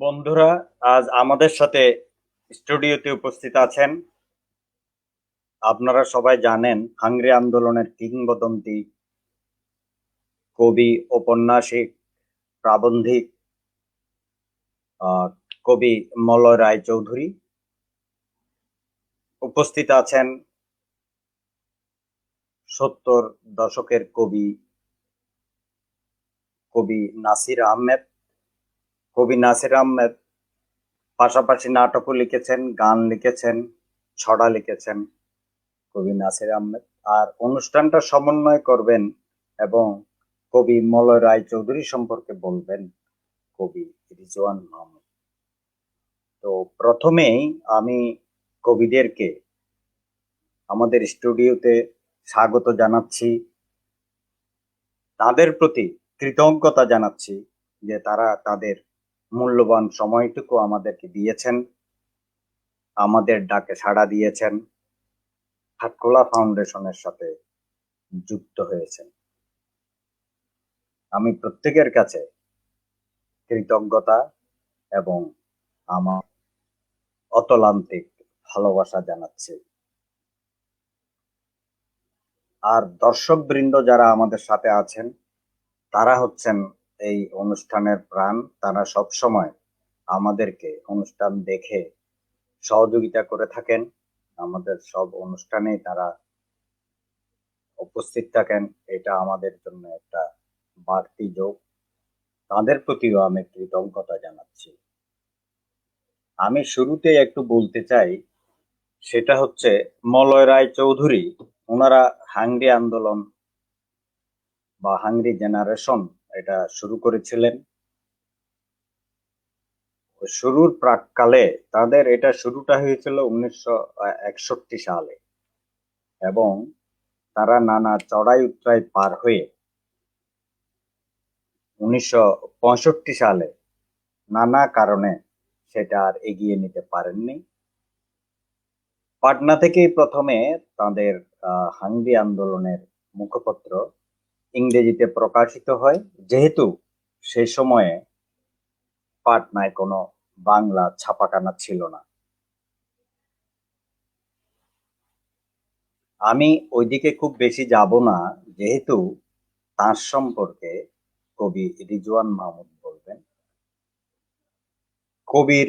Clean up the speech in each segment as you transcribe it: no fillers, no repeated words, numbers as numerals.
বন্ধুরা, আজ আমাদের সাথে স্টুডিওতে উপস্থিত আছেন। আপনারা সবাই জানেন হাংরি আন্দোলনের কিংবদন্তি কবি, ঔপন্যাসিক, প্রাবন্ধিক আহ, কবি মলয় রায়চৌধুরী। উপস্থিত আছেন 70 দশকের কবি কবি নাসির আহমেদ। কবি নাসির আহমেদ পাশাপাশি নাটকও লিখেছেন, গান লিখেছেন, ছড়া লিখেছেন কবি নাসির আহমেদ। আর অনুষ্ঠানটা সমন্বয় করবেন এবং কবি মলয় রায়চৌধুরী সম্পর্কে বলবেন কবি রিজওয়ান মাহমুদ। তো প্রথমেই আমি কবিদেরকে আমাদের স্টুডিওতে স্বাগত জানাচ্ছি, তাদের প্রতি কৃতজ্ঞতা জানাচ্ছি যে তারা তাদের মূল্যবান সময়টুকু আমাদেরকে দিয়েছেন, আমাদের ডাকে সাড়া দিয়েছেন, হাটখোলা ফাউন্ডেশনের সাথে যুক্ত হয়েছেন। আমি প্রত্যেকের কাছে কৃতজ্ঞতা এবং আমার অতলান্তিক ভালোবাসা জানাচ্ছি। আর দর্শক বৃন্দ যারা আমাদের সাথে আছেন, তারা হচ্ছেন এই অনুষ্ঠানের প্রাণ। তারা সব সময় আমাদেরকে অনুষ্ঠান দেখে সহযোগিতা করে থাকেন। আমাদের সব অনুষ্ঠানেই তারা উপস্থিত থাকেন। এটা আমাদের জন্য একটা বাড়তি যোগ। তাদের প্রতিও আমি কৃতজ্ঞতা জানাচ্ছি। আমি শুরুতে একটু বলতে চাই, সেটা হচ্ছে মলয় রায় চৌধুরী। ওনারা হাংরি আন্দোলন বা হাংরি জেনারেশন এটা শুরু করেছিলেন। শুরুর প্রাককালে তাদের এটা শুরুটা হয়েছিল 1961 সালে, এবং তারা নানা চড়াই উতরাই পার হয়ে 1965 সালে নানা কারণে সেটা আর এগিয়ে নিতে পারেননি। পাটনা থেকেই প্রথমে তাদের হাংরি আন্দোলনের মুখপত্র ইংরেজিতে প্রকাশিত হয়, যেহেতু সেই সময়ে পাটনায় কোনো বাংলা ছাপাখানা ছিল না। আমি ওইদিকে খুব বেশি যাব না, যেহেতু তার সম্পর্কে কবি রিজওয়ান মাহমুদ বলবেন। কবির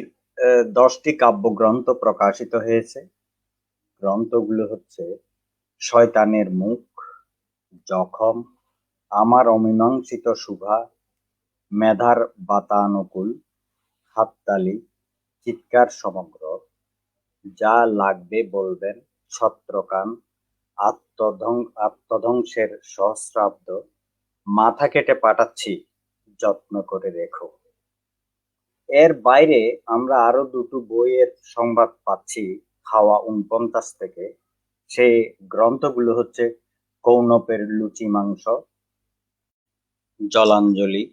10টি কাব্যগ্রন্থ প্রকাশিত হয়েছে। গ্রন্থগুলো হচ্ছে শয়তানের মুখ, জখম, আমার অমীমাংসিত শুভা, মেধার বাতানুকূল, হাততালি, চিৎকার সমগ্র, যা লাগবে বলবেন, ছত্রকান, আত্মধ্বংসের সহস্রাব্দ, মাথা কেটে পাঠাচ্ছি, যত্ন করে রেখো। এর বাইরে আমরা আরো দুটো বইয়ের সংবাদ পাচ্ছি হাওয়া 49 থেকে। সেই গ্রন্থগুলো হচ্ছে কৌনপের লুচি মাংস, জলাঞ্জলি,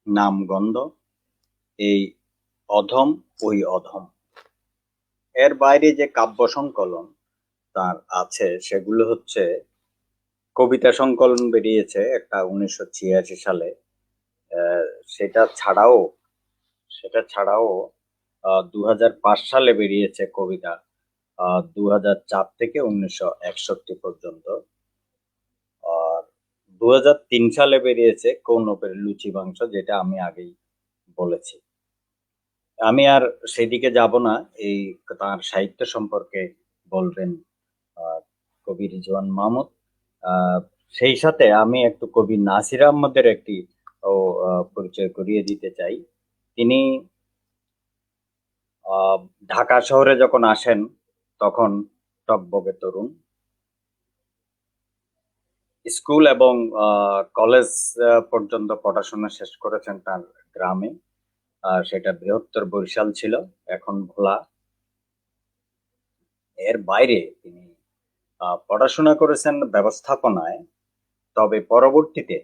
নামগন্ধ, এই অধম, ওই অধম। এর বাইরে যে কাব্য সংকলন তার আছে সেগুলো হচ্ছে কবিতা সংকলন বেরিয়েছে একটা 1986 সালে। আহ, সেটা ছাড়াও সেটা ছাড়াও 2005 সালে বেরিয়েছে কবিতা, 2004 থেকে 1961 পর্যন্ত। আর 2003 সালে বেরিয়েছে কৌনপের লুচি মাংস, যেটা আমি আগেই বলেছি। আমি আর সেদিকে যাব না। এই তার সাহিত্য সম্পর্কে বলবেন আহ, কবি রিজওয়ান মাহমুদ। আহ, সেই সাথে আমি একটু কবি নাসির আহমদের একটি ও পরিচয় করিয়ে দিতে চাই। তিনি আহ, ঢাকা শহরে যখন আসেন তখন টকবগে তরুণ। স্কুল এবং কলেজ পর্যন্ত পড়াশোনা শেষ করেছেন তার গ্রামে। আর সেটা বৃহত্তর বরিশাল ছিল, এখন ভোলা। এর বাইরে তিনি পড়াশোনা করেছেন ব্যবস্থাপনায়। তবে পরবর্তীতে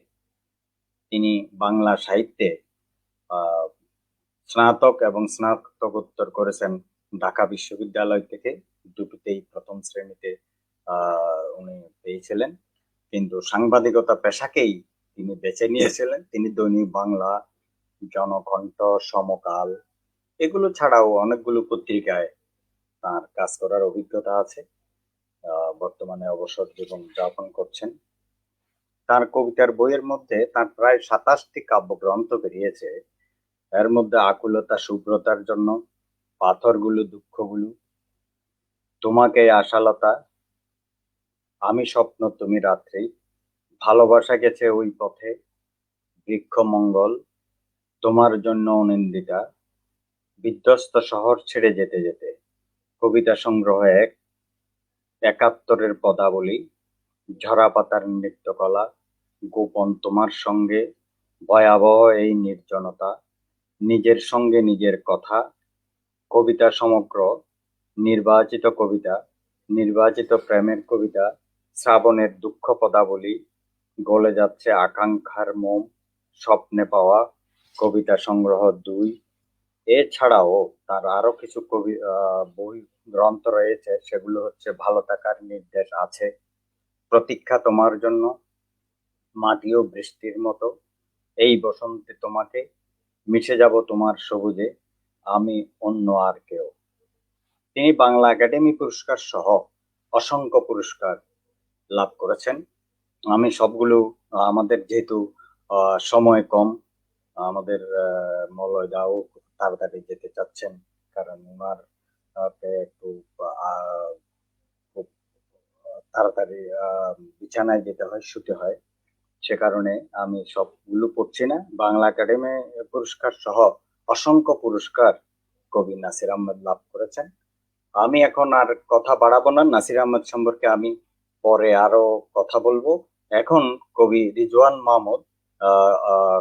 তিনি বাংলা সাহিত্যে আহ, স্নাতক এবং স্নাতকোত্তর করেছেন ঢাকা বিশ্ববিদ্যালয় থেকে। দুটোতেই প্রথম শ্রেণীতে উনি পেয়েছিলেন, কিন্তু সাংবাদিকতা পেশাকেই তিনি বেছে নিয়েছিলেন। তিনি দৈনিক বাংলা, জনকণ্ঠ, সমকাল, এগুলো ছাড়াও অনেকগুলো পত্রিকায় তার কাজ করার অভিজ্ঞতা আছে। বর্তমানে অবসর জীবন যাপন করছেন। তার কবিতার বইয়ের মধ্যে তার প্রায় 27টি কাব্যগ্রন্থ বেরিয়েছে। এর মধ্যে আকুলতা শুভ্রতার জন্য, পাথরগুলো দুঃখগুলো, তোমাকে আশালতা, আমি স্বপ্ন তুমি রাত্রি, ভালোবাসা গেছে ওই পথে, বৃক্ষ মঙ্গল, তোমার জন্য অনিন্দিতা, বিধ্বস্ত শহর ছেড়ে যেতে যেতে, কবিতা সংগ্রহ 1, 71-এর পদাবলী, ঝরা পাতার নৃত্যকলা, গোপন তোমার সঙ্গে, ভয়াবহ এই নির্জনতা, নিজের সঙ্গে নিজের কথা, কবিতা সমগ্র, নির্বাচিত কবিতা, নির্বাচিত প্রেমের কবিতা, শ্রাবণের দুঃখ পদাবলী, গলে যাচ্ছে আকাঙ্ক্ষার মোম, স্বপ্নে পাওয়া, কবিতা সংগ্রহ 2। এছাড়াও তার আরো কিছু বই গ্রন্থ রয়েছে, সেগুলো হচ্ছে ভালো থাকার নির্দেশ আছে, প্রতীক্ষা তোমার জন্য, মাটি ও বৃষ্টির মতো, এই বসন্তে তোমাকে, মিশে যাব তোমার সবুজে, আমি অন্য আর কেউ। তিনি বাংলা একাডেমি পুরস্কার সহ অসংখ্য পুরস্কার লাভ করেছেন। আমি সবগুলো আমাদের যেহেতু সময় কম, আমাদের মলয় দাও তাড়াতাড়ি যেতে চাচ্ছেন, কারণ ওনার একটু আহ, খুব তাড়াতাড়ি বিছানায় যেতে হয়, শুতে হয়। সে কারণে আমি সবগুলো পড়ছি না। বাংলা একাডেমি পুরস্কার সহ অসংখ্য পুরস্কার কবি নাসির আহমেদ লাভ করেছেন। আমি এখন আর কথা বাড়াবো না, নাসির আহমেদ সম্পর্কে আমি পরে আরো কথা বলবো। এখন কবি রিজওয়ান মাহমুদ আহ, আহ,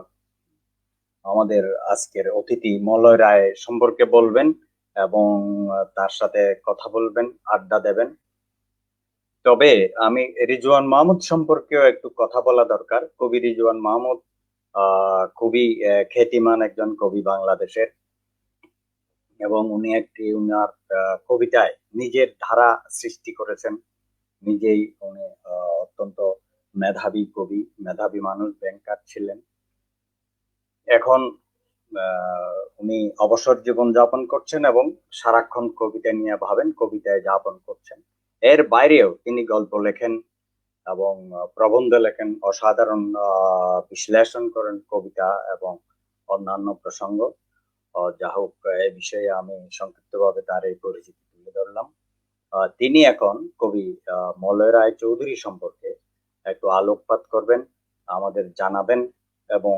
আমাদের আজকের অতিথি মলয় রায় সম্পর্কে বলবেন এবং তার সাথে কথা বলবেন, আড্ডা দেবেন। তবে আমি রিজওয়ান মাহমুদ সম্পর্কেও একটু কথা বলা দরকার। কবি রিজওয়ান মাহমুদ খুবই খ্যাতিমান একজন কবি বাংলাদেশের, এবং উনি উনার কবিতায় নিজের ধারা সৃষ্টি করেছেন। নিজেই উনি অত্যন্ত মেধাবী কবি, মেধাবী মানুষ, ব্যাংকার ছিলেন। এখন উনি অবসর জীবন যাপন করছেন এবং সারাক্ষণ কবিতা নিয়ে ভাবেন, কবিতায় যাপন করছেন। এর বাইরেও তিনি গল্প লেখেন এবং প্রবন্ধ লেখেন, অসাধারণ বিশ্লেষণ করেন কবিতা এবং অন্যান্য প্রসঙ্গ। যা হোক, এ বিষয়ে আমি সংক্ষিপ্তভাবে তার এই পরিচিতি তুলে ধরলাম। তিনি এখন কবি মলয় রায় চৌধুরী সম্পর্কে একটু আলোকপাত করবেন, আমাদের জানাবেন এবং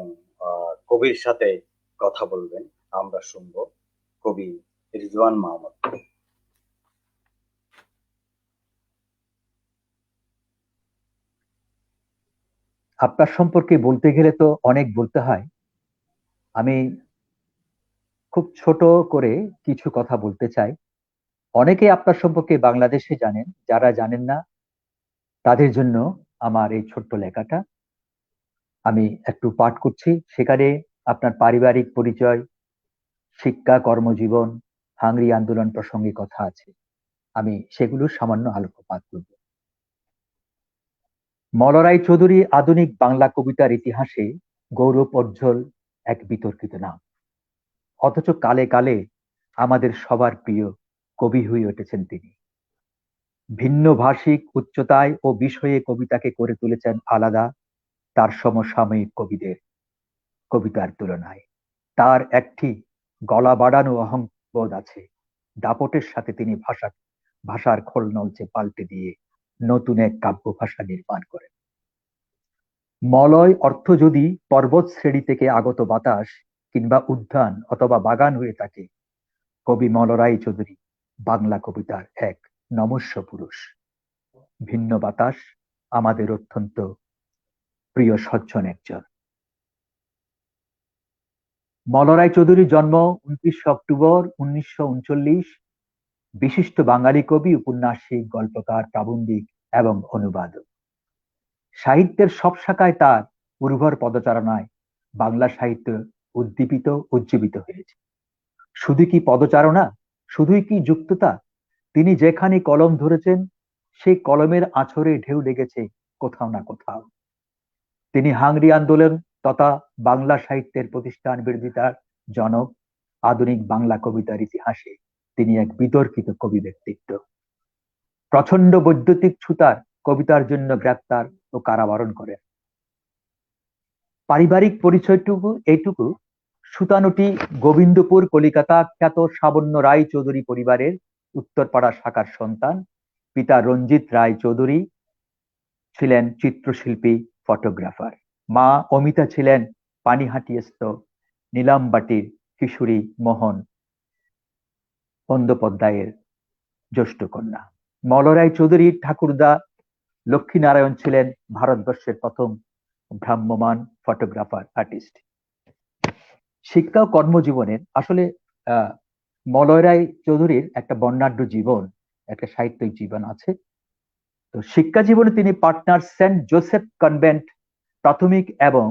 কবির সাথে কথা বলবেন। আমরা শুনবো কবি রিজওয়ান মাহমুদ। আপনার সম্পর্কে বলতে গেলে তো অনেক বলতে হয়। আমি খুব ছোট করে কিছু কথা বলতে চাই। অনেকে আপনার সম্পর্কে বাংলাদেশে জানেন, যারা জানেন না তাদের জন্য আমার এই ছোট্ট লেখাটা আমি একটু পাঠ করছি। সেখানে আপনার পারিবারিক পরিচয়, শিক্ষা, কর্মজীবন, হাংরি আন্দোলন প্রসঙ্গে কথা আছে। আমি সেগুলো সামান্য আলোকপাত করব। মলরাই চৌধুরী আধুনিক বাংলা কবিতার ইতিহাসে গৌরব অর্জল এক বিতর্কিত নাম। অথচ কালে কালে আমাদের সবার প্রিয় কবি হয়ে উঠেছেন তিনি। ভিন্ন ভাষিক উচ্চতায় ও বিষয়ে কবিতাকে করে তুলেছেন আলাদা তার সমসাময়িক কবিদের কবিতার তুলনায়। তার একটি গলা বাড়ানো অহংবোধ আছে। দাপটের সাথে তিনি ভাষার খোলনলচে পাল্টে দিয়ে নতুন এক কাব্য ভাষা নির্মাণ করেন। মলয় অর্থ যদি পর্বত শ্রেণী থেকে আগত বাতাস কিংবা উদ্যান অথবা বাগান হয়ে থাকে, কবি মলরাই চৌধুরী বাংলা কবিতার এক নমস্য পুরুষ। ভিন্ন বাতাস আমাদের অত্যন্ত প্রিয় সজ্জন একজন। মলরাই চৌধুরীর জন্ম 29 অক্টোবর 1939। বিশিষ্ট বাঙালি কবি, উপন্যাসিক, গল্পকার, প্রাবন্ধিক এবং অনুবাদক। সাহিত্যের সব শাখায় তার উর্বর পদচারণায় বাংলা সাহিত্য উদ্দীপিত উজ্জীবিত হয়েছে। শুধু কি পদচারণা, শুধুই কি যুক্ততা? তিনি যেখানে কলম ধরেছেন সেই কলমের আছড়ে ঢেউ লেগেছে কোথাও না কোথাও। তিনি হাংরি আন্দোলন তথা বাংলা সাহিত্যের প্রতিষ্ঠান বিরোধিতার জনক। আধুনিক বাংলা কবিতার ইতিহাসে তিনি এক বিতর্কিত কবি ব্যক্তিত্ব। প্রচন্ড বৈদ্যুতিক ছুতার কবিতার জন্য গ্রেপ্তার ও কারাবরণ করেন। পারিবারিক পরিচয়টুকু এইটুকু, সুতানুটি গোবিন্দপুর কলিকাতা খ্যাত সাবন্য রায় চৌধুরী পরিবারের উত্তরপাড়া শাখার সন্তান। পিতা রঞ্জিত রায় চৌধুরী ছিলেন চিত্রশিল্পী, ফটোগ্রাফার। মা অমিতা ছিলেন পানিহাটিস্থ নীলামবাটির কিশোরী মোহন বন্দ্যোপাধ্যায়ের জ্যেষ্ঠ কন্যা। মলরায় চৌধুরীর ঠাকুরদা লক্ষ্মীনারায়ণ ছিলেন ভারতবর্ষের প্রথম ভ্রাম্যমান ফটোগ্রাফার আর্টিস্ট। শিক্ষা ও কর্মজীবনের আসলে আহ মলয় রায় চৌধুরীর একটা বর্ণাঢ্য জীবন, একটা সাহিত্যিক জীবন আছে। তো শিক্ষা জীবনে তিনি পাটনার সেন্ট জোসেফ কনভেন্ট প্রাথমিক এবং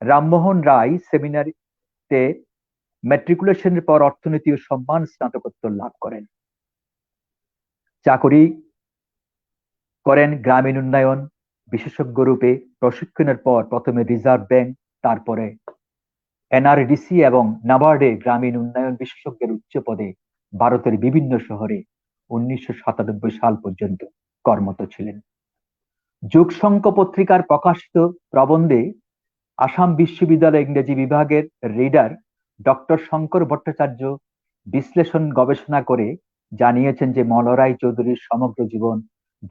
রামমোহন রায় সেমিনারিতে ম্যাট্রিকুলেশনের পর অর্থনীতি ও সম্মান স্নাতকোত্তর লাভ করেন। চাকরি করেন গ্রামীণ উন্নয়ন বিশেষজ্ঞ রূপে। প্রশিক্ষণের পর প্রথমে রিজার্ভ ব্যাংক, তারপরে এনআরডিসি এবং নাবার্ডে গ্রামীণ উন্নয়ন বিশেষজ্ঞের উচ্চ পদে ভারতের বিভিন্ন শহরে 1997 সাল পর্যন্ত কর্মরত ছিলেন। যুগশঙ্খ পত্রিকার প্রকাশিত প্রবন্ধে আসাম বিশ্ববিদ্যালয় ইংরেজি বিভাগের রিডার ডক্টর শঙ্কর ভট্টাচার্য বিশ্লেষণ গবেষণা করে জানিয়েছেন যে মলরায় চৌধুরীর সমগ্র জীবন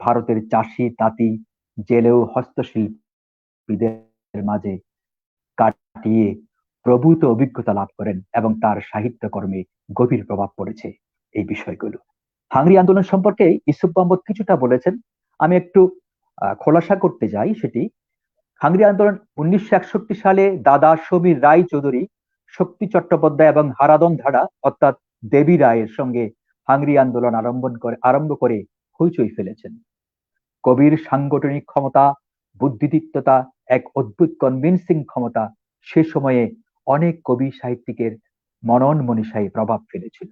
ভারতের চাষি, তাঁতি, জেলে ও হস্তশিল্পীদের মাঝে কাটিয়ে প্রভূত অভিজ্ঞতা লাভ করেন এবং তার সাহিত্যকর্মে গভীর প্রভাব পড়েছে এই বিষয়গুলো। হাংরি আন্দোলন সম্পর্কে ইউসুফ মোহাম্মদ কিছুটা বলেছেন, আমি একটু খোলাসা করতে যাই। সেটি হাংরি আন্দোলন 1961 সালে দাদা সমীর রায় চৌধুরী, শক্তি চট্টোপাধ্যায় এবং হারাধন ধারা অর্থাৎ দেবী রায়ের সঙ্গে হাংরি আন্দোলন আরম্ভ করে হইচই ফেলেছেন। কবির সাংগঠনিক ক্ষমতা, বুদ্ধিদীপ্ততা, এক অদ্ভুত কনভিন্সিং ক্ষমতা সে সময়ে অনেক কবি সাহিত্যিকের মনন মনীষায় প্রভাব ফেলেছিল।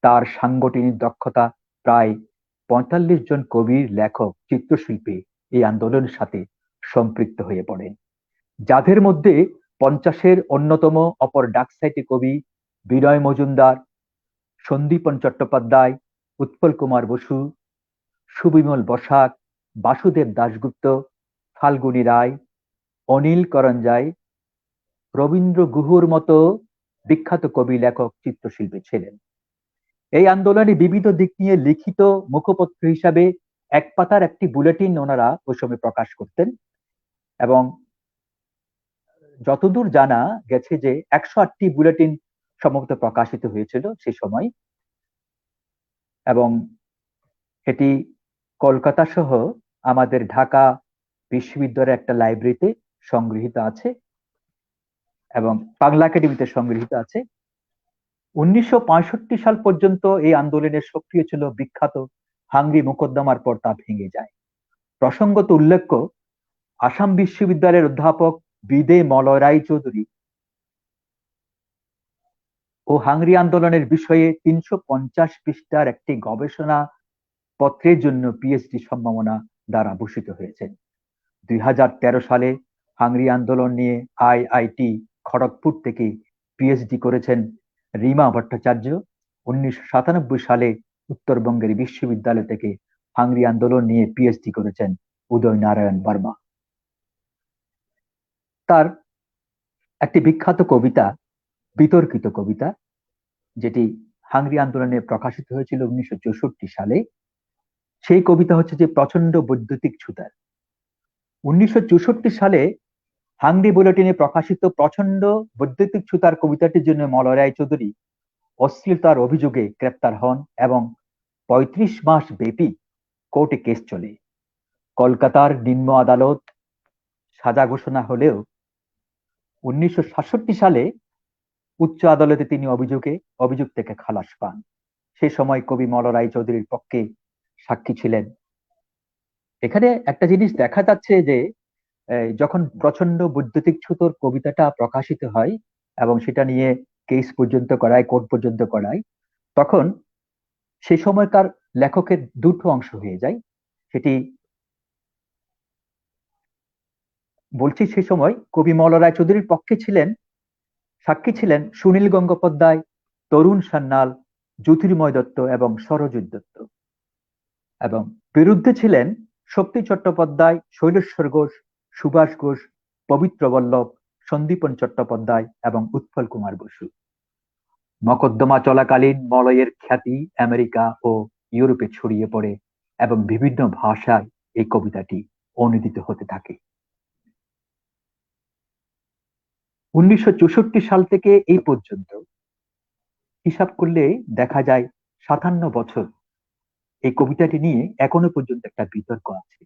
তার সাংগঠনিক দক্ষতা প্রায় 45 জন কবির, লেখক, চিত্রশিল্পী এই আন্দোলনের সাথে সম্পৃক্ত হয়ে পড়েন, যাদের মধ্যে 50-এর অন্যতম অপর ডাকসাইটি কবি বিনয় মজুমদার, সন্দীপন চট্টোপাধ্যায়, উৎপল কুমার বসু, সুবিমল বসাক, বাসুদেব দাশগুপ্ত, ফাল্গুনী রায়, অনিল করঞ্জাই, রবীন্দ্র গুহর মতো বিখ্যাত কবি, লেখক, চিত্রশিল্পী ছিলেন। এই আন্দোলনে বিবিধ দিক নিয়ে লিখিত মুখপত্র হিসাবে এক পাতার একটি বুলেটিন ওনারা ওই সময় প্রকাশ করতেন এবং যতদূর জানা গেছে যে 108টি বুলেটিন সম্ভবত প্রকাশিত হয়েছিল সে সময়, এবং এটি কলকাতা সহ আমাদের ঢাকা বিশ্ববিদ্যালয়ের একটা লাইব্রেরিতে সংগৃহীত আছে এবং বাংলা একাডেমিতে সংগৃহীত আছে। 1965 সাল পর্যন্ত এই আন্দোলনের সক্রিয় ছিল বিখ্যাত হাংরি মোকদ্দমার পর তা ভেঙে যায়। প্রসঙ্গত উল্লেখ্য, আসাম বিশ্ববিদ্যালয়ের অধ্যাপক বিদে মলয় রায় চৌধুরী ও হাংরি আন্দোলনের বিষয়ে 350 পৃষ্ঠার একটি গবেষণা পত্রের জন্য পিএইচডি সম্মাননা দ্বারা ভূষিত হয়েছেন। 2013 সালে হাংরি আন্দোলন নিয়ে আইআইটি খড়গপুর থেকে পিএইচডি করেছেন রিমা ভট্টাচার্য। 1997 সালে উত্তরবঙ্গের বিশ্ববিদ্যালয় থেকে হাংরি আন্দোলন নিয়ে পিএইচডি করেছেন উদয় নারায়ণ বর্মা। তার একটি বিখ্যাত কবিতা, বিতর্কিত কবিতা, যেটি হাংরি আন্দোলনে প্রকাশিত হয়েছিল 1964 সালে, সেই কবিতা হচ্ছে যে প্রচন্ড বৈদ্যুতিক ছুতার। 1964 সালে হাংরি বুলেটিনে প্রকাশিত প্রচন্ড বৈদ্যুতিক ছুতার কবিতাটির জন্য মলয় রায় চৌধুরী অশ্লীলতার অভিযোগে গ্রেপ্তার হন এবং 35 মাস ব্যাপী কোর্টে কেস চলে। কলকাতার নিম্ন আদালত সাজা ঘোষণা হলেও 1967 সালে উচ্চ আদালতে তিনি অভিযোগ থেকে খালাস পান। সে সময় কবি মলয় রায় চৌধুরীর পক্ষে সাক্ষী ছিলেন। এখানে একটা জিনিস দেখা যাচ্ছে যে যখন প্রচন্ড বৈদ্যুতিক ছুতোর কবিতাটা প্রকাশিত হয় এবং সেটা নিয়ে কেস পর্যন্ত করায়, কোর্ট পর্যন্ত করায়, তখন সে সময়কার লেখকের দুটো অংশ হয়ে যায়। সেটি বলছি, সে সময় কবি মলয় রায় চৌধুরীর পক্ষে ছিলেন, সাক্ষী ছিলেন সুনীল গঙ্গোপাধ্যায়, তরুণ সান্যাল, জ্যোতির্ময় দত্ত এবং সরোজিৎ দত্ত। এবং বিরুদ্ধে ছিলেন শক্তি চট্টোপাধ্যায়, শৈলেশ্বর ঘোষ, সুভাষ ঘোষ, পবিত্র বল্লভ, সন্দীপন চট্টোপাধ্যায় এবং উৎপল কুমার বসু। মকদ্দমা চলাকালীন মলয়ের খ্যাতি আমেরিকা ও ইউরোপে ছড়িয়ে পড়ে এবং বিভিন্ন ভাষায় এই কবিতাটি অনুদিত হতে থাকে। 1964 সাল থেকে এই পর্যন্ত হিসাব করলে দেখা যায় 57 বছর এই কবিতাটি নিয়ে এখনো পর্যন্ত একটা বিতর্ক আছে,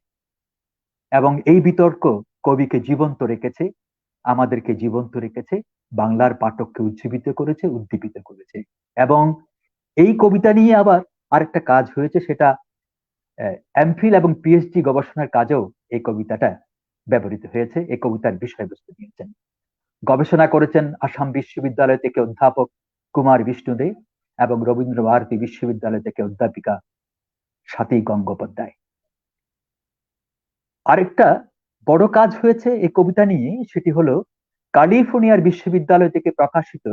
এবং এই বিতর্ক কবিকে জীবন্ত রেখেছে, আমাদেরকে জীবন্ত রেখেছে, বাংলার পাঠককে উজ্জীবিত করেছে, উদ্দীপিত করেছে। এবং এই কবিতা নিয়ে আবার আরেকটা কাজ হয়েছে, সেটা এমফিল এবং পিএইচডি গবেষণার কাজেও এই কবিতাটা ব্যবহৃত হয়েছে। এই কবিতার বিষয়বস্তু নিয়েছেন, গবেষণা করেছেন আসাম বিশ্ববিদ্যালয় থেকে অধ্যাপক কুমার বিষ্ণু দে এবং রবীন্দ্র ভারতী বিশ্ববিদ্যালয় থেকে অধ্যাপিকা স্বাতী গঙ্গোপাধ্যায়। আরেকটা বড় কাজ হয়েছে এই কবিতা নিয়ে, সেটি হলো ক্যালিফোর্নিয়ার বিশ্ববিদ্যালয় থেকে প্রকাশিত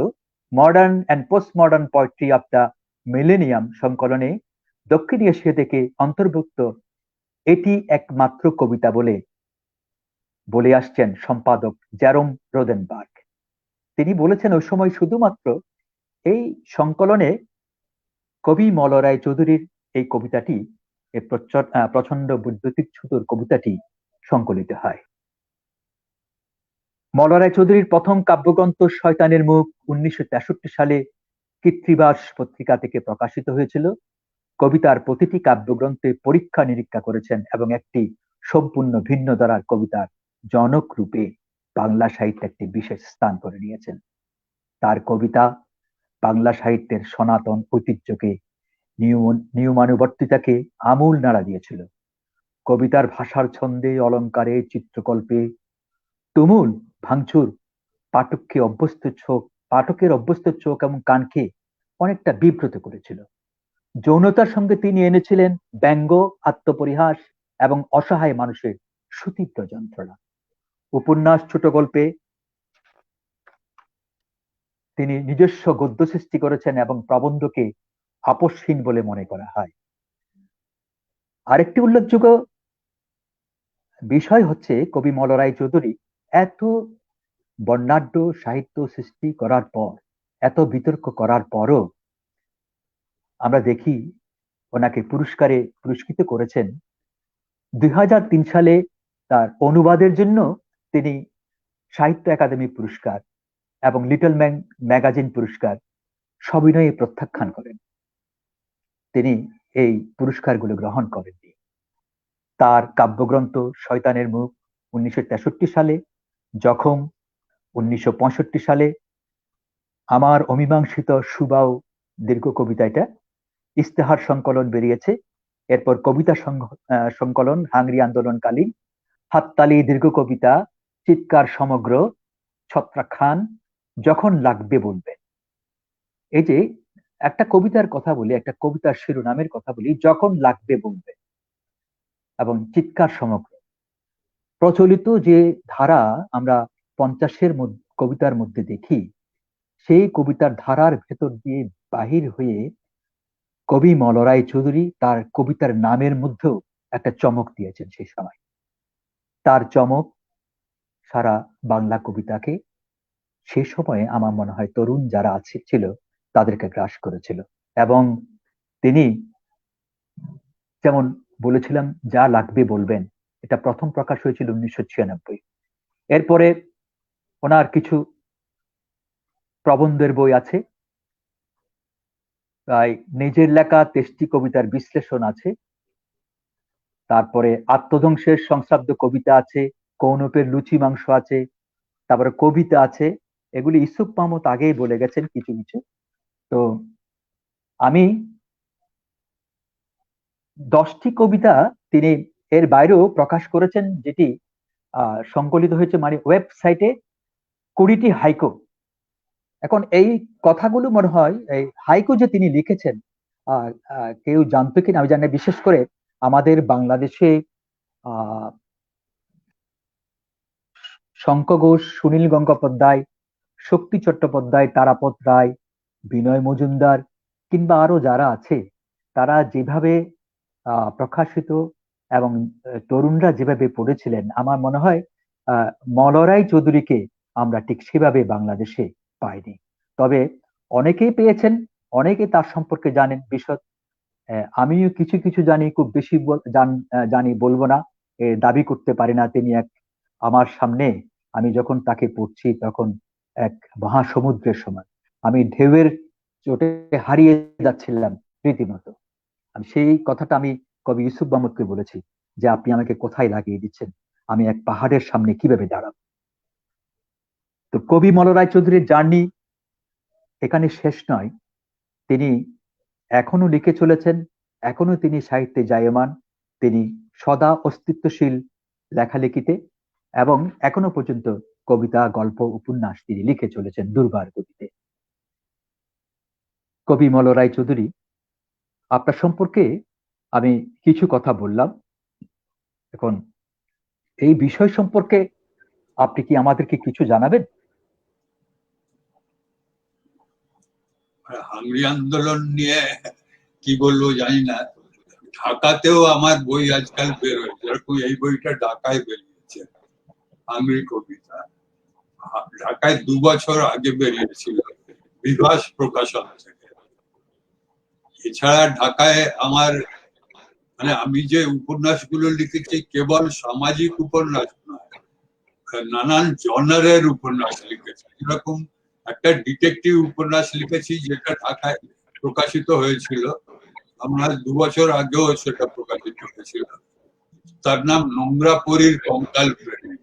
modern and post modern poetry of the millennium সংকলনে দক্ষিণ এশিয়া থেকে অন্তর্ভুক্ত এটি একমাত্র কবিতা বলে বলে আসছেন সম্পাদক জেরোম রোদেনবার্গ। তিনি বলেছেন ওই সময় শুধুমাত্র এই সংকলনে কবি মলরায় চৌধুরীর এই কবিতাটি, এই প্রচন্ড বৈদ্যুতিক ছুতোর কবিতাটি সংকলিত হয়। মলরায় চৌধুরীর প্রথম কাব্যগ্রন্থ শয়তানের মুখ 1963 সালে কৃত্তিবাস পত্রিকা থেকে প্রকাশিত হয়েছিল। কবিতার প্রতিটি কাব্যগ্রন্থে পরীক্ষা নিরীক্ষা করেছেন এবং একটি সম্পূর্ণ ভিন্ন ধারার কবিতার জনক রূপে বাংলা সাহিত্যে একটি বিশেষ স্থান করে নিয়েছেন। তার কবিতা বাংলা সাহিত্যের সনাতন ঐতিহ্যকে, নিয়মানুবর্তিতাকে আমূল নাড়া দিয়েছিল। কবিতার ভাষার ছন্দে, অলঙ্কারে, চিত্রকল্পে তুমুল ভাঙচুর পাঠকের অভ্যস্ত চোখ এবং কানকে অনেকটা বিব্রত করেছিল। যৌনতার সঙ্গে তিনি এনেছিলেন ব্যঙ্গ, আত্মপরিহাস এবং অসহায় মানুষের সুতীব্র যন্ত্রণা। উপন্যাস, ছোট গল্পে তিনি নিজস্ব গদ্য সৃষ্টি করেছেন এবং প্রবন্ধকে আপসহীন বলে মনে করা হয়। আরেকটি উল্লেখযোগ্য বিষয় হচ্ছে, কবি মলরায় চৌধুরী এত বর্ণাঢ্য সাহিত্য সৃষ্টি করার পর, এত বিতর্ক করার পরও আমরা দেখি ওনাকে পুরস্কারে পুরস্কৃত করেছেন। 2003 সালে তার অনুবাদের জন্য তিনি সাহিত্য একাডেমি পুরস্কার এবং লিটল ম্যান ম্যাগাজিন পুরস্কার সবিনয়ে প্রত্যাখ্যান করেন। তিনি এই পুরস্কারগুলো গ্রহণ করেননি। তার কাব্যগ্রন্থ শয়তানের মুখ 1963 সালে, জখম 1965 সালে, আমার অমীমাংসিত সুবাউ দীর্ঘ কবিতা, এটা ইস্তেহার সংকলন বেরিয়েছে। এরপর কবিতা সংকলন হাংরি আন্দোলনকালীন, হাততালি দীর্ঘ কবিতা, চিৎকার সমগ্র, ছত্রাক খান, যখন লাগবে বলবেন। এই যে একটা কবিতার কথা বলি, একটা কবিতার শিরোনামের কথা বলি, যখন লাগবে বলবেন এবং চিৎকার সমগ্র। প্রচলিত যে ধারা আমরা 50-এর কবিতার মধ্যে দেখি, সেই কবিতার ধারার ভেতর দিয়ে বাহির হয়ে কবি মলরায় চৌধুরী তার কবিতার নামের মধ্যেও একটা চমক দিয়েছেন সেই সময়। তার চমক সারা বাংলা কবিতাকে সে সময়ে আমার মনে হয় তরুণ যারা ছিল তাদেরকে গ্রাস করেছিল। এবং তিনি যেমন বলেছিলাম, যা লাগবে বলবেন, এটা প্রথম প্রকাশ হয়েছিল 1996। এরপরে ওনার কিছু প্রবন্ধের বই আছে, তাই নিজের লেখা 23টি কবিতার বিশ্লেষণ আছে, তারপরে আত্মধ্বংসের সংশ্রাব্দ কবিতা আছে, কৌনপের লুচি মাংস আছে, তারপরে কবিতা আছে। এগুলি ইউসুফ মাহমুদ আগেই বলে গেছেন কিছু কিছু। তো আমি 10টি কবিতা তিনি এর বাইরেও প্রকাশ করেছেন, যেটি সংকলিত হয়েছে মানে ওয়েবসাইটে 20টি হাইকো। এখন এই কথাগুলো মনে হয় এই হাইকো যে তিনি লিখেছেন, কেউ জানতো কিনা আমি জানি না। বিশেষ করে আমাদের বাংলাদেশে শঙ্খ ঘোষ, সুনীল গঙ্গোপাধ্যায়, শক্তি চট্টোপাধ্যায়, তারাপদ রায়, বিনয় মজুমদার কিংবা আরো যারা আছে, তারা যেভাবে প্রকাশিত এবং তরুণরা যেভাবে পড়েছিলেন, আমার মনে হয় আহ মলরাই চৌধুরীকে আমরা ঠিক সেভাবে বাংলাদেশে পাইনি। তবে অনেকেই পেয়েছেন, অনেকে তার সম্পর্কে জানেন বিশদ। আমিও কিছু কিছু জানি, খুব বেশি জানি বলবো না, দাবি করতে পারি না। তিনি এক আমার সামনে, আমি যখন তাকে পড়ছি তখন এক মহাসমুদ্রের সমান, আমি ঢেউয়ের চোটে হারিয়ে যাচ্ছিলাম রীতিমতো। আমি সেই কথাটা আমি কবি ইউসুফ মাহমুদকে বলেছি যে আপনি আমাকে কোথায় লাগিয়ে দিচ্ছেন, আমি এক পাহাড়ের সামনে কিভাবে দাঁড়াবো। তো কবি মলরায় চৌধুরীর জার্নি এখানে শেষ নয়। তিনি এখনো লিখে চলেছেন, এখনো তিনি সাহিত্যে জায়মান, তিনি সদা অস্তিত্বশীল লেখালেখিতে, এবং এখনো পর্যন্ত কবিতা, গল্প, উপন্যাস তিনি লিখে চলেছেন দুর্বার গতিতে। কবি মলরায় চৌধুরী, আপনার সম্পর্কে আমি কিছু কথা বললাম। এখন এই বিষয় সম্পর্কে আপনি কি আমাদেরকে কিছু জানাবেন? হাংরি আন্দোলন নিয়ে কি বলবো জানি না। ঢাকাতেও আমার বই আজকাল বেরোয়, যেরকম এই বইটা ঢাকায় বেরিয়েছে, হাংরি কবিতা। ঢাকায় 2 বছর আগে বেরিয়েছিল বিভাস প্রকাশন থেকে। এছাড়া ঢাকায় আমার মানে আমি যে উপন্যাসগুলো লিখেছি কেবল সামাজিক উপন্যাস নয়, নানান জনারের উপন্যাস লিখেছি। যেরকম একটা ডিটেকটিভ উপন্যাস লিখেছি যেটা ঢাকায় প্রকাশিত হয়েছিল, আমরা 2 বছর আগেও সেটা প্রকাশিত হয়েছিল। তার নাম নোংরা পরীর কঙ্কাল প্রেমী।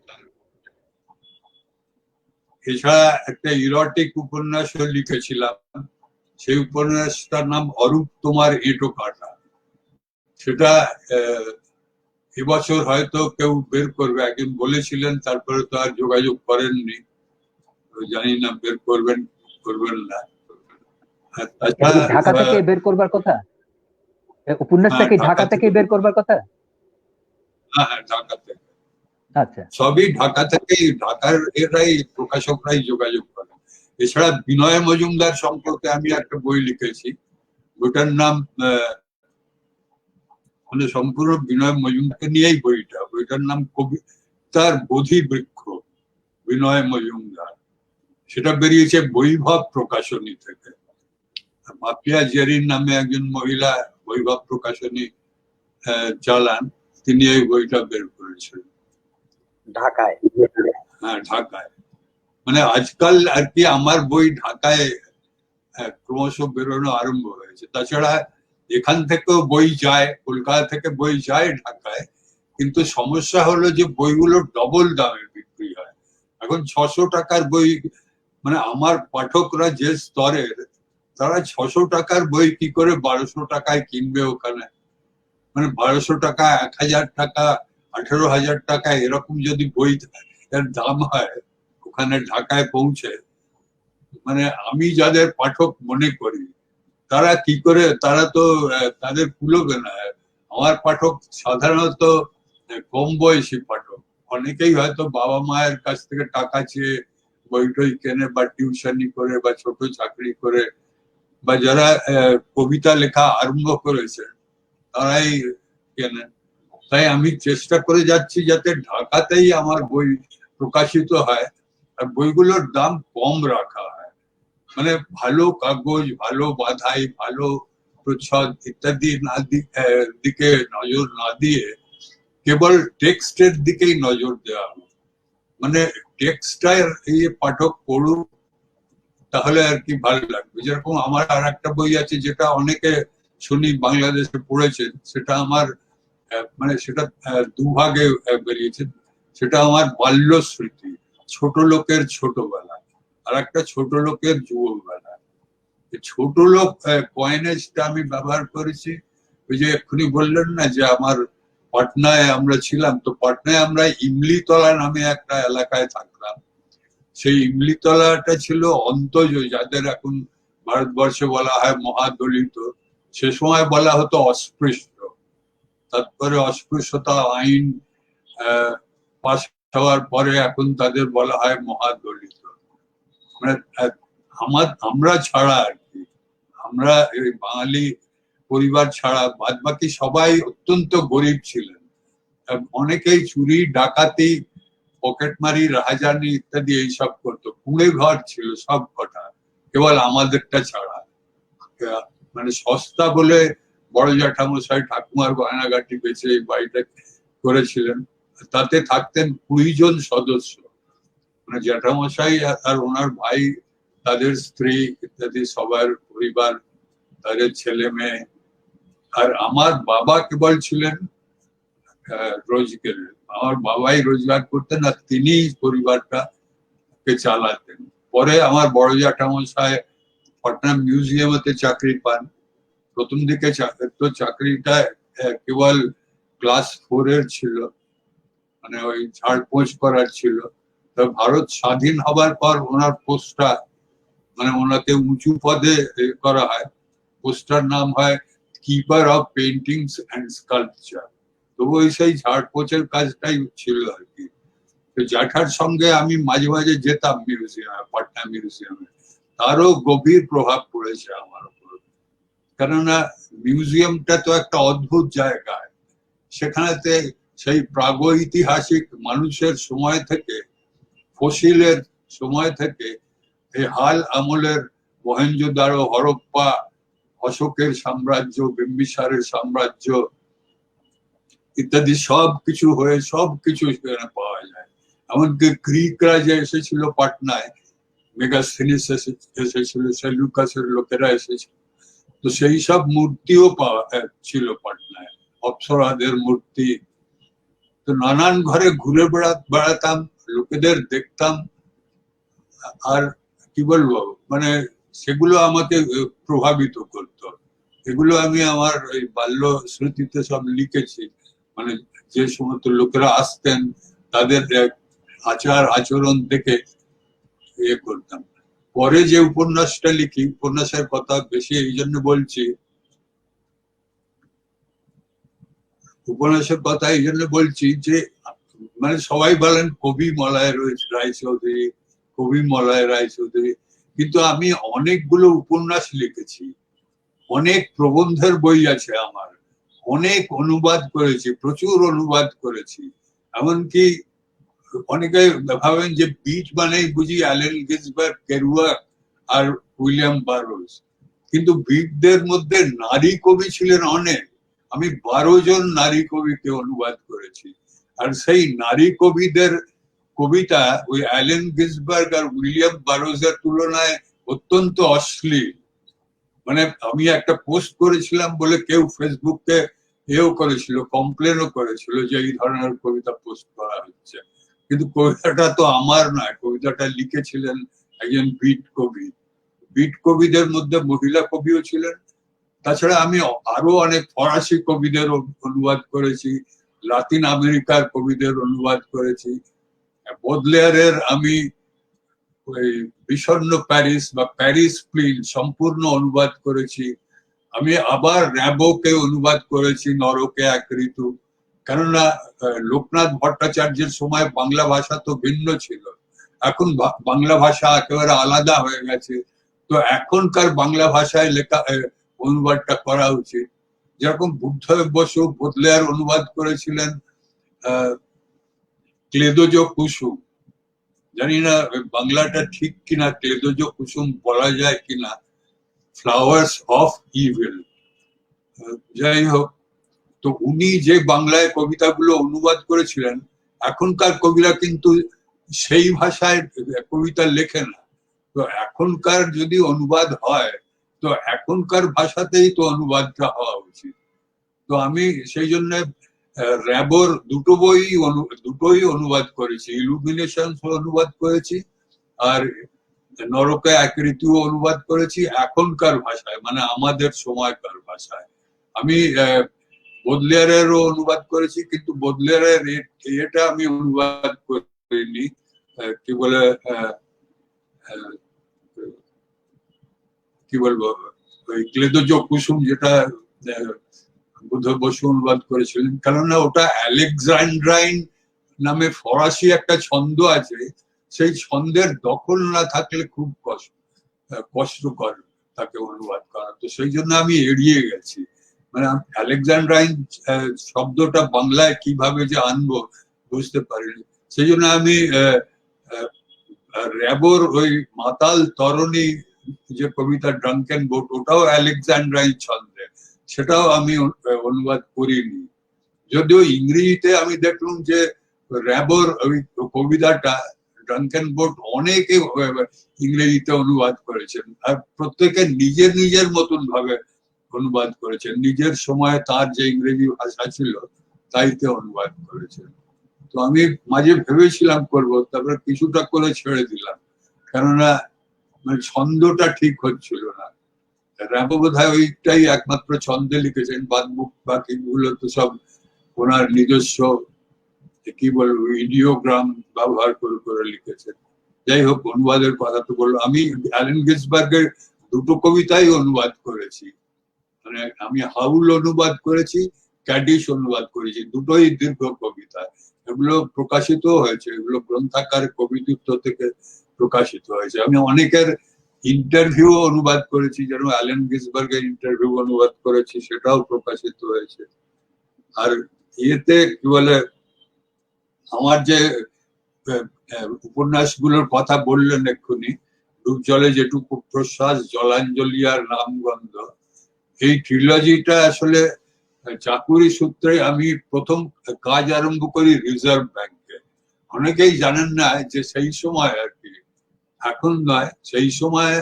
এছাড়া একটা ইরোটিক উপন্যাসও লিখেছিলাম, সেই উপন্যাসটার নাম অরূপ তোমার এঁটো কাটা। সেটা এবছর হয়তো কেউ বের করবে, একজন বলেছিলেন, তারপরে তো আর যোগাযোগ করেননি, জানি না বের করবেন করবেন না। ঢাকা থেকে বের করবার কথা, উপন্যাসটা কি ঢাকা থেকে বের করবার কথা? হ্যাঁ হ্যাঁ, ঢাকা থেকে। আচ্ছা, সবই ঢাকা থেকেই, ঢাকার এরাই প্রকাশকরাই যোগাযোগ করে। এছাড়া বিনয় মজুমদার সম্পর্কে আমি একটা বই লিখেছি, ওটার নাম মানে সম্পূর্ণ বিনয় মজুমদারকে নিয়েই বইটা, বইটার নাম কবিতার বোধি বৃক্ষ, বিনয় মজুমদার। সেটা বেরিয়েছে বৈভব প্রকাশনী থেকে। মাফিয়া জেরিন নামে একজন মহিলা বৈভব প্রকাশনী চালান, তিনি এই বইটা বের করেছেন ঢাকায়। হ্যাঁ, ঢাকায়। মানে আজকাল আর কি আমার বই ঢাকায় ক্রমশ বেরোনো আরম্ভ হয়েছে। তাছাড়া এখান থেকেও বই যায়, কলকাতা থেকে বই যায় ঢাকায়, কিন্তু সমস্যা হলো যে বইগুলো ডবল দামে বিক্রি হয়। এখন 600 টাকার বই, মানে আমার পাঠকরা যে স্তরের, তারা 600 টাকার বই কি করে 1200 টাকায় কিনবে ওখানে? মানে 1200 টাকা, 1000 টাকা, 18,000 টাকা এরকম যদি বই এর দাম হয় ওখানে ঢাকায় পৌঁছে, মানে আমি যাদের পাঠক মনে করি তারা কি করে, তারা তো তাদের কুলোবে না। আমার পাঠক সাধারণত কম বয়সী পাঠক, অনেকেই হয়তো বাবা মায়ের কাছ থেকে টাকা চেয়ে বই টই কেনে, বা টিউশনি করে, বা ছোট চাকরি করে, বা যারা কবিতা লেখা আরম্ভ করেছে তারাই কেনেন। তাই আমি চেষ্টা করে যাচ্ছি যাতে ঢাকাতেই আমার বই প্রকাশিত হয়, আর বইগুলোর দাম কম রাখা হয়। মানে ভালো কাগজ, ভালো বাধাই, ভালো প্রচ্ছদ ইত্যাদি দিকে নজর না দিয়ে কেবল টেক্সটের দিকেই নজর দেওয়া হবে। মানে টেক্সটার এই পাঠক পড়ুক, তাহলে আর কি ভালো লাগবে। যেরকম আমার আর একটা বই আছে যেটা অনেকে শুনি বাংলাদেশে পড়েছেন, সেটা আমার মানে সেটা দুভাগে বেরিয়েছে। সেটা আমার বাল্য স্মৃতি, ছোট লোকের ছোটবেলা, আর একটা ছোট লোকের যুববেলা। ছোট লোক কয়েনেজটা আমি ব্যবহার করেছি। ওই যে এক্ষুনি বললেন না যে আমার পাটনায় আমরা ছিলাম, তো পাটনায় আমরা ইমলিতলা নামে একটা এলাকায় থাকলাম। সেই ইমলিতলাটা ছিল অন্তজ, যাদের এখন ভারতবর্ষে বলা হয় মহাদলিত, সে সময় বলা হতো অস্পৃশ্য। তারপরে অস্পৃশ্যতা আইন পাশ হওয়ার পরে এখন তাদের বলা হয় মহাদলিত। মানে আমরা ছাড়া আর কি আমরা এই বাঙালি পরিবার ছাড়া বাদ বাকি সবাই অত্যন্ত গরিব ছিলেন। অনেকেই চুরি ডাকাতি পকেটমারি রাহাজানি ইত্যাদি এইসব করতো, কুঁড়ে ঘর ছিল সব কটা, কেবল আমাদেরটা ছাড়া। মানে সস্তা বলে বড় জ্যাঠামশাই ঠাকুমার গয়নাগাটি বেচে এই বাড়িটা করেছিলেন। তাতে থাকতেন 20 জন সদস্য, মানে জ্যাঠামশাই আর ওনার ভাই, তাদের স্ত্রী ইত্যাদি সবার পরিবার, তাদের ছেলে মেয়ে। আর আমার বাবা কেবল ছিলেন রোজগারের, আমার বাবাই রোজগার করতেন আর তিনি পরিবারটাকে চালাতেন। পরে আমার বড় জ্যাঠামশাই পাটনা মিউজিয়ামেতে চাকরি পান। প্রথম দিকে তো চাকরিটা কেবল ক্লাস 4 এর ছিল, মানে ওই ঝাড়পোঁছ করার ছিল। তো ভারত স্বাধীন হবার পর ওনার পোস্টটা, মানে ওনাকে উঁচু পদে করা হয়, পোস্টার নাম হয় keeper of paintings and sculpture. তো ওই সেই ঝাড়পোঁছের কাজটাই ছিল আর কি। তো জ্যাঠার সঙ্গে আমি মাঝে মাঝে যেতাম মিউজিয়ামে, পাটনা মিউজিয়ামে। তারও গভীর প্রভাব পড়েছে আমার উপর, কেননা মিউজিয়ামটা তো একটা অদ্ভুত জায়গা। সেখানেতে সেই প্রাগৈতিহাসিক মানুষের সময় থেকে, ফসিলের সময় থেকে, এই হাল আমলের মহেঞ্জোদারো, হরপ্পা, অশোকের সাম্রাজ্য, বিম্বিসারের সাম্রাজ্য ইত্যাদি সবকিছু হয়ে সবকিছু সেখানে পাওয়া যায়। এমনকি গ্রিকরা যে এসেছিল পাটনায়, মেগাস্থেনিস এসেছিল, সেলুকাসের লোকেরা এসেছিল, তো সেই সব মূর্তিও পাওয়া ছিল পাটনায়, অপ্সরাদের মূর্তি। তো নানান ঘরে ঘুরে বেড়াতাম, লোকেদের দেখতাম। আর কি বলবো, মানে সেগুলো আমাকে প্রভাবিত করতো। এগুলো আমি আমার ওই বাল্য স্মৃতিতে সব লিখেছি। মানে যে সমস্ত লোকেরা আসতেন তাদের আচার আচরণ দেখে ইয়ে করতাম। পরে যে উপন্যাসটা লিখি, উপন্যাসের কথা বেশি এই জন্য বলছি, উপন্যাসের কথা এই জন্য বলছি যে মানে সবাই বলেন কবি মলয় রায়চৌধুরী, কবি মলয় রায়চৌধুরী, কিন্তু আমি অনেকগুলো উপন্যাস লিখেছি, অনেক প্রবন্ধের বই আছে আমার, অনেক অনুবাদ করেছি, প্রচুর অনুবাদ করেছি। এমনকি অনেকে ভাবেন যে বিট মানেই বুঝি অ্যালেন গিন্সবার্গ, কেরুয়াক আর উইলিয়াম বারোজ, কিন্তু বিটদের মধ্যে নারী কবি ছিলেন অনেক। আমি 12 জন নারী কবিকে অনুবাদ করেছি। আর সেই নারী কবিদের কবিতা ওই অ্যালেন গিন্সবার্গ আর উইলিয়াম বারোজের তুলনায় অত্যন্ত অশ্লীল। মানে আমি একটা পোস্ট করেছিলাম বলে কেউ ফেসবুকে এও করেছিল, কমপ্লেনও করেছিল যে এই ধরনের কবিতা পোস্ট করা হচ্ছে, কিন্তু কবিতাটা তো আমার নয়, কবিতাটা লিখেছিলেন একজন বিট কবি। বিট কবিদের মধ্যে মহিলা কবিও ছিলেন। তাছাড়া আমি আরো অনেক ফরাসি কবিদের অনুবাদ করেছি, লাতিন আমেরিকার কবিদের অনুবাদ করেছি। বোদলেয়ারের আমি ওই বিষণ্ণ প্যারিস বা প্যারিস প্লিন সম্পূর্ণ অনুবাদ করেছি। আমি আবার র্যাবোকে অনুবাদ করেছি, নরকে এক ঋতু। কেননা লোকনাথ ভট্টাচার্যের সময় বাংলা ভাষা তো ভিন্ন ছিল, এখন বাংলা ভাষা একেবারে আলাদা হয়ে গেছে। তো এখনকার বাংলা ভাষায় লেখা অনুবাদটা করা উচিত। যেরকম বুদ্ধদেব বসু বোদলেয়ার অনুবাদ করেছিলেন ক্লেদোজ কুসুম, জানি না বাংলাটা ঠিক কিনা, ক্লেদোজ কুসুম বলা যায় কিনা, ফ্লাওয়ার্স অফ ইভিল। যাই হোক, তো উনি যে বাংলায় কবিতাগুলো অনুবাদ করেছিলেন, এখনকার কবিরা কিন্তু সেই ভাষায় কবিতা লেখে না। তো এখনকার যদি অনুবাদ হয় তো এখনকার ভাষাতেই তো অনুবাদটা হওয়া উচিত। তো আমি সেই জন্য র্যাবোর দুটোই অনুবাদ করেছি, ইলুমিনেশন অনুবাদ করেছি আর নরকে এক ঋতুও অনুবাদ করেছি এখনকার ভাষায়, মানে আমাদের সময়কার ভাষায়। আমি বোদলেয়ারেরও অনুবাদ করেছি, কিন্তু বোদলেয়ারের এটা আমি অনুবাদ করিনি, কি বলে কি বলবো, ওই ক্লেদোজ কুসুম যেটা বুদ্ধ বসু অনুবাদ করেছিলেন। কেননা ওটা আলেকজান্ড্রাইন নামে ফরাসি একটা ছন্দ আছে, সেই ছন্দের দখল না থাকলে খুব কষ্টকর। তাকে অনুবাদ করা, তো সেই জন্য আমি এড়িয়ে গেছি। মানে আলেকজান্ড্রাইন শব্দটা বাংলায় কিভাবে যে আনবো বুঝতে পারিনি। সেই জন্য আমি র্যাবোর ওই মাতাল তরণী যে কবিতা ড্রাঙ্কেন বোট, ওটাও আলেকজান্ড্রাইন ছন্দে, সেটাও আমি অনুবাদ করিনি। যদিও ইংরেজিতে আমি দেখলাম যে র্যাবোর ওই কবিতাটা ড্রাঙ্কেন বোট অনেকে ইংরেজিতে অনুবাদ করেছেন, আর প্রত্যেকে নিজের নিজের মতন ভাবে অনুবাদ করেছেন, নিজের সময় তার যে ইংরেজি ভাষা ছিল তাইতে অনুবাদ করেছেন। তো আমি মাঝে ভেবেছিলাম করবো, তারপরে কিছুটা করে ছেড়ে দিলাম, কেননা মানে ছন্দটা ঠিক হচ্ছিল না। র্যাবো বোধহয় ওইটাই একমাত্র ছন্দে লিখেছেন, বাকিগুলো তো সব ওনার নিজস্ব কি বলবো ইডিওগ্রাম ব্যবহার করে করে লিখেছেন। যাই হোক, অনুবাদের কথা তো বললো, আমি অ্যালেন গিন্সবার্গের দুটো কবিতাই অনুবাদ করেছি। মানে আমি হাউল অনুবাদ করেছি, ক্যাডিশ অনুবাদ করেছি, দুটোই দীর্ঘ কবিতা। এগুলো প্রকাশিত হয়েছে, এগুলো গ্রন্থাকার কবিদূত থেকে প্রকাশিত হয়েছে। আমি অনেকের ইন্টারভিউ অনুবাদ করেছি, যেন অ্যালেন গিন্সবার্গের ইন্টারভিউ অনুবাদ করেছি, সেটাও প্রকাশিত হয়েছে। আর ইয়েতে কি বলে, আমার যে উপন্যাসগুলোর কথা বললেন এক্ষুনি, ডুব জলে যেটুকু প্রশ্বাস, জলাঞ্জলি আর নামগন্ধ, এই ট্রিলজিটা আসলে চাকুরি সূত্রে আমি প্রথম কাজ আরম্ভ করি রিজার্ভ ব্যাংকে। অনেকেই জানেন না যে সেই সময় আর কি, এখন নয়, সেই সময়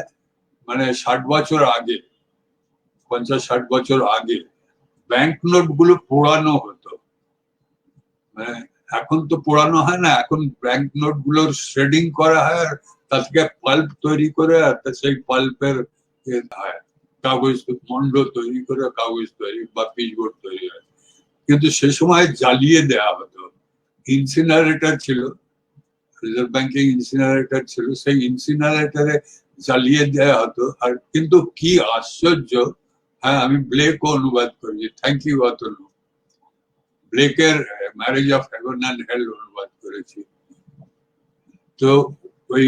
মানে 60 বছর আগে, 50-60 বছর আগে ব্যাংক নোট গুলো পোড়ানো হতো। মানে এখন তো পোড়ানো হয় না, এখন ব্যাংক নোট গুলোর শ্রেডিং করা হয়, আর তার থেকে পাল্প তৈরি করে, আর সেই পাল্পের হয় কাগজ, মন্ড তৈরি করে কাগজ তৈরি বা পিচবোর্ড তৈরি হয়। কিন্তু সে সময় জ্বালিয়ে দেওয়া হতো, ইনসিনারেটর ছিল, রিজার্ভ ব্যাংকিং ইনসিনারেটর ছিল, সেই ইনসিনারেটরে জ্বালিয়ে দেওয়া হতো। আর কিন্তু কি আশ্চর্য, হ্যাঁ আমি ব্লেকও অনুবাদ করেছি, থ্যাংক ইউ অতনু, ব্লেকের marriage of heaven and hell অনুবাদ করেছি। তো ওই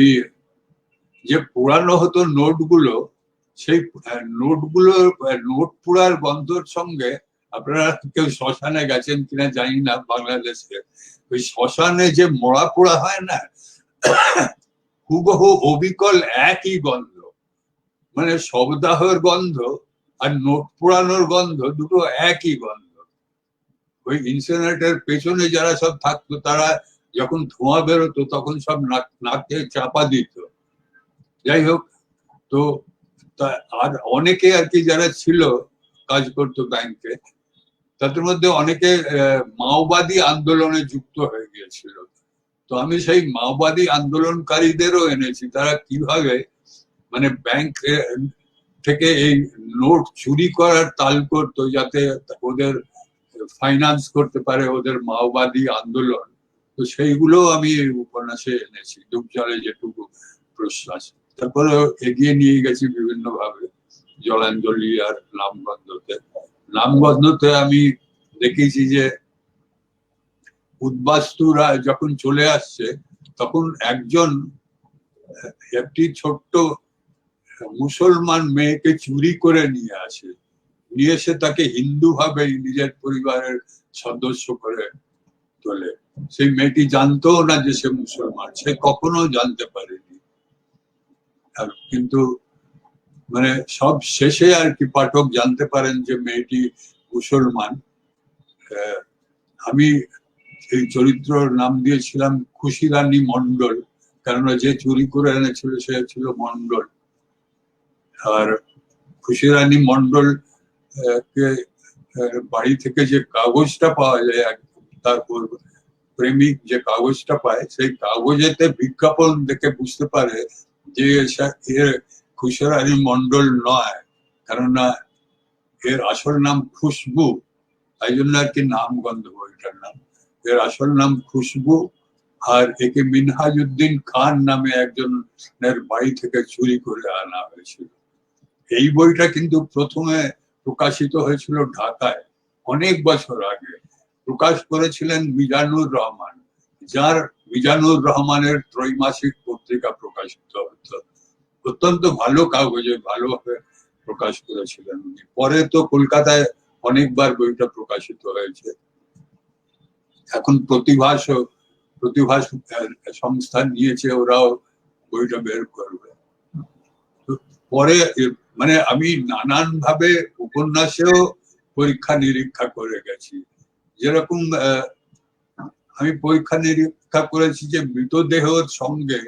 যে পোড়ানো হতো নোটগুলো, সেই নোটগুলো, নোট পোড়ার গন্ধর সঙ্গে, আপনারা কেউ শ্মশানে গেছেন কিনা জানি না বাংলাদেশে, ওই শ্মশানে যে মরা পোড়া হয় না, হুবহু অবিকল একই গন্ধ। মানে শবদাহের গন্ধ আর নোট পোড়ানোর গন্ধ দুটো একই গন্ধ। ওই ইনসিনারেটর পেছনে যারা সব থাকতো, তারা যখন ধোঁয়া বেরোতো তখন সব নাকে চাপা দিত। যাই হোক, তো আর অনেকে আর কি যারা ছিল, কাজ করতো ব্যাংকে, তাদের মধ্যে অনেকে মাওবাদী আন্দোলনে যুক্ত হয়ে গিয়েছিল। তো আমি সেই মাওবাদী আন্দোলনকারীদেরও এনেছি, তারা কিভাবে মানে ব্যাংক থেকে এই নোট চুরি করার তাল করতো, যাতে ওদের ফাইন্যান্স করতে পারে ওদের মাওবাদী আন্দোলন। তো সেইগুলো আমি উপন্যাসে এনেছি, ডুব জলে যেটুকু প্রশ্বাস। তারপরে এগিয়ে নিয়ে গেছি বিভিন্ন ভাবে, জলাঞ্জলি আর নামগন্ধতে। নামগন্ধতে আমি দেখেছি যে উদ্বাস্তুরা যখন চলে আসছে, তখন একজন একটি ছোট্ট মুসলমান মেয়েকে চুরি করে নিয়ে আসে, নিয়ে এসে তাকে হিন্দু ভাবে নিজের পরিবারের সদস্য করে তোলে। সেই মেয়েটি জানতো না যে সে মুসলমান, সে কখনো জানতে পারেনি। কিন্তু মানে সব শেষে আর কি পাঠক জানতে পারেন যে মেয়েটি মুসলমান। আমি এই চরিত্রর নাম দিয়েছিলাম খুশি রানী মন্ডল, কেননা যে চুরি করে এনেছিল সে ছিল মন্ডল। আর খুশি রানী মন্ডল কে বাড়ি থেকে যে কাগজটা পাওয়া যায়, তারপর প্রেমিক যে কাগজটা পায়, সেই কাগজেতে বিজ্ঞাপন দেখে বুঝতে পারে যে এর খুশি রানী মন্ডল নয়, কেননা এর আসল নাম খুশবু, তাই জন্য আর কি নামগন্ধ বইটার নাম। এর আসল নাম খুশবু, আর একে মিনহাজউদ্দিন খান নামে একজনের বাড়ি থেকে চুরি করে আনা হয়েছিল। এই বইটা কিন্তু প্রথমে প্রকাশিত হয়েছিল ঢাকায় অনেক বছর আগে। প্রকাশ করেছিলেন মিজানুর রহমান, যার মিজানুর রহমানের ত্রৈমাসিক পত্রিকা প্রকাশিত হতো, অত্যন্ত ভালো কাগজে ভালোভাবে প্রকাশ করেছিলেন উনি। পরে তো কলকাতায় অনেকবার বইটা প্রকাশিত হয়েছে। এখন প্রতিভাস সংস্থা নিয়েছে, ওরাও বইটা বের করবে। তো পরে মানে আমি নানান ভাবে উপন্যাসেও পরীক্ষা নিরীক্ষা করে গেছি। যেরকম আমি পরীক্ষা নিরীক্ষা করেছি যে মৃতদেহের সঙ্গে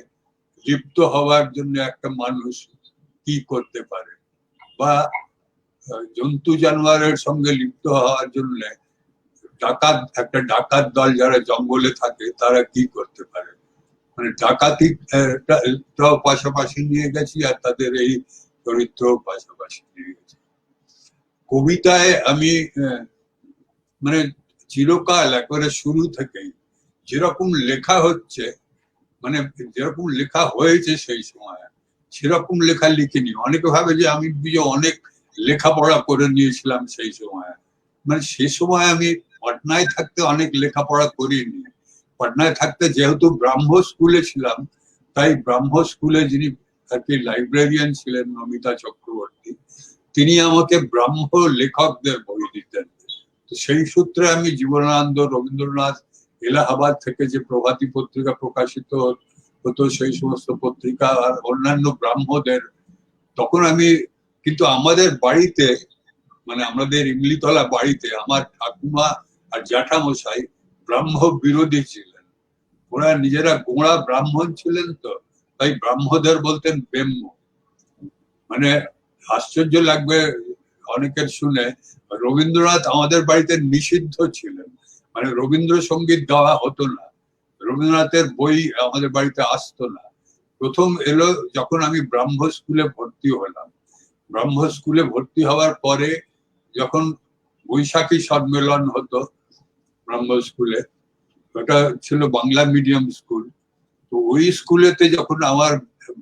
লিপ্ত হওয়ার জন্য একটা মানুষ কি করতে পারে, বা জন্তু জানোয়ারের সঙ্গে লিপ্ত হওয়ার জন্য একটা ডাকাত দল যারা জঙ্গলে থাকে তারা কি করতে পারে। মানে ডাকাতি পাশাপাশি নিয়ে গেছি, আর তাদের এই চরিত্র পাশাপাশি নিয়ে গেছি। কবিতায় আমি মানে চিরকাল একেবারে শুরু থেকেই যেরকম লেখা হচ্ছে, মানে যেরকম লেখা হয়েছে সেই সময় সেরকম লেখা লিখিনি। অনেকে ভাবে যে আমি অনেক লেখাপড়া করে নিয়েছিলাম সেই সময়। মানে সে সময় আমি পাটনায় থাকতে অনেক লেখাপড়া করিনি। পাটনায় থাকতে যেহেতু ব্রাহ্ম স্কুলে ছিলাম, তাই ব্রাহ্ম স্কুলে যিনি আর কি লাইব্রেরিয়ান ছিলেন নমিতা চক্রবর্তী, তিনি আমাকে ব্রাহ্ম লেখকদের বই দিতেন। তো সেই সূত্রে আমি জীবনানন্দ, রবীন্দ্রনাথ, এলাহাবাদ থেকে যে প্রভাতী পত্রিকা প্রকাশিত হতো সেই সমস্ত পত্রিকা আর অন্যান্য ব্রাহ্মদের, তখন আমি কিন্তু আমাদের বাড়িতে, মানে আমাদের ইমলিতলা বাড়িতে আমার ঠাকুমা আর জ্যাঠামশাই ব্রাহ্ম বিরোধী ছিলেন। ওরা নিজেরা গোঁড়া ব্রাহ্মণ ছিলেন, তো তাই ব্রাহ্মদের বলতেন ব্রহ্ম। মানে আশ্চর্য লাগবে অনেকের শুনে, রবীন্দ্রনাথ আমাদের বাড়িতে নিষিদ্ধ ছিলেন। মানে রবীন্দ্রসঙ্গীত গাওয়া হতো না, রবীন্দ্রনাথের বই আমাদের বাড়িতে আসতো না। প্রথম এলো যখন আমি ব্রাহ্ম স্কুলে ভর্তি হলাম। ব্রাহ্ম স্কুলে ভর্তি হওয়ার পরে যখন বৈশাখী সম্মেলন হতো ব্রাহ্ম স্কুলে, ওটা ছিল বাংলা মিডিয়াম স্কুল। তো ওই স্কুলেতে যখন আমার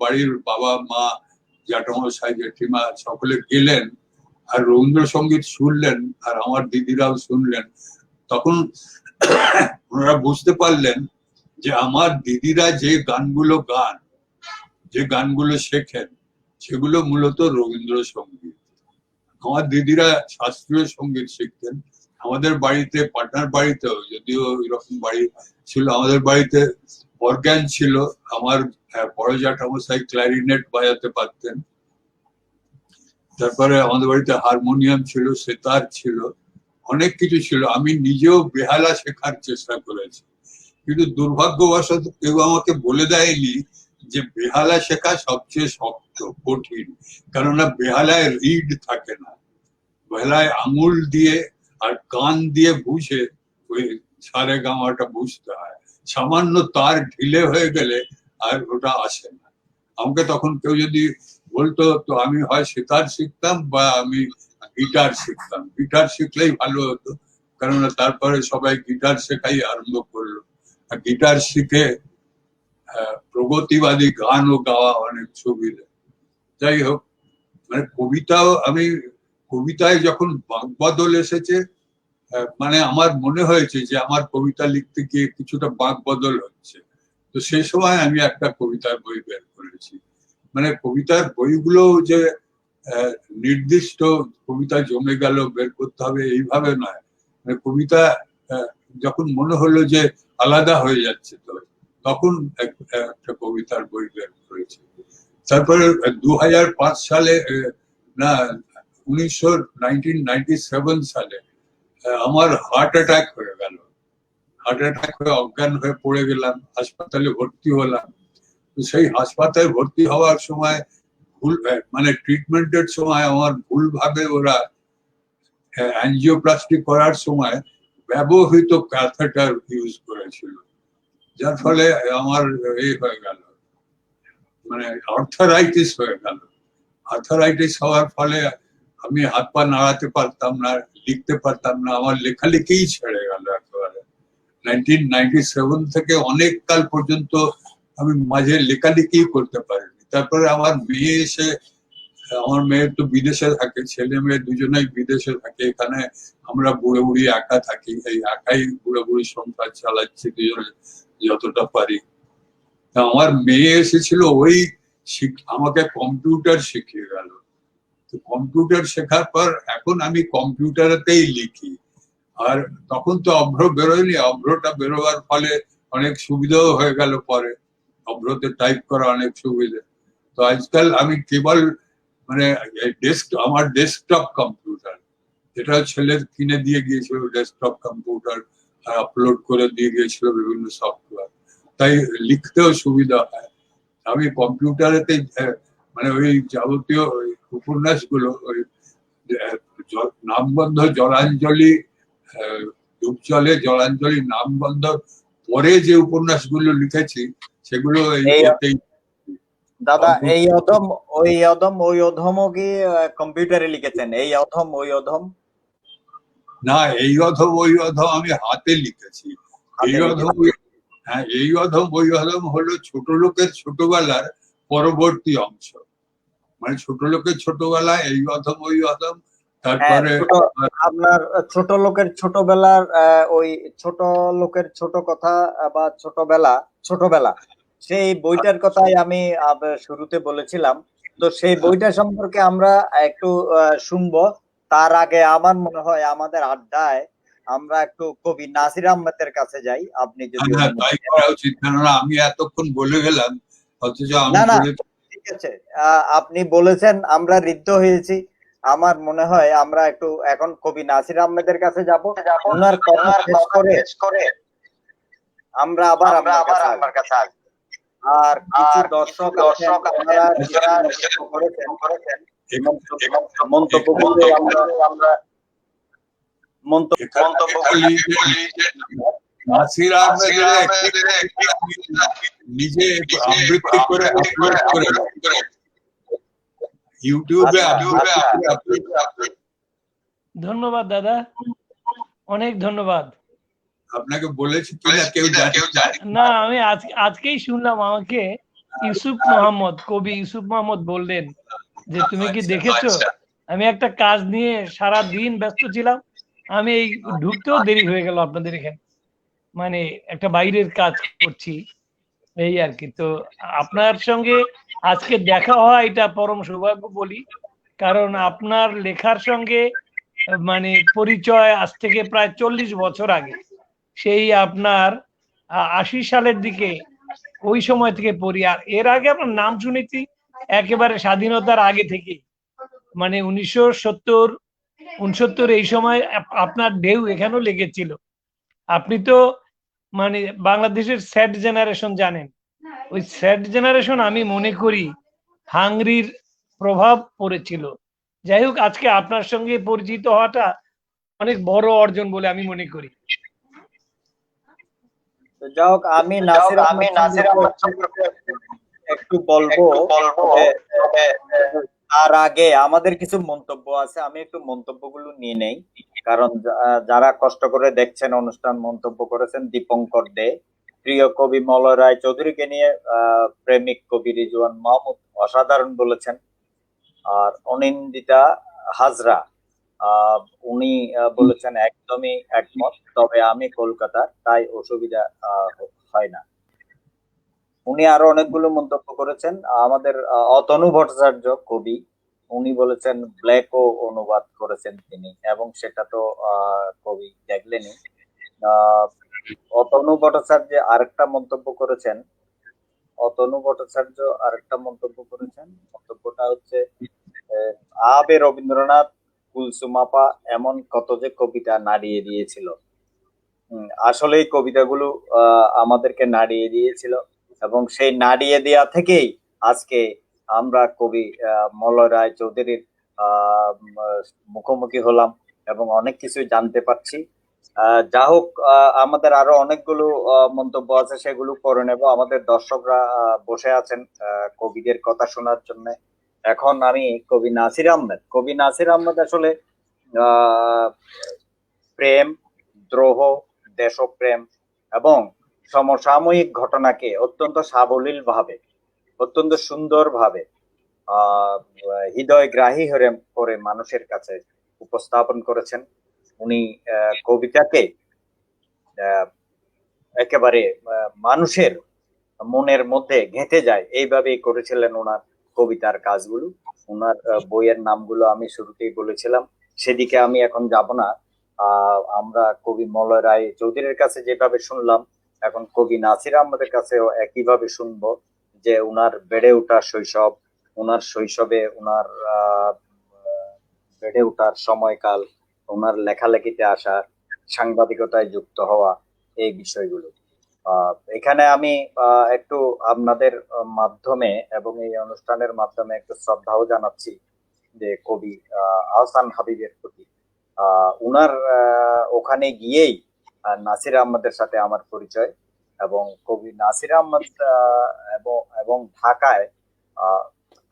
বাড়ির বাবা মা, জ্যাঠামশাই, জেঠিমা সকলে গেলেন আর রবীন্দ্রসঙ্গীত শুনলেন, আর আমার দিদিরাও শুনলেন, তখন ওনারা বুঝতে পারলেন যে আমার দিদিরা যে গানগুলো গান, যে গানগুলো শেখেন, সেগুলো মূলত রবীন্দ্রসঙ্গীত। আমার দিদিরা শাস্ত্রীয় সঙ্গীত শিখতেন। আমাদের বাড়িতে, পাটনার বাড়িতেও যদিও এরকম বাড়ি ছিল, আমাদের বাড়িতে অর্গান ছিল। আমার বড় জ্যাঠামশাই ক্ল্যারিনেট বাজাতে পারতেন। তারপরে আমাদের বাড়িতে হারমোনিয়াম ছিল, সেতার ছিল, অনেক কিছু ছিল। আমি নিজেও বেহালা শেখার চেষ্টা করেছি, কিন্তু দুর্ভাগ্যবশত কেউ আমাকে বলে দেয়নি যে বেহালা শেখা সবচেয়ে শক্ত, কঠিন। কেননা বেহালায় রিড থাকে না, বেহালায় আঙুল দিয়ে আর কান দিয়ে বুঝে ওই সারে গামাটা বুঝতে হয়। সামান্য তার ঢিলে হয়ে গেলে আর ওটা আসে না। আমাকে তখন কেউ যদি বলতো, তো আমি হয় সেতার শিখতাম বা আমি গিটার শিখতাম। গিটার শিখলেই ভালো হতো, কেননা তারপরে সবাই গিটার শেখাই আরম্ভ করলো। আর গিটার শিখে প্রগতিবাদী গানও গাওয়া অনেক সুবিধা। যাই হোক, মানে কবিতাও আমি, কবিতায় যখন বাকবদল এসেছে, মানে আমার মনে হয়েছে যে আমার কবিতা লিখতে গিয়ে কিছুটা বাকবদল হচ্ছে। তো সেই সময় আমি একটা কবিতার বই বের করেছি। মানে কবিতার বইগুলো যে নির্দিষ্ট কবিতা জমে গেল বের করতে হবে এইভাবে নয়। মানে কবিতা যখন মনে হলো যে আলাদা হয়ে যাচ্ছে, তো তখন একটা কবিতার বই বের করেছি। তারপরে 2005 সালে, না 1997 সালে আমার হার্ট অ্যাটাক হয়ে গেল। হার্ট অ্যাটাক হয়ে অজ্ঞান হয়ে পড়ে গেলাম, হাসপাতালে ভর্তি হলাম। তো সেই হাসপাতালে ভর্তি হওয়ার সময় ভুল, মানে ট্রিটমেন্টের সময় আমার ভুল ভাবে ওরা অ্যাঞ্জিওপ্লাস্টি করার সময় ব্যবহৃত ক্যাথেটার ইউজ করেছিল, যার ফলে আমার এই হয়ে গেল, মানে আর্থারাইটিস হয়ে গেল। আর্থারাইটিস হওয়ার ফলে আমি হাত পা নাড়াতে পারতাম না, লিখতে পারতাম না, আমার লেখালেখিই ছেড়ে গেল একেবারে। 1997 থেকে অনেক কাল পর্যন্ত আমি মাঝে লেখালেখি করতে পারিনি। তারপরে আমার মেয়ে এসে, আমার মেয়ে তো বিদেশে থাকে, ছেলে মেয়ে দুজনেই বিদেশে থাকে। এখানে আমরা বুড়ো বুড়ি একা থাকি, এই একাই বুড়ো বুড়ি সংসার চালাচ্ছি দুজনে যতটা পারি। আমার মেয়ে এসেছিল, ওই আমাকে কম্পিউটার শিখিয়ে গেল। তো কম্পিউটার শেখার পর এখন আমি কম্পিউটারেতেই লিখি। আর তখন তো অভ্র বেরোয়নি, অভ্রটা বেরোবার ফলে অনেক সুবিধাও হয়ে গেল পরে, অভ্রতে টাইপ করা অনেক সুবিধা। তো আজকাল আমি কেবল মানে আমার ডেস্কটপ কম্পিউটার, যেটা ছেলে কিনে দিয়ে গিয়েছিল, ডেস্কটপ কম্পিউটার আপলোড করে দিয়ে গিয়েছিল বিভিন্ন সফটওয়্যার, তাই লিখতেও সুবিধা হয়। আমি কম্পিউটারেতে মানে ওই যাবতীয় উপন্যাসগুলো, ওই নামবন্ধ জলাঞ্জলি, ডুবজলে জলাঞ্জলি, নামবন্ধ পরে যে উপন্যাসগুলো লিখেছি সেগুলো এতেই। দাদা এই অধম ওই অধম ওই অধমও কি কম্পিউটারে লিখেছেন? এই অধম ওই অধম? না, এই অধম ওই অধম আমি হাতে লিখেছি। এই অধম, হ্যাঁ, এই অধম ওই অধম হলো ছোট লোকের ছোটবেলার পরবর্তী অংশ। মানে ছোট লোকের ছোটবেলা, এই অধম ওই অধম, তারপরে আপনার ছোট লোকের ছোটবেলার ওই ছোট লোকের ছোট কথা বা ছোটবেলা সেই বইটার কথাই আমি শুরুতে বলেছিলাম। তো সেই বইটা সম্পর্কে আমরা একটু শুনবো। তার আগে আমার মনে হয় আমাদের আড্ডায় আমরা একটু কবি নাসির আহমেদের কাছে যাই, আপনি যদি তাই করা উচিত, কেননা আমি এতক্ষণ বলে গেলাম অথচ আমি না ঠিক আছে, আপনি বলেছেন, আমরা ঋদ্ধ হয়েছি। আমার মনে হয় আমরা একটু এখন কবি নাসির আহমেদের কাছে যাব, ওনার কথা শেষ করে আমরা আবার আপনার কাছে আসব। আর কিছু দর্শক আপনারা করেছেন মন্তব্যগুলো আমরা মন্তব্য নাসির আহমেদের নিজে আবৃত্তি করে আপলোড করে ইউটিউবে। ধন্যবাদ দাদা, অনেক ধন্যবাদ। আপনাকে বলেছি কিনা কেউ জানে না, আমি আজকেই শুনলাম। আমাকে কবি ইউসুফ মোহাম্মদ বললেন যে তুমি কি দেখেছো। আমি একটা কাজ নিয়ে সারা দিন ব্যস্ত ছিলাম, আমি এই ঢুকতেও দেরি হয়ে গেল আপনাদের এখানে, মানে একটা বাইরের কাজ করছি এই আর কি। তো আপনার সঙ্গে আজকে দেখা হওয়া এটা পরম সৌভাগ্য বলি, কারণ আপনার লেখার সঙ্গে মানে পরিচয় আজ থেকে প্রায় 40 বছর আগে। সেই আপনার 80 সালের দিকে, ওই সময় থেকে পড়ি। আর এর আগে আপনার নাম শুনেছি একেবারে স্বাধীনতার আগে থেকে, মানে 1970-69 এই সময় আপনার ঢেউ এখানেও লেগেছিল। আপনি তো মানে বাংলাদেশের স্যাড জেনারেশন জানেন, ওই স্যাড জেনারেশন আমি মনে করি হাংরির প্রভাব পড়েছিল। যাই হোক, আজকে আপনার সঙ্গে পরিচিত হওয়াটা অনেক বড় অর্জন বলে আমি মনে করি। যাই হোক, আমি নাসির আহমেদ সম্পর্কে একটু বলবো। তার আগে আমাদের কিছু মন্তব্য আছে, আমি একটু মন্তব্যগুলো নিয়ে নেই, কারণ যারা কষ্ট করে দেখছেন অনুষ্ঠান মন্তব্য করেছেন দীপঙ্কর দে, প্রিয় কবি মলয় রায় চৌধুরীকে নিয়ে প্রেমিক কবি রিজওয়ান মাহমুদ অসাধারণ বলেছেন। আর অনিন্দিতা হাজরা উনি বলেছেন একদমই একমত, তবে আমি কলকাতার, তাই অসুবিধা হয় না। উনি আরো অনেকগুলো মন্তব্য করেছেন। আমাদের অতনু ভট্টাচার্য কবি, উনি বলেছেন ব্ল্যাকও অনুবাদ করেছেন তিনি, এবং সেটা তো কবি দেখলেনি। অতনু ভট্টাচার্য আরেকটা মন্তব্য করেছেন, মন্তব্যটা হচ্ছে আবে রবীন্দ্রনাথ কুলসুম আপা এমন কত যে কবিতা নাড়িয়ে দিয়েছিল। আসলেই কবিতাগুলো আমাদেরকে নাড়িয়ে দিয়েছিল, এবং সেই নাড়িয়ে দেওয়া থেকেই আজকে আমরা কবি মলয় রায় চৌধুরীর মুখোমুখি হলাম এবং অনেক কিছু জানতে পারছি। যা হোক, আমাদের আরো অনেকগুলো মন্তব্য আছে, সেগুলো করে নেব। আমাদের দর্শকরা বসে আছেন কবিদের কথা শোনার জন্য। এখন আমি কবি নাসির আহমেদ আসলে প্রেম, দ্রোহ, দেশপ্রেম এবং সমসাময়িক ঘটনাকে অত্যন্ত সাবলীল ভাবে, অত্যন্ত সুন্দর ভাবে হৃদয়গ্রাহী করে মানুষের কাছে উপস্থাপন করেছেন। উনি কবিতাকে একেবারে মানুষের মনের মধ্যে গেঁথে যায় এইভাবেই করেছিলেন ওনার কবিতার কাজগুলো। ওনার বইয়ের নামগুলো আমি শুরুতেই বলেছিলাম, সেদিকে আমি এখন যাব না। আমরা কবি মলয় রায় চৌধুরীর কাছে যেভাবে শুনলাম, এখন কবি নাসির আহমদের কাছেও একইভাবে শুনবো, যে উনার বেড়ে ওঠা শৈশব, উনার শৈশবে উনার বেড়ে ওঠার সময়কাল, ওনার লেখালেখিতে আসা, সাংবাদিকতায় যুক্ত হওয়া, এই বিষয়গুলো। এখানে আমি একটু আপনাদের মাধ্যমে এবং এই অনুষ্ঠানের মাধ্যমে একটু শ্রদ্ধাও জানাচ্ছি যে কবি আহসান হাবিবের প্রতি। উনার ওখানে গিয়েই নাসির আহমদের সাথে আমার পরিচয়, এবং কবি নাসির আহমদ এবং ঢাকায়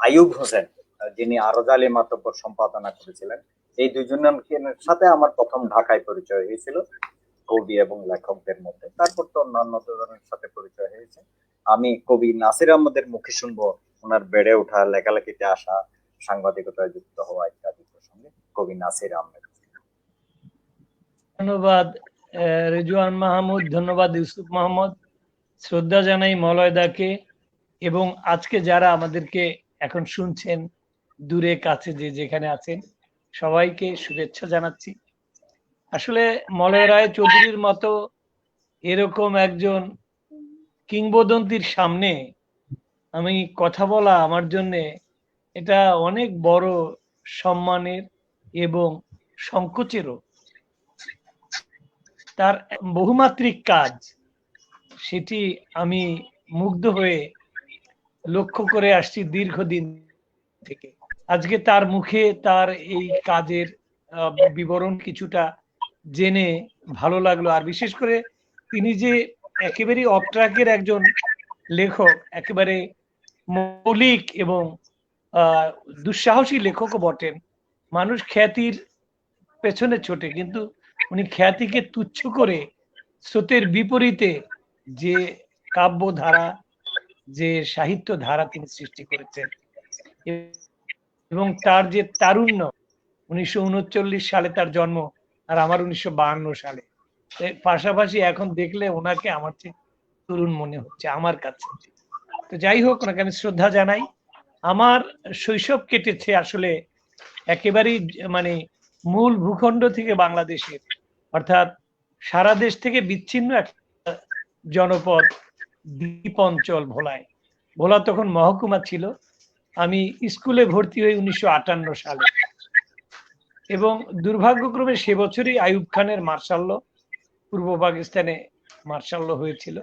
আইয়ুব হোসেন, যিনি আরজালি মাতব্বর সম্পাদনা করেছিলেন, এই দুজনের সাথে আমার প্রথম ঢাকায় পরিচয় হয়েছিল কবি এবং লেখকদের মধ্যে। তারপর তো অন্যান্য জনের সাথে পরিচয় হয়েছে। আমি কবি নাসির আহমদের মুখে শুনবো ওনার বেড়ে ওঠা, লেখালেখিতে আসা, সাংবাদিকতায় যুক্ত হওয়া ইত্যাদি প্রসঙ্গে। কবি নাসির আহমেদ। ধন্যবাদ রেজওয়ান মাহমুদ, ধন্যবাদ ইউসুফ মোহাম্মদ। শ্রদ্ধা জানাই মলয়দাকে, এবং আজকে যারা আমাদেরকে এখন শুনছেন, দূরে কাছে যে যেখানে আছেন, সবাইকে শুভেচ্ছা জানাচ্ছি। আসলে মলয় রায় চৌধুরীর মতো এরকম একজন কিংবদন্তির সামনে আমি কথা বলা আমার জন্য এটা অনেক বড় সম্মানের এবং সংকোচেরও। তার বহুমাত্রিক কাজ, সেটি আমি মুগ্ধ হয়ে লক্ষ্য করে আসছি দীর্ঘদিন থেকে। আজকে তার মুখে তার এই কাজের বিবরণ কিছুটা জেনে ভালো লাগলো। আর বিশেষ করে তিনি যে একেবারে অফ ট্র্যাকের একজন লেখক, একেবারে মৌলিক এবং দুঃসাহসী লেখকও বটেন। মানুষ খ্যাতির পেছনে ছোটে, কিন্তু উনি খ্যাতিকে তুচ্ছ করে স্রোতের বিপরীতে যে কাব্য ধারা, যে সাহিত্য ধারা তিনি সৃষ্টি করেছেন, এবং তার যে তারুণ্য, 1939 সালে তার জন্ম, আর আমার 1952 সালে। পাশাপাশি এখন দেখলে ওনাকে আমার চেয়ে তরুণ মনে হচ্ছে আমার কাছে। তো যাই হোক, ওনাকে আমি শ্রদ্ধা জানাই। আমার শৈশব কেটেছে আসলে একেবারেই মানে মূল ভূখণ্ড থেকে বাংলাদেশের, অর্থাৎ সারা দেশ থেকে বিচ্ছিন্ন একটা জনপদ, দ্বীপ অঞ্চল ভোলায়। ভোলা তখন মহকুমা ছিল। আমি স্কুলে ভর্তি হই 1958 সালে, এবং দুর্ভাগ্যক্রমে সে বছরই আইয়ুব খানের মার্শাল্য, পূর্ব পাকিস্তানে মার্শাল্য হয়েছিল।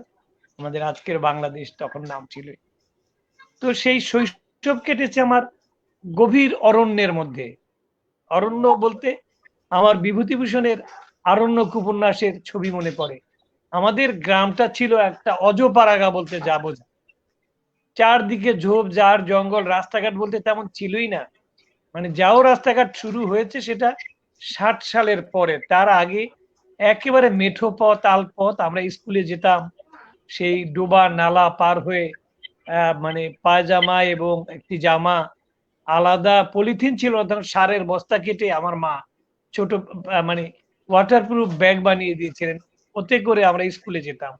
আমাদের আজকের বাংলাদেশ তখন নাম ছিল। তো সেই শৈশব কেটেছে আমার গভীর অরণ্যের মধ্যে। অরণ্য বলতে আমার বিভূতিভূষণের আরণ্যক উপন্যাসের ছবি মনে পড়ে। আমাদের গ্রামটা ছিল একটা অজপাড়াগা বলতে যা বোঝায়। চারদিকে ঝোপঝাড় জঙ্গল, রাস্তাঘাট বলতে তেমন ছিলই না। মানে যাও রাস্তাঘাট শুরু হয়েছে সেটা 60 সালের পরে, তার আগে একেবারে মেঠো পথ, আল পথ। আমরা স্কুলে যেতাম সেই ডোবা নালা পার হয়ে, মানে পায়জামা এবং একটি জামা, আলাদা পলিথিন ছিল, তখন সারের বস্তা কেটে আমার মা ছোট মানে ওয়াটারপ্রুফ ব্যাগ বানিয়ে দিয়েছিলেন, ওতে করে আমরা স্কুলে যেতাম।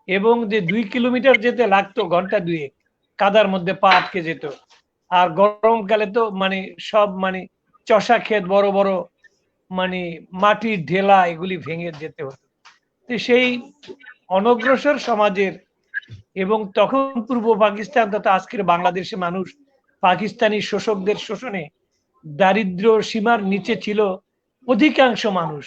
এবং যে 2 কিলোমিটার যেতে লাগতো ঘন্টা দুয়েক, কাদার মধ্যে পা আটকে যেত। আর গরমকালে তো মানে সব মানে চষা ক্ষেত, বড় বড় মানে মাটির ঢেলা, এগুলি ভেঙে যেতে হতো। তো সেই অনগ্রসর সমাজের, এবং তখন পূর্ব পাকিস্তান তথা আজকের বাংলাদেশে মানুষ পাকিস্তানি শোষকদের শোষণে দারিদ্র সীমার নিচে ছিল অধিকাংশ মানুষ।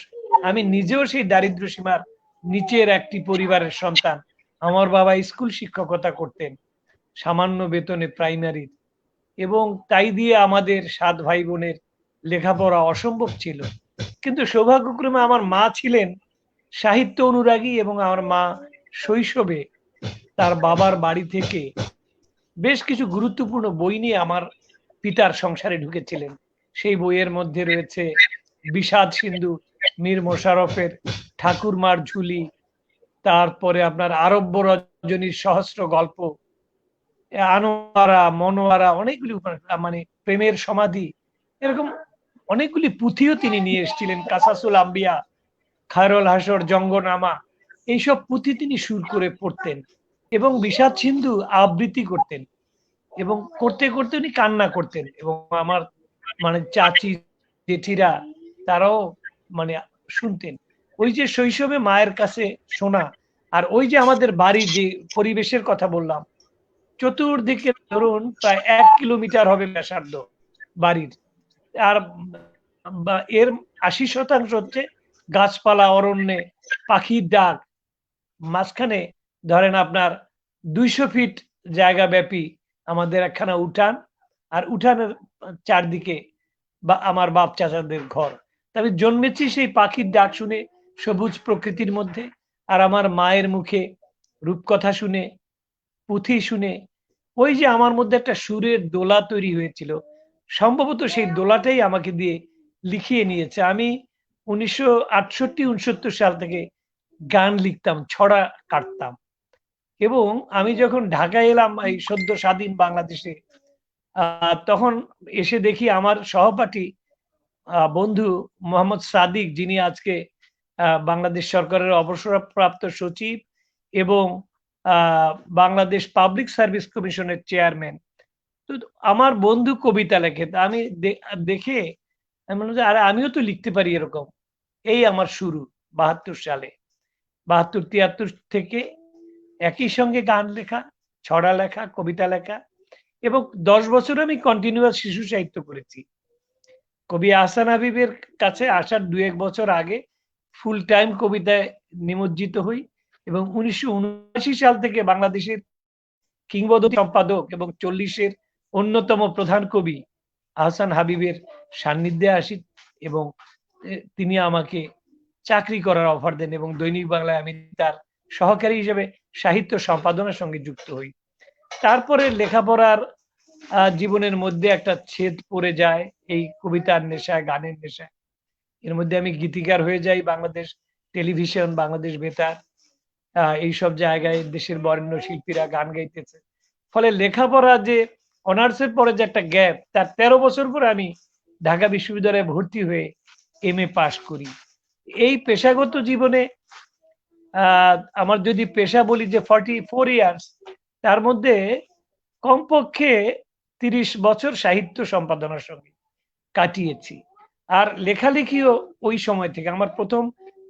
আমি নিজেও সেই দারিদ্র সীমার নিচের একটি পরিবারের সন্তান। আমার বাবা স্কুল শিক্ষকতা করতেন সামান্য বেতনে, প্রাইমারি, এবং তাই দিয়ে আমাদের 7 ভাই বোনের লেখাপড়া অসম্ভব ছিল। কিন্তু সৌভাগ্যক্রমে আমার মা ছিলেন সাহিত্য অনুরাগী, এবং আমার মা শৈশবে তার বাবার বাড়ি থেকে বেশ কিছু গুরুত্বপূর্ণ বই নিয়ে আমার পিতার সংসারে ঢুকেছিলেন। সেই বইয়ের মধ্যে রয়েছে বিষাদ সিন্ধু, মীর মোশাররফের ঠাকুরমার ঝুলি, তারপরে আপনার আরব্য রজনীর সহস্র গল্প, আনোয়ারা, মনোয়ারা, অনেকগুলি মানে প্রেমের সমাধি, এরকম অনেকগুলি পুঁথিও তিনি নিয়ে এসেছিলেন। কাসাসুল আম্বিয়া, খায়রুল হাসর, জঙ্গনামা, এইসব পুঁথি তিনি সুর করে পড়তেন এবং বিষাদ সিন্ধু আবৃত্তি করতেন। এবং করতে করতে উনি কান্না করতেন এবং আমার মানে চাচি জেঠিরা তারাও মানে শুনতেন। ওই যে শৈশবে মায়ের কাছে শোনা, আর ওই যে আমাদের বাড়ির যে পরিবেশের কথা বললাম, চতুর্দিকে ধরুন প্রায় 1 কিলোমিটার হবে ব্যাসার্ধ বাড়ির। আর এর ৮০% হচ্ছে গাছপালা, অরণ্যে পাখির ডাক। মাঝখানে ধরেন আপনার ২০০ ফিট জায়গা ব্যাপী আমাদের একখানা উঠান, আর উঠানের চারদিকে বা আমার বাপ চাচাদের ঘর। আমি জন্মেছি সেই পাখির ডাক শুনে, সবুজ প্রকৃতির মধ্যে, আর আমার মায়ের মুখে রূপকথা শুনে, পুঁথি শুনে। ওই যে আমার মধ্যে একটা সুরের দোলা তৈরি হয়েছিল, সম্ভবত সেই দোলাটাই আমাকে দিয়ে লিখিয়ে নিয়েছে। আমি ১৯৬৮-৬৯ সাল থেকে গান লিখতাম, ছড়া কাটতাম। এবং আমি যখন ঢাকায় এলাম এই সদ্য স্বাধীন বাংলাদেশে, তখন এসে দেখি আমার সহপাঠী বন্ধু মোহাম্মদ সাদিক, যিনি আজকে বাংলাদেশ সরকারের অবসরপ্রাপ্ত সচিব এবং বাংলাদেশ পাবলিক সার্ভিস কমিশনের চেয়ারম্যান। তো আমার বন্ধু কবিতা লেখে, তা আমি দেখে আমি বললাম যে আরে আমিও তো লিখতে পারি এরকম। এই আমার শুরু ৭২ সালে, ৭২-৭৩ থেকে একই সঙ্গে গান লেখা, ছড়া লেখা, কবিতা লেখা, এবং ১০ বছর আমি কন্টিনিউয়াস শিশু সাহিত্য করেছি। কবি আহসান হাবীবের কাছে আসার ২-১ বছর আগে ফুল টাইম কবিতায় নিমজ্জিত হই এবং ১৯৭৯ সাল থেকে বাংলাদেশের কিংবদন্তি সম্পাদক এবং ৪০-এর অন্যতম প্রধান কবি আহসান হাবীবের সান্নিধ্যে আসি এবং তিনি আমাকে চাকরি করার অফার দেন এবং দৈনিক বাংলায় আমি তার সহকারী হিসেবে সাহিত্য সম্পাদনার সঙ্গে যুক্ত হই। তারপরে লেখাপড়ার জীবনের মধ্যে একটা ছেদ পড়ে যায় এই কবিতার নেশায়, গানের নেশায়। এর মধ্যে আমি গীতিকার হয়ে যাই, বাংলাদেশ টেলিভিশন, বাংলাদেশ বেতার, এইসব জায়গায় দেশের বরেণ্য শিল্পীরা গান গাইতেছে। ফলে লেখাপড়া যে অনার্সের পরে যে একটা গ্যাপ, তার ১৩ বছর পরে আমি ঢাকা বিশ্ববিদ্যালয়ে ভর্তি হয়ে MA পাশ করি। এই পেশাগত জীবনে আমার যদি পেশা বলি যে 44 ইয়ার্স, তার মধ্যে কমপক্ষে ৩০ বছর সাহিত্য সম্পাদনার সঙ্গে কাটিয়েছি। আর লেখালেখিও ওই সময় থেকে। আমার প্রথম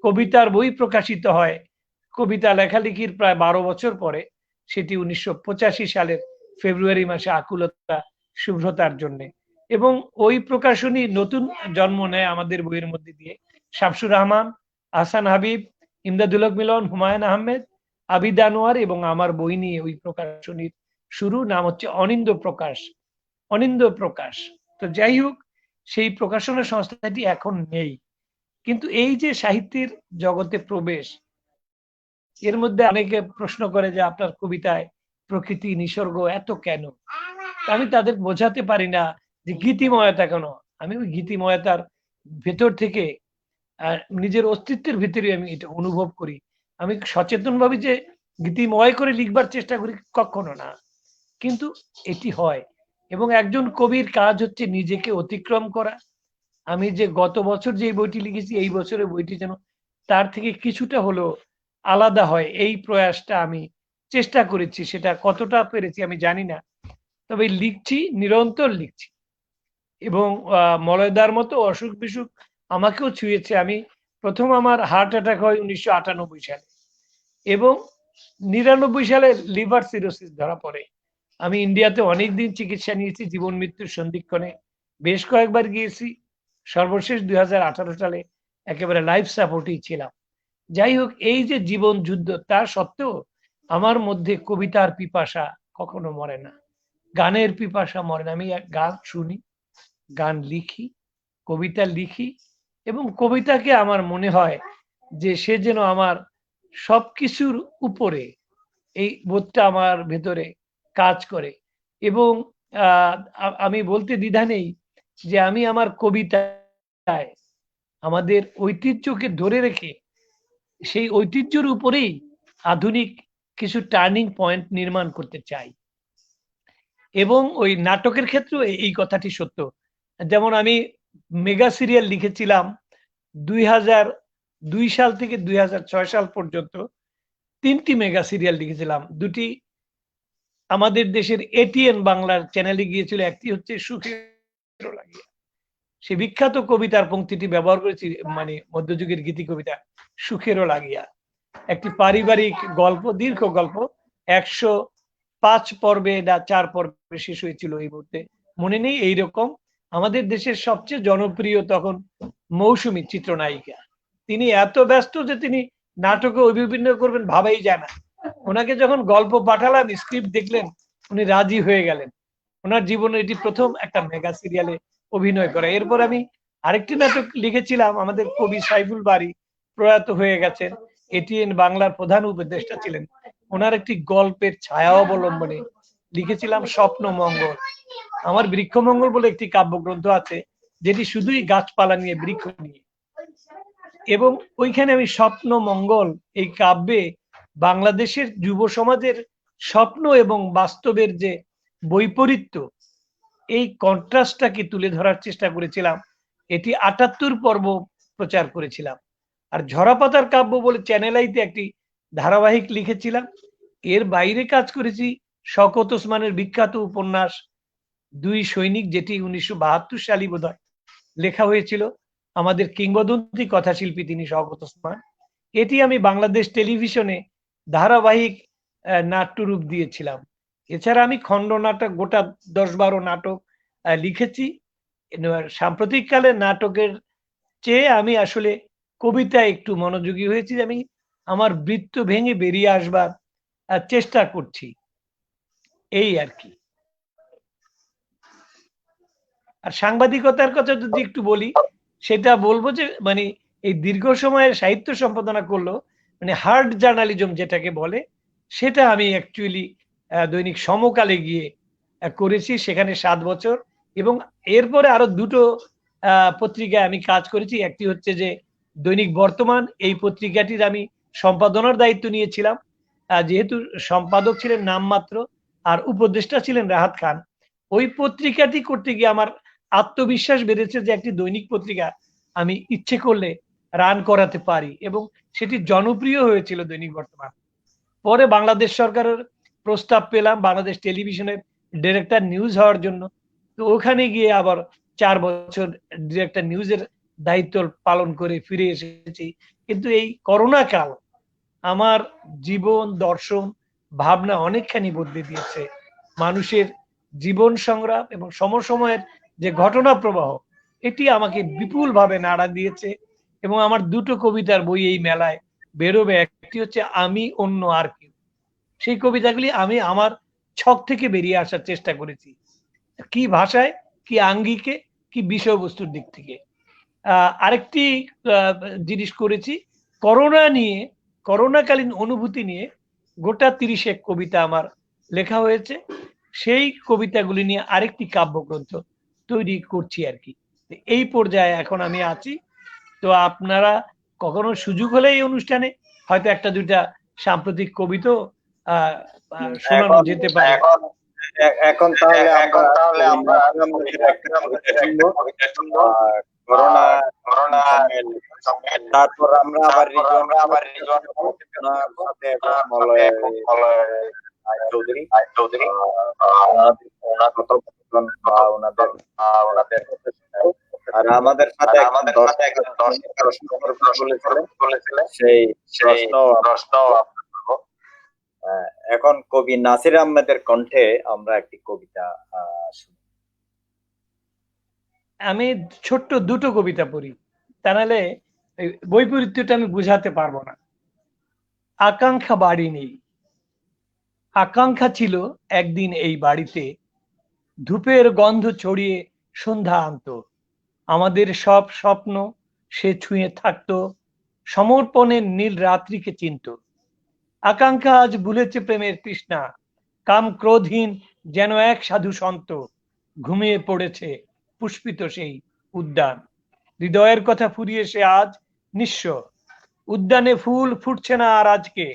কবিতার বই প্রকাশিত হয় কবিতা লেখালেখির প্রায় ১২ বছর পরে, সেটি ১৯৮৫ সালের ফেব্রুয়ারি মাসে আকুলতা শুভ্রতার জন্যে। এবং ওই প্রকাশনী নতুন জন্ম নেয় আমাদের বইয়ের মধ্যে দিয়ে। শামসুর রহমান, আহসান হাবীব, ইমদাদুল হক মিলন, হুমায়ুন আহমেদ, আবিদ আনোয়ার এবং আমার বই নিয়ে ওই প্রকাশনীর শুরু। নাম হচ্ছে অনিন্দ্য প্রকাশ। অনিন্দ্য প্রকাশ। তো যাই হোক, সেই প্রকাশনা সংস্থাটি এখন নেই। কিন্তু এই যে সাহিত্যের জগতে প্রবেশ, এর মধ্যে অনেকে প্রশ্ন করে যে আপনার কবিতায় প্রকৃতি, নিসর্গ এত কেন? আমি তাদের বোঝাতে পারি না যে গীতিময়তা কেন। আমি ওই গীতিময়তার ভেতর থেকে নিজের অস্তিত্বের ভিতরে আমি এটা অনুভব করি। আমি সচেতনভাবে যে গীতিময় করে লিখবার চেষ্টা করি, কখনো না। কিন্তু এটি হয় এবং একজন কবির কাজ হচ্ছে নিজেকে অতিক্রম করা। আমি যে গত বছর যে বইটি লিখেছি, এই বছরের বইটি যেন তার থেকে কিছুটা হলেও আলাদা হয়, এই প্রয়াসটা আমি চেষ্টা করেছি। সেটা কতটা পেরেছি আমি জানি না, তবে লিখছি, নিরন্তর লিখছি। এবং মলয়দার মতো অসুখ বিসুখ আমাকেও ছুঁয়েছে। আমি প্রথম আমার হার্ট অ্যাটাক হয় ১৯৯৮ সালে এবং ৯৯ সালে লিভার সিরোসিস ধরা পড়ে। আমি ইন্ডিয়াতে অনেকদিন চিকিৎসা নিয়েছি, জীবন মৃত্যুর সন্ধিক্ষণে বেশ কয়েকবার গিয়েছি। সর্বশেষ ২০১৮ সালে একেবারে লাইফ সাপোর্টেই ছিলাম। যাই হোক, এই যে জীবন যুদ্ধ, তা সত্ত্বেও আমার মধ্যে কবিতার পিপাসা কখনো মরে না, গানের পিপাসা মরে না। আমি গান শুনি, গান লিখি, কবিতা লিখি এবং কবিতাকে আমার মনে হয় যে সে যেন আমার সবকিছুর উপরে, এই বোধটা আমার ভেতরে কাজ করে। এবং আমি বলতে দ্বিধা নেই যে আমি আমার কবিতায় আমাদের ঐতিহ্যকে ধরে রেখে সেই ঐতিহ্যের উপরেই আধুনিক কিছু টার্নিং পয়েন্ট নির্মাণ করতে চাই। এবং ওই নাটকের ক্ষেত্রেও এই কথাটি সত্য। যেমন আমি মেগা সিরিয়াল লিখেছিলাম ২০০২ সাল থেকে ২০০৬ সাল পর্যন্ত। ৩টি মেগা সিরিয়াল লিখেছিলাম। ২টি আমাদের দেশের এটিএন বাংলার চ্যানেলে গিয়েছিল, একটি হচ্ছে সুখের লাগিয়া। সে বিখ্যাত কবিতার পংক্তিটি ব্যবহার করেছি, মানে মধ্যযুগের গীতি কবিতা সুখেরও লাগিয়া, একটি পারিবারিক গল্প, দীর্ঘ গল্প, 105 পর্বে না 4 পর্বে শেষ হয়েছিল, এই মুহূর্তে মনে নেই। এইরকম আমাদের দেশের সবচেয়ে জনপ্রিয় তখন মৌসুমী চিত্রনায়িকা। তিনি এত ব্যস্ত যে তিনি নাটকে অভিনয় করবেন ভাবাই যায় না। ওনাকে যখন গল্প পাঠালাম, স্ক্রিপ্ট দেখলেন, উনি রাজি হয়ে গেলেন। ওনার জীবনে এটি প্রথম একটা মেগা সিরিয়ালে অভিনয় করা। এরপর আমি আরেকটি নাটক লিখেছিলাম, আমাদের কবি সাইফুল বারী প্রয়াত হয়ে গেছেন, এটিএন বাংলার প্রধান উপদেষ্টা ছিলেন। ওনার একটি গল্পের ছায়া অবলম্বনে লিখেছিলাম স্বপ্ন মঙ্গল। আমার বৃক্ষমঙ্গল বলে একটি কাব্যগ্রন্থ আছে, যেটি শুধুই গাছপালা নিয়ে, বৃক্ষ নিয়ে, এবং ওইখানে আমি স্বপ্ন মঙ্গল এই কাব্যে বাংলাদেশের যুব সমাজের স্বপ্ন এবং বাস্তবের যে বৈপরীত্য, এই কন্ট্রাস্টটাকে তুলে ধরার চেষ্টা করেছিলাম। এটি ৭৮ পর্ব প্রচার করেছিলাম। আর ঝরাপাতার কাব্য বলে চ্যানেল আইতে একটি ধারাবাহিক লিখেছিলাম। এর বাইরে কাজ করেছি শওকত ওসমানের বিখ্যাত উপন্যাস ২ সৈনিক, যেটি ১৯৭২ সালে বোধহয় লেখা হয়েছিল। আমাদের কিংবদন্তি কথাশিল্পী তিনি শওকত ওসমান। এটি আমি বাংলাদেশ টেলিভিশনে ধারাবাহিক নাট্যরূপ দিয়েছিলাম। এছাড়া আমি খণ্ড নাটক গোটা ১০-১২ নাটক লিখেছি। সাম্প্রতিককালে নাটকের চেয়ে আমি আসলে কবিতায় একটু মনোযোগী হয়েছি। আমি আমার বৃত্ত ভেঙে বেরিয়ে আসবার চেষ্টা করছি, এই আর কি। আর সাংবাদিকতার কথা যদি একটু বলি, সেটা বলবো যে মানে এই দীর্ঘ সময়ের সাহিত্য সম্পাদনা করলো, মানে হার্ড জার্নালিজম যেটাকে বলে, সেটা আমি অ্যাকচুয়ালি দৈনিক সমকালে গিয়ে করেছি, সেখানে 7 বছর। এবং এরপরে আরো দুটো পত্রিকায় আমি কাজ করেছি। একটি হচ্ছে যে দৈনিক বর্তমান, এই পত্রিকাটির আমি সম্পাদনার দায়িত্ব নিয়েছিলাম, যেহেতু সম্পাদক ছিলেন নামমাত্র আর উপদেষ্টা ছিলেন রাহাত খান। ওই পত্রিকাটি করতে গিয়ে আমার আত্মবিশ্বাস বেড়েছে যে একটি দৈনিক পত্রিকা আমি ইচ্ছে করলে রান করাতে পারি, এবং সেটি জনপ্রিয় হয়েছিল দৈনিক বর্তমান। পরে বাংলাদেশ সরকারের প্রস্তাব পেলাম বাংলাদেশ টেলিভিশনের ডিরেক্টর নিউজ হওয়ার জন্য। তো ওখানে গিয়ে আবার 4 বছর ডিরেক্টর নিউজের দায়িত্ব পালন করে ফিরে এসেছি। কিন্তু এই করোনা কাল আমার জীবন, দর্শন, ভাবনা অনেকখানি বদলে দিয়েছে। মানুষের জীবন সংগ্রাম এবং সমসময়ের যে ঘটনা প্রবাহ, এটি আমাকে বিপুলভাবে নাড়া দিয়েছে। এবং আমার দুটো কবিতার বই এই মেলায় বেরোবে। একটি হচ্ছে আমি অন্য আর কেউ। সেই কবিতাগুলি আমি আমার ছক থেকে বেরিয়ে আসার চেষ্টা করেছি, কি ভাষায়, কি আঙ্গিকে, কি বিষয়বস্তুর দিক থেকে। আরেকটি জিনিস করেছি করোনা নিয়ে, করোনাকালীন অনুভূতি নিয়ে গোটা ৩০ কবিতা আমার লেখা হয়েছে। সেই কবিতাগুলি নিয়ে আরেকটি কাব্যগ্রন্থ তৈরি করছি আর কি। এই পর্যায়ে এখন আমি আছি। তো আপনারা কখনো সুযোগ হলে এই অনুষ্ঠানে হয়তো একটা দুইটা সাম্প্রতিক কবিতা শোনানো যেতে পারে। এখন তাহলে আমরা করোনা, তারপর আমরা আবার চৌধুরী আর আমাদের সাথে সেই প্রশ্ন এখন কবি নাসির আহমেদের কণ্ঠে আমরা একটি কবিতা শুনি। আমি ছোট্ট দুটো কবিতা পড়ি, তা নাহলে বৈপরীত্যটা আমি বুঝাতে পারবো না। আকাঙ্ক্ষা বাড়ি নেই। আকাঙ্ক্ষা ছিল একদিন এই বাড়িতে, ধূপের গন্ধ ছড়িয়ে সন্ধ্যা আনত। আমাদের সব স্বপ্ন সে ছুঁয়ে থাকতো, সমর্পণের নীল রাত্রিকে চিনত। আকাঙ্ক্ষা আজ ভুলেছে প্রেমের তৃষ্ণা, কাম ক্রোধহীন যেন এক সাধু সন্ত। ঘুমিয়ে পড়েছে পুষ্পিত সেই উদ্যান, হৃদয়ের কথা ফুরিয়ে সে আজ নিঃস্ব। উদ্যানে ফুল ফুটছে না আর আজকে,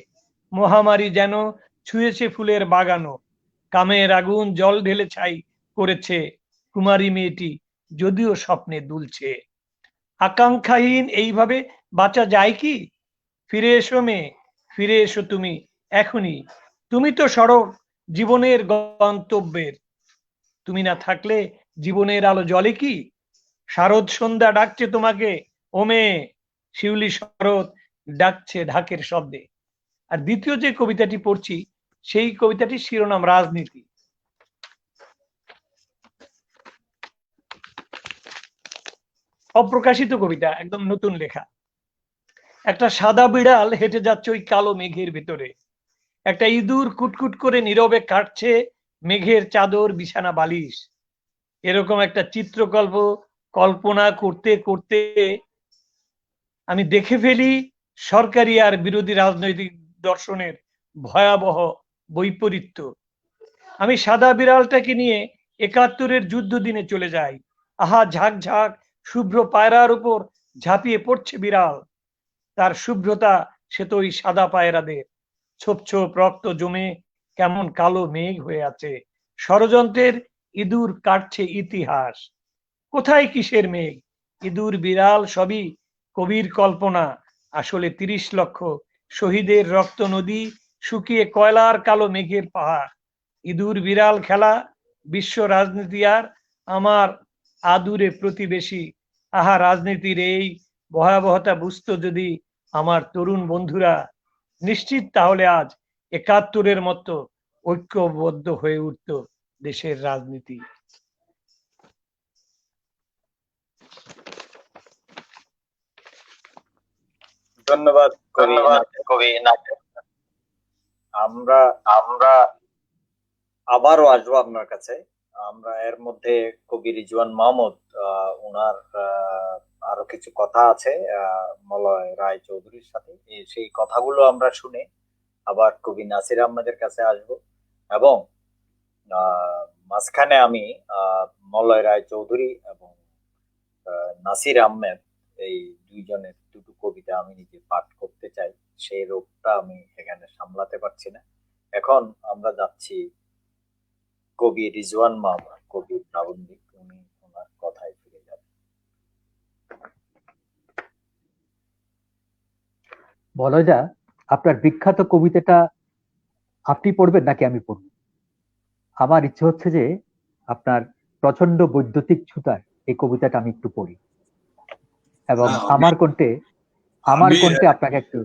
মহামারী যেন ছুঁয়েছে ফুলের বাগানো। কামের আগুন জল ঢেলে ছাই করেছে, কুমারী মেয়েটি যদিও স্বপ্নে দুলছে। আকাঙ্ক্ষাহীন এইভাবে বাঁচা যায় কি? ফিরে এসো মেয়ে, ফিরে এসো তুমি এখনই। তুমি তো সড়ক জীবনের গন্তব্যের। তুমি না থাকলে জীবনের আলো জ্বলে কি? শারদ সন্ধ্যা ডাকছে তোমাকে, ওমে শিউলি শরৎ ডাকছে ঢাকের শব্দে। আর দ্বিতীয় যে কবিতাটি পড়ছি সেই কবিতাটির শিরোনাম রাজনীতি। অপ্রকাশিত কবিতা, একদম নতুন লেখা। একটা সাদা বিড়াল হেঁটে যাচ্ছে ওই কালো মেঘের ভেতরে। একটা ইঁদুর কুটকুট করে নীরবে কাটছে মেঘের চাদর বিছানা বালিশ। এরকম একটা চিত্রকল্প কল্পনা করতে করতে আমি দেখে ফেলি সরকারি আর বিরোধী রাজনৈতিক দর্শনের ভয়াবহ বৈপরীত্য। আমি সাদা বিড়ালটাকে নিয়ে ৭১-এর যুদ্ধ দিনে চলে যাই। আহা, ঝাঁক ঝাঁক শুভ্র পায়রার উপর ঝাঁপিয়ে পড়ছে বিড়াল। তার শুভ্রতা সে তো ওই সাদা পায়রাদের। ছোপ ছোপ রক্ত জমে কেমন কালো মেঘ হয়ে আছে। ষড়যন্ত্রের ইঁদুর কাটছে ইতিহাস। কোথায় কিসের মেঘ? ইঁদুর বিড়াল সবই কবির কল্পনা। আসলে ৩০ লক্ষ শহীদের রক্ত নদী শুকিয়ে কয়লার কালো মেঘের পাহাড়। ইঁদুর বিড়াল খেলা, বিশ্ব রাজনীতি আর আমার আদুরে প্রতিবেশী। আহা, রাজনীতির এই ভয়াবহতা বুঝতো যদি আমার তরুণ বন্ধুরা, নিশ্চিত তাহলে আজ ৭১-এর মতো ঐক্যবদ্ধ হয়ে উঠত দেশের রাজনীতি। ধন্যবাদ কবি। আমরা আমরা আবারও আসবো আপনার কাছে। আমরা এর মধ্যে কবি রিজওয়ান মাহমুদ, ওনার আরো কিছু কথা আছে মলয় রায় চৌধুরীর সাথে, সেই কথাগুলো আমরা শুনে আবার কবি নাসির আহমেদের কাছে আসব, এবং মাঝখানে আমি মলয় রায় চৌধুরী এবং নাসির আহমেদ এই দুইজনের দুটো কবিতা আমি নিজে পাঠ করতে চাই। সেই রোগটা আমি এখানে সামলাতে পারছি না। এখন আমরা যাচ্ছি কবি রিজওয়ান মাহমুদ, কবি প্রাবন্ধিক, উনি ওনার কথায় ফিরে যাবেন। বলজা, আপনার বিখ্যাত কবিতাটা আপনি পড়বেন নাকি আমি পড়ব? আমার ইচ্ছে হচ্ছে যে আপনার প্রচন্ড বৈদ্যুতিক ছুতার এই কবিতাটা আমি একটু পড়ি, এবং আমার কণ্ঠে আপনাকে একটু।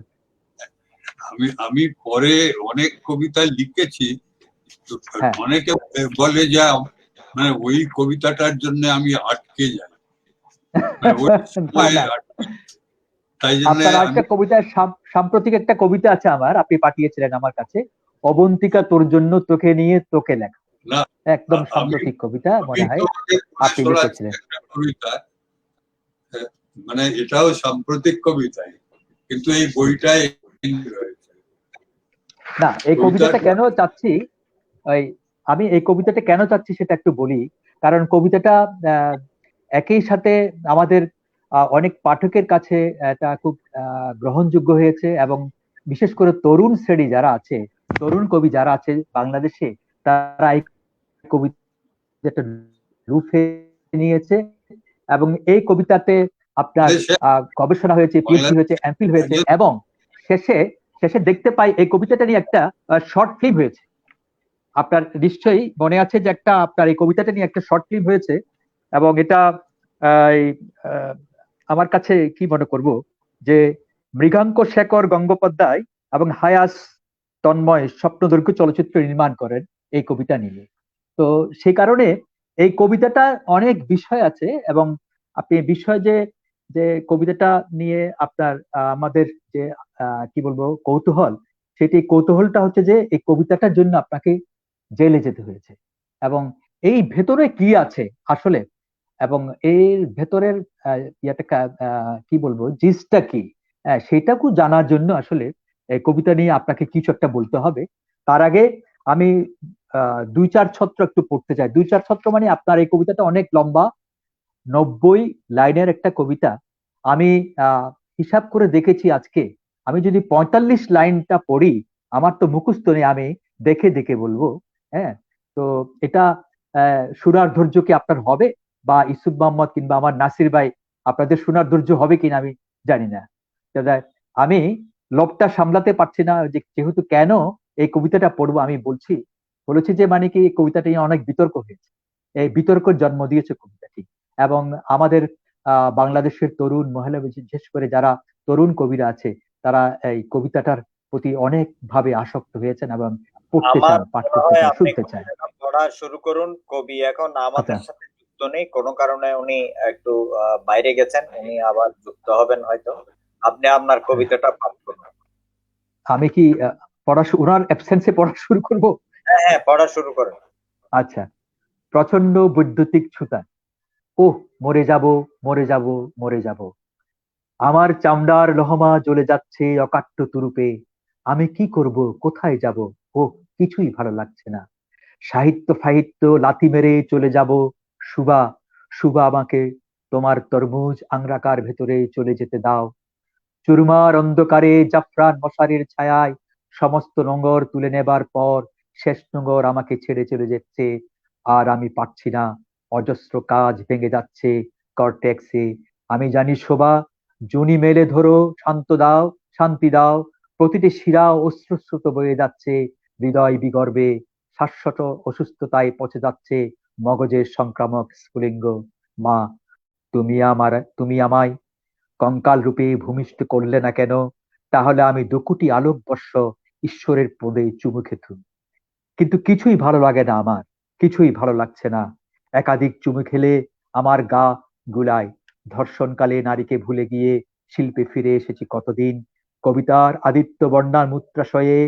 আমি পরে অনেক কবিতা লিখেছি, হ্যাঁ। অনেকে বলে যে মানে ওই কবিতাটার জন্য আমি আটকে যাই, তাই জন্য একটা কবিতা, সাম্প্রতিক একটা কবিতা আছে আমার, আপনি পাঠিয়েছিলেন আমার কাছে, অবন্তিকা তোর জন্য তোকে নিয়ে তোকে লেখা। একদম সাম্প্রতিক কবিতা মনে হয় আপনি লিখেছিলেন। কবিতা, মানে এটাও সাম্প্রতিক কবিতাই, কিন্তু এই বইটাই না, এই কবিতাটা কেন চাচ্ছি, আমি এই কবিতাটা কেন চাচ্ছি সেটা একটু বলি। কারণ কবিতাটা একই সাথে আমাদের অনেক পাঠকের কাছে এটা খুব গ্রহণযোগ্য হয়েছে, এবং বিশেষ করে তরুণ শ্রেণী যারা আছে, তরুণ কবি যারা আছে বাংলাদেশে, তারা এই কবিতাটা রূপে নিয়েছে, এবং এই কবিতাতে আপনার গবেষণা হয়েছে, পিএইচডি হয়েছে, এমফিল হয়েছে, এবং শেষে দেখতে পাই এই কবিতাটা নিয়ে একটা শর্ট ফিল্ম হয়েছে। আপনার নিশ্চয়ই মনে আছে যে একটা আপনার এই কবিতাটা নিয়ে একটা শর্ট ফিল্ম হয়েছে, এবং এটা আমার কাছে কি মনে করব যে মৃগাঙ্ক শেখর গঙ্গোপাধ্যায় এবং হায়াস তন্ময় স্বপ্নদৈর্ঘ্য চলচ্চিত্র নির্মাণ করেন এই কবিতা নিয়ে। তো সেই কারণে এই কবিতাটা অনেক বিষয় আছে, এবং আপনি বিষয় যে যে কবিতাটা নিয়ে আপনার আমাদের যে কি বলবো কৌতূহল, সেটি কৌতূহলটা হচ্ছে যে এই কবিতাটার জন্য আপনাকে জেলে যেতে হয়েছে, এবং এই ভেতরে কি আছে আসলে, এবং এর ভেতরের কি বলবো জিসটা কি, সেটাকু জানার জন্য আসলে এই কবিতা নিয়ে আপনাকে কিছু একটা বলতে হবে। তার আগে আমি ২-৪ ছত্র একটু পড়তে চাই। ২-৪ ছত্র মানে আপনার এই কবিতাটা অনেক লম্বা, ৯০ লাইনের একটা কবিতা। আমি হিসাব করে দেখেছি আজকে, আমি যদি ৪৫ লাইনটা পড়ি, আমার তো মুখস্থ নেই, আমি দেখে দেখে বলবো। হ্যাঁ, তো এটা শোনার ধৈর্য কি আপনার হবে, বা ইউসুফ মোহাম্মদ কিংবা আমার নাসির ভাই আপনাদের শোনার ধৈর্য হবে কিনা আমি জানি না। আমি লোভটা সামলাতে পারছি না, যেহেতু কেন এই কবিতাটা পড়বো আমি বলছি। বলেছি যে মানে কি, এই কবিতাটি নিয়ে অনেক বিতর্ক হয়েছে। এই বিতর্কের জন্ম দিয়েছে কবিতাটি। এবং আমাদের বাংলাদেশের তরুণ মহিলা, বিশেষ করে যারা তরুণ কবিরা আছে, তারা এই কবিতাটার প্রতি অনেক ভাবে আসক্ত হয়েছেন এবং পড়তে আমার চান, পাঠ মনে করতে হয় চান, আপনি শুনতে চান। কবিতাটা পড়া শুরু করুন। কবি এখন আচ্ছা, আমাদের সাথে যুক্ত নেই, কোনো কারণে উনি একটু বাইরে গেছেন, উনি আবার যুক্ত হবেন হয়তো। আপনি আপনার হ্যাঁ। কবিতাটা পাঠ করুন। আমি কি ওনার অ্যাবসেন্সে পড়া শুরু করব? হ্যাঁ হ্যাঁ, পড়া শুরু করুন। আচ্ছা। প্রচন্ড বৈদ্যুতিক ছুতা। ওহ, মরে যাব, মরে যাব, মরে যাব। আমার চামড়ার লহমা জ্বলে যাচ্ছে অকাট্য তুরুপে। আমি কি করব, কোথায় যাব? ও, কিছুই ভালো লাগছে না। সাহিত্য ফাহিত্য লাথি মেরে চলে যাব। সুবা, সুবা, আমাকে তোমার তরমুজ আংরাকার ভেতরে চলে যেতে দাও। চুরমার অন্ধকারে জাফরান মশারির ছায়ায় সমস্ত নোঙর তুলে নেবার পর শেষ নোঙর আমাকে ছেড়ে চলে যাচ্ছে। আর আমি পারছি না। অজস্র কাজ ভেঙে যাচ্ছে কর্টেক্সে। আমি জানি শোভা, জুনি মেলে ধরো, শান্ত দাও, শান্তি দাও। প্রতিটি শিরা অশ্রুস্রোত বয়ে যাচ্ছে হৃদয় বিগর্বে। শাশ্বত অসুস্থতায় পচে যাচ্ছে মগজের সংক্রামক স্ফুলিঙ্গ। মা, তুমি আমায় কঙ্কাল রূপে ভূমিষ্ঠ করলে না কেন? তাহলে আমি 2 কোটি আলোকবর্ষ ঈশ্বরের পদে চুমু খেতুম। কিন্তু কিছুই ভালো লাগে না আমার, কিছুই ভালো লাগছে না। একাধিক চুমু খেলে আমার গা গুলায়। ধর্ষণকালে নারীকে ভুলে গিয়ে শিল্পে ফিরে এসেছি কতদিন। কবিতার আদিত্য বর্ণার মূত্রাশয়ে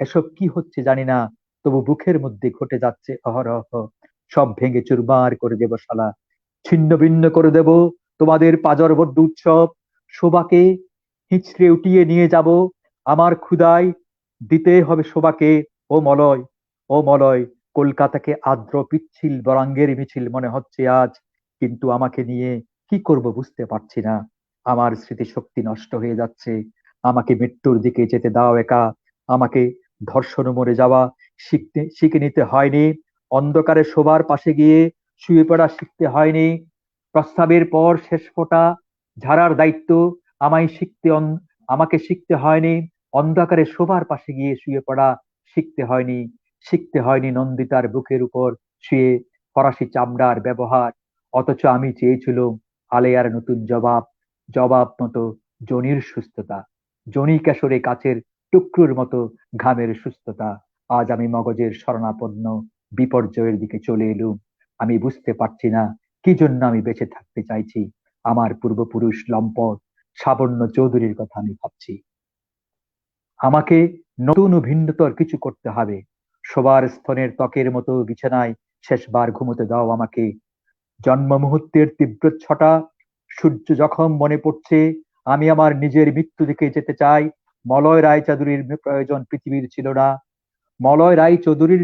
এসব কি হচ্ছে জানি না, তবু বুকের মধ্যে ঘটে যাচ্ছে অহরহ। সব ভেঙে চুরমার করে দেব শালা, ছিন্ন ভিন্ন করে দেব তোমাদের পাজরবদ্ধ উৎসব। শোভাকে হিঁচড়ে উঠিয়ে নিয়ে যাব আমার ক্ষুদায়। দিতে হবে শোভাকে। ও মলয়, ও মলয়, কলকাতাকে আর্দ্র পিচ্ছিল বরাঙ্গের মিছিল মনে হচ্ছে আজ। কিন্তু আমাকে নিয়ে কি করব বুঝতে পারছি না। আমার স্মৃতিশক্তি নষ্ট হয়ে যাচ্ছে। আমাকে মৃত্যুর দিকে যেতে দাও একা। আমাকে ধর্ষণে মরে যাওয়া শিখে নিতে হয়নি। অন্ধকারে শোবার পাশে গিয়ে শুয়ে পড়া শিখতে হয়নি। প্রস্রাবের পর শেষ ফোঁটা ঝাড়ার দায়িত্ব আমাকে শিখতে হয়নি। অন্ধকারে শোবার পাশে গিয়ে শুয়ে পড়া শিখতে হয়নি। শিখতে হয়নি নন্দিতার বুকের উপর শুয়ে ফরাসি চামড়ার ব্যবহার। অথচ আমি চেয়েছিলাম আলেয়ার নতুন জবাব, জবাব মতো জনির সুস্থতা, জনি কেশরে কাচের টুকরোর মতো ঘামের সুস্থতা। আজ আমি মগজের শরণাপন্ন বিপর্যয়ের দিকে চলে এলুম। আমি বুঝতে পারছি না কি জন্য আমি বেঁচে থাকতে চাইছি। আমার পূর্বপুরুষ লম্পট সাবর্ণ চৌধুরীর কথা আমি ভাবছি। আমাকে নতুন ও ভিন্নতর কিছু করতে হবে। শোবার স্তনের ত্বকের মতো বিছানায় শেষবার ঘুমোতে দাও আমাকে। জন্ম মুহূর্তের তীব্র ছটা সূর্য যখন মনে পড়ছে, আমি আমার নিজের মৃত্যু দিকে যেতে চাই। মলয় রায়চৌধুরীর প্রয়োজন পৃথিবীর ছিল না। মলয় রায়চৌধুরীর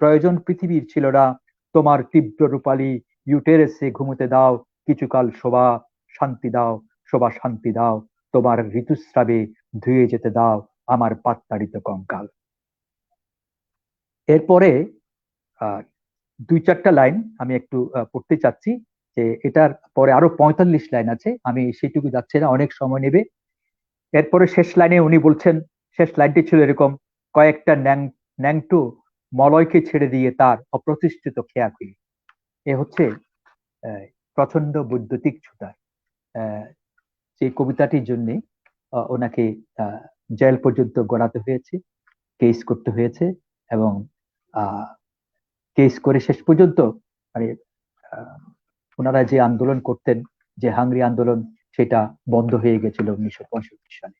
প্রয়োজন পৃথিবীর ছিল না। তোমার তীব্র রূপালী ইউটেরেসে ঘুমোতে দাও কিছুকাল শোভা, শান্তি দাও, শোভা শান্তি দাও। তোমার ঋতুস্রাবে ধুয়ে যেতে দাও আমার পাত্তাড়িত কঙ্কাল। এরপরে আহ 2-4টা লাইন আমি একটু পড়তে চাচ্ছি। যে এটার পরে আরো 45 লাইন আছে, আমি সেটুকু যাচ্ছে না, অনেক সময় নেবে। এরপরে শেষ লাইনে উনি বলছেন, শেষ লাইনটি ছিল এরকম: কয়েকটা ন্যাংটো মলয়কে ছেড়ে দিয়ে তার অপ্রতিষ্ঠিত খেয়া খুলি। এ হচ্ছে আহ, প্রচন্ড বৈদ্যুতিক ছুতা। যে কবিতাটির জন্য ওনাকে জেল পর্যন্ত গড়াতে হয়েছে, কেস করতে হয়েছে। এবং কেস করে শেষ পর্যন্ত মানে আহ, ওনারা যে আন্দোলন করতেন, যে হাংরি আন্দোলন, সেটা বন্ধ হয়ে গেছিল 1965 সালে।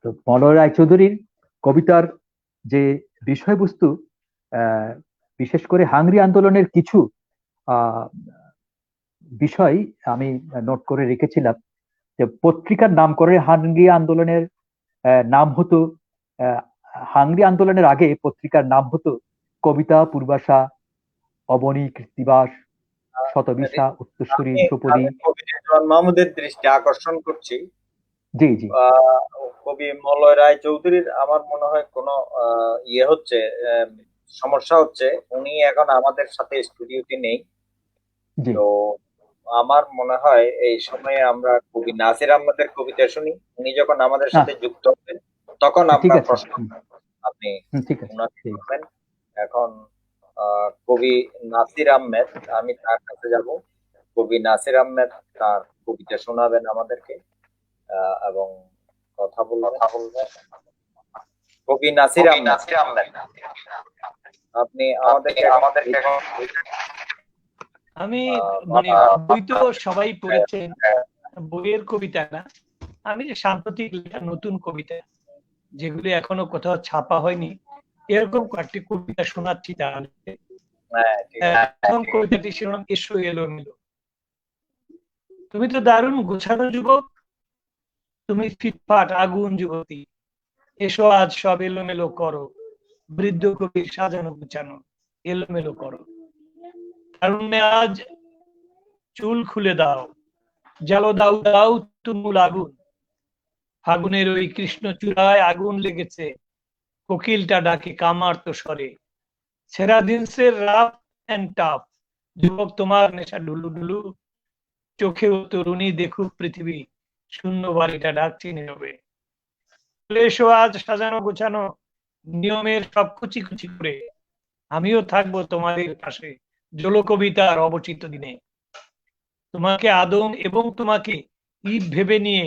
তো মলয় রায়চৌধুরীর কবিতার যে বিষয়বস্তু, আহ, বিশেষ করে হাংরি আন্দোলনের কিছু আহ, বিষয় আমি নোট করে রেখেছিলাম। যে পত্রিকার নাম করে হাংরি আন্দোলনের নাম হতো, আহ, হাংরি আন্দোলনের আগে পত্রিকার নাম হতো কবিতা পূর্বাশা, অবনী কৃত্তিবাস, শতবিশা, উত্তরসূরি, আমি ধ্রুপদী। আমি কবি রেজওয়ান মাহমুদের দৃষ্টি আকর্ষণ করছি। জি, জি। আহ, কবি মলয় রায় চৌধুরীর আমার মনে হয় কোনো ইয়ে হচ্ছে, সমস্যা হচ্ছে। উনি এখন আমাদের সাথে স্টুডিওতে নেই। জি, তো আমার মনে হয় এই সময়ে আমরা কবি নাসির আহমদের কবিতা শুনি। উনি যখন আমাদের না, সাথে যুক্ত হবেন তখন ঠিক আপনার আছে। প্রশ্ন আপনি ঠিক আছে। ওনাকে করবেন। এখন কবি নাসির আহমেদ, আমি তার কাছে যাব। কবি নাসির আহমেদ তার কবিতা শোনাবেন আমাদেরকে এবং কথা বলবেন। কবি নাসির আহমেদ, আপনি আমাদেরকে আমি মানে বই তো সবাই পড়েছেন, বইয়ের কবিতা না, আমি যে সাম্প্রতিক লেখা নতুন কবিতা যেগুলি এখনো কোথাও ছাপা হয়নি এরকম কয়েকটি কবিতা শোনাচ্ছি। তাহলে প্রথম কবিতাটি শিরোনাম এসো এলোমেলো। তুমি তো দারুণ গোছানো যুবক, তুমি ফিটফাট আগুন যুবতী, এসো আজ সব এলোমেলো করো, বৃদ্ধ কবির সাজানো গুছানো এলোমেলো করো। তারুণ্যে আজ চুল খুলে দাও, জ্বালো দাও দাও তুমুল আগুন, ফাগুনের ওই কৃষ্ণ চূড়ায় আগুন লেগেছে, কোকিলটা ডাকে কামার্ত স্বরে, সেরা দিনসের রাফ এন্ড টাফ, যুবক তোমার নেশা ডুলু ডুলু, চোখেও তরুণী দেখুক পৃথিবী, শূন্য বাড়িটা ডাকছে নীরবে। এসো আজ সাজানো গোছানো নিয়মের সব কুচি কুচি করে, আমিও থাকবো তোমাদের পাশে জল কবিতার অবচিত দিনে। তোমাকে আদম এবং তোমাকে ঈদ ভেবে নিয়ে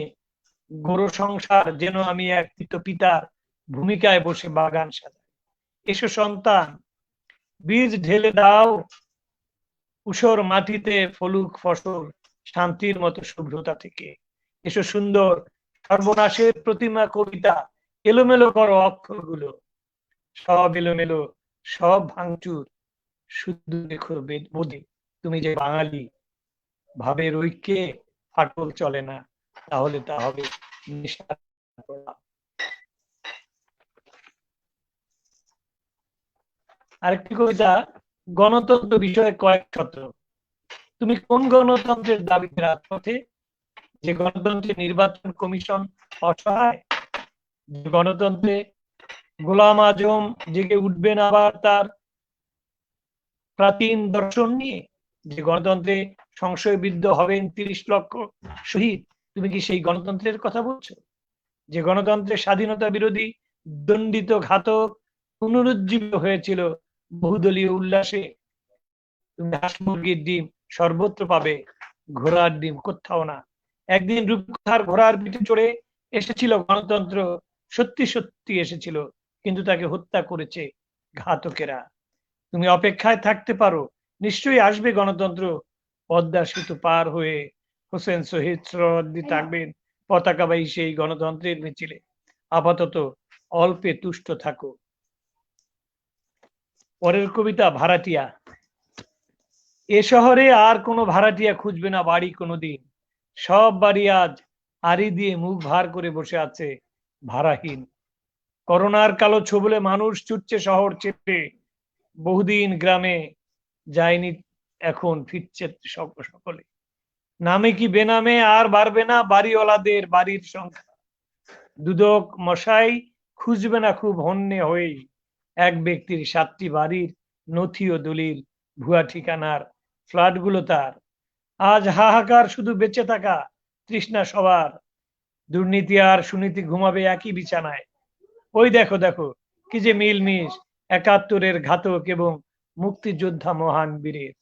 গড় সংসার যেন আমি এক পিতার ভূমিকায় বসে বাগান সাজাই। এসো সন্তান, বীজ ঢেলে দাও উষর মাটিতে, ফলুক ফসল শান্তির মতো শুভ্রতা থেকে। এসো সুন্দর সর্বনাশের প্রতিমা কবিতা, এলোমেলো করো অক্ষরগুলো, সব এলোমেলো, সব ভাঙচুর, শুধু দেখো বোধে তুমি যে বাঙালি, ভাবের ঐক্যে ফাটল চলে না, তাহলে তা হবে নেশার প্রলাপ। আরেকটি কবিতা গণতন্ত্র বিষয়ে কয়েক সত্র। তুমি কোন গণতন্ত্রের দাবিতে রাজপথে, যে গণতন্ত্রে নির্বাচন কমিশন অসহায়, যে গণতন্ত্রে গোলাম আজম জেগে উঠবেন আবার তার প্রাচীন দর্শন নিয়ে, যে গণতন্ত্রে সংশয়বিদ্ধ হবেন ৩০ লক্ষ শহীদ, তুমি কি সেই গণতন্ত্রের কথা বলছো? যে গণতন্ত্রের স্বাধীনতা বিরোধী দণ্ডিত ঘাতক পুনরুজ্জীবিত হয়েছিল বহুদলীয় উল্লাসে, তুমি হাঁস মুরগির ডিম সর্বত্র পাবে, ঘোড়ার ডিম কোথাও না। একদিন রূপকথার ঘোড়ার পিঠে চড়ে এসেছিল গণতন্ত্র, সত্যি সত্যি এসেছিল, কিন্তু তাকে হত্যা করেছে ঘাতকেরা। তুমি অপেক্ষায় থাকতে পারো, নিশ্চয়ই আসবে গণতন্ত্র। পদ্মা সেতু পার হয়ে হোসেন শহীদ সরদি থাকবেন পতাকাবাহী সেই গণতন্ত্রের মিছিলে। আপাতত অল্পে তুষ্ট থাকো। পরের কবিতা ভাড়াটিয়া। এ শহরে আর কোনো ভাড়াটিয়া খুঁজবে না বাড়ি কোনোদিন, সব বাড়ি আজ আড়ি দিয়ে মুখ ভার করে বসে আছে ভাড়াহীন। করোনার কালো ছোবলে মানুষ ছুটছে শহর ছেড়ে, বহুদিন গ্রামে যায়নি, এখন ফিরছে সকলে। নামে কি বেনামে আর বাড়বে না বাড়িওয়ালাদের বাড়ির সংখ্যা, দুদক মশাই খুঁজবে না খুব হন্যে হয়েই, এক ব্যক্তির 7টি বাড়ির নথি ও দলিল, ভুয়া ঠিকানার ফ্ল্যাটগুলো তার। আজ হাহাকার শুধু বেঁচে থাকা তৃষ্ণা সবার, দুর্নীতি আর সুনীতি ঘুমাবে একই বিছানায়। ওই দেখো দেখো কি যে মিলমিশ ৭১-এর ঘাতক এবং মুক্তিযোদ্ধা মহান বীরের।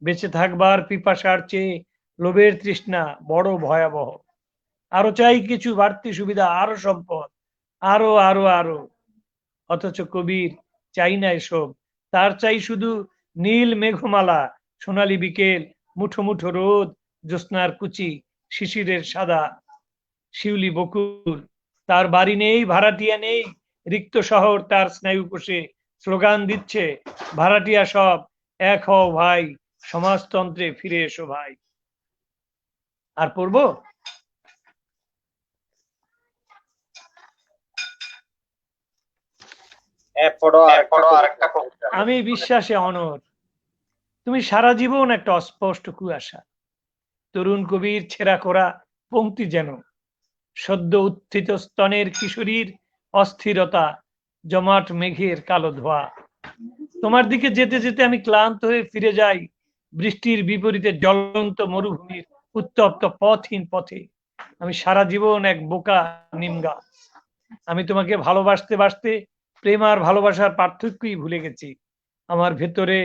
বেঁচে থাকবার পিপাসার চেয়ে লোভের তৃষ্ণা বড় ভয়াবহ। আরো চাই কিছু বাড়তি সুবিধা, আরো সম্পদ, আরো আরো আরো। অথচ কবির চাই না এসব, তার চাই শুধু নীল মেঘমালা, সোনালী বিকেল, মুঠো মুঠো রোদ, জ্যোৎস্নার কুচি, শিশিরের সাদা শিউলি বকুল। তার বাড়ি নেই, ভাড়াটিয়া নেই, রিক্ত শহর তার স্নায়ু কোষে স্লোগান দিচ্ছে, ভাড়াটিয়া সব এক হও ভাই, সমাজতন্ত্রে ফিরে এসো ভাই। আর পড়বো? আমি বিশ্বাসে অনর, তুমি সারা জীবন একটা অস্পষ্ট কুয়াশা। তরুণ কবির ছেঁড়া করা পংক্তি যেন সদ্য উত্থিত স্তনের কিশোরীর অস্থিরতা, জমাট মেঘের কালো ধোয়া। তোমার দিকে যেতে যেতে আমি ক্লান্ত হয়ে ফিরে যাই বৃষ্টির বিপরীতে জ্বলন্ত মরুভূমির উত্তপ্ত পথহীন পথে। আমি সারা জীবন এক বোকা নিম গাছ। আমি তোমাকে ভালোবাসতে বাসতে প্রেম আর ভালোবাসার পার্থক্যই ভুলে গেছি। আমার ভেতরে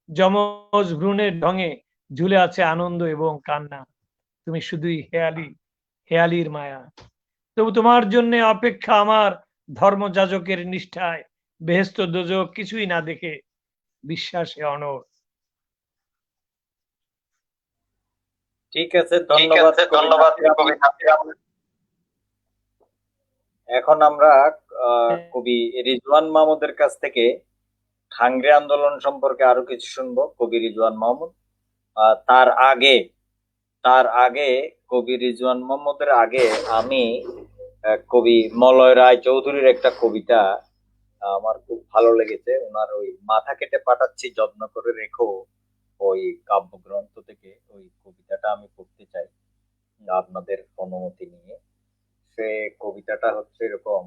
যমজ ভ্রূণের ঢঙে ঝুলে আছে আনন্দ এবং কান্না। তুমি শুধুই হেয়ালির মায়া। তবু তোমার জন্য অপেক্ষা আমার ধর্মযাজকের নিষ্ঠায়, বেহেশত দোজখ কিছুই না দেখে বিশ্বাসে অনড়। ঠিক আছে, ধন্যবাদ কবি নাসির। এখন আমরা কবি রিজওয়ান মাহমুদের কাছ থেকে ঠাংরি আন্দোলন সম্পর্কে আরো কিছু শুনবো। কবি রিজওয়ান মাহমুদ, তার আগে কবি রিজওয়ান মাহমুদের আগে আমি কবি মলয় রায় চৌধুরীর একটা কবিতা আমার খুব ভালো লেগেছে। ওনার ওই মাথা কেটে পাঠাচ্ছি যত্ন করে রেখো, ওই কাব্যগ্রন্থ থেকে ওই কবিতাটা আমি পড়তে চাই আপনাদের অনুমতি নিয়ে। সে কবিতাটা হচ্ছে এরকম: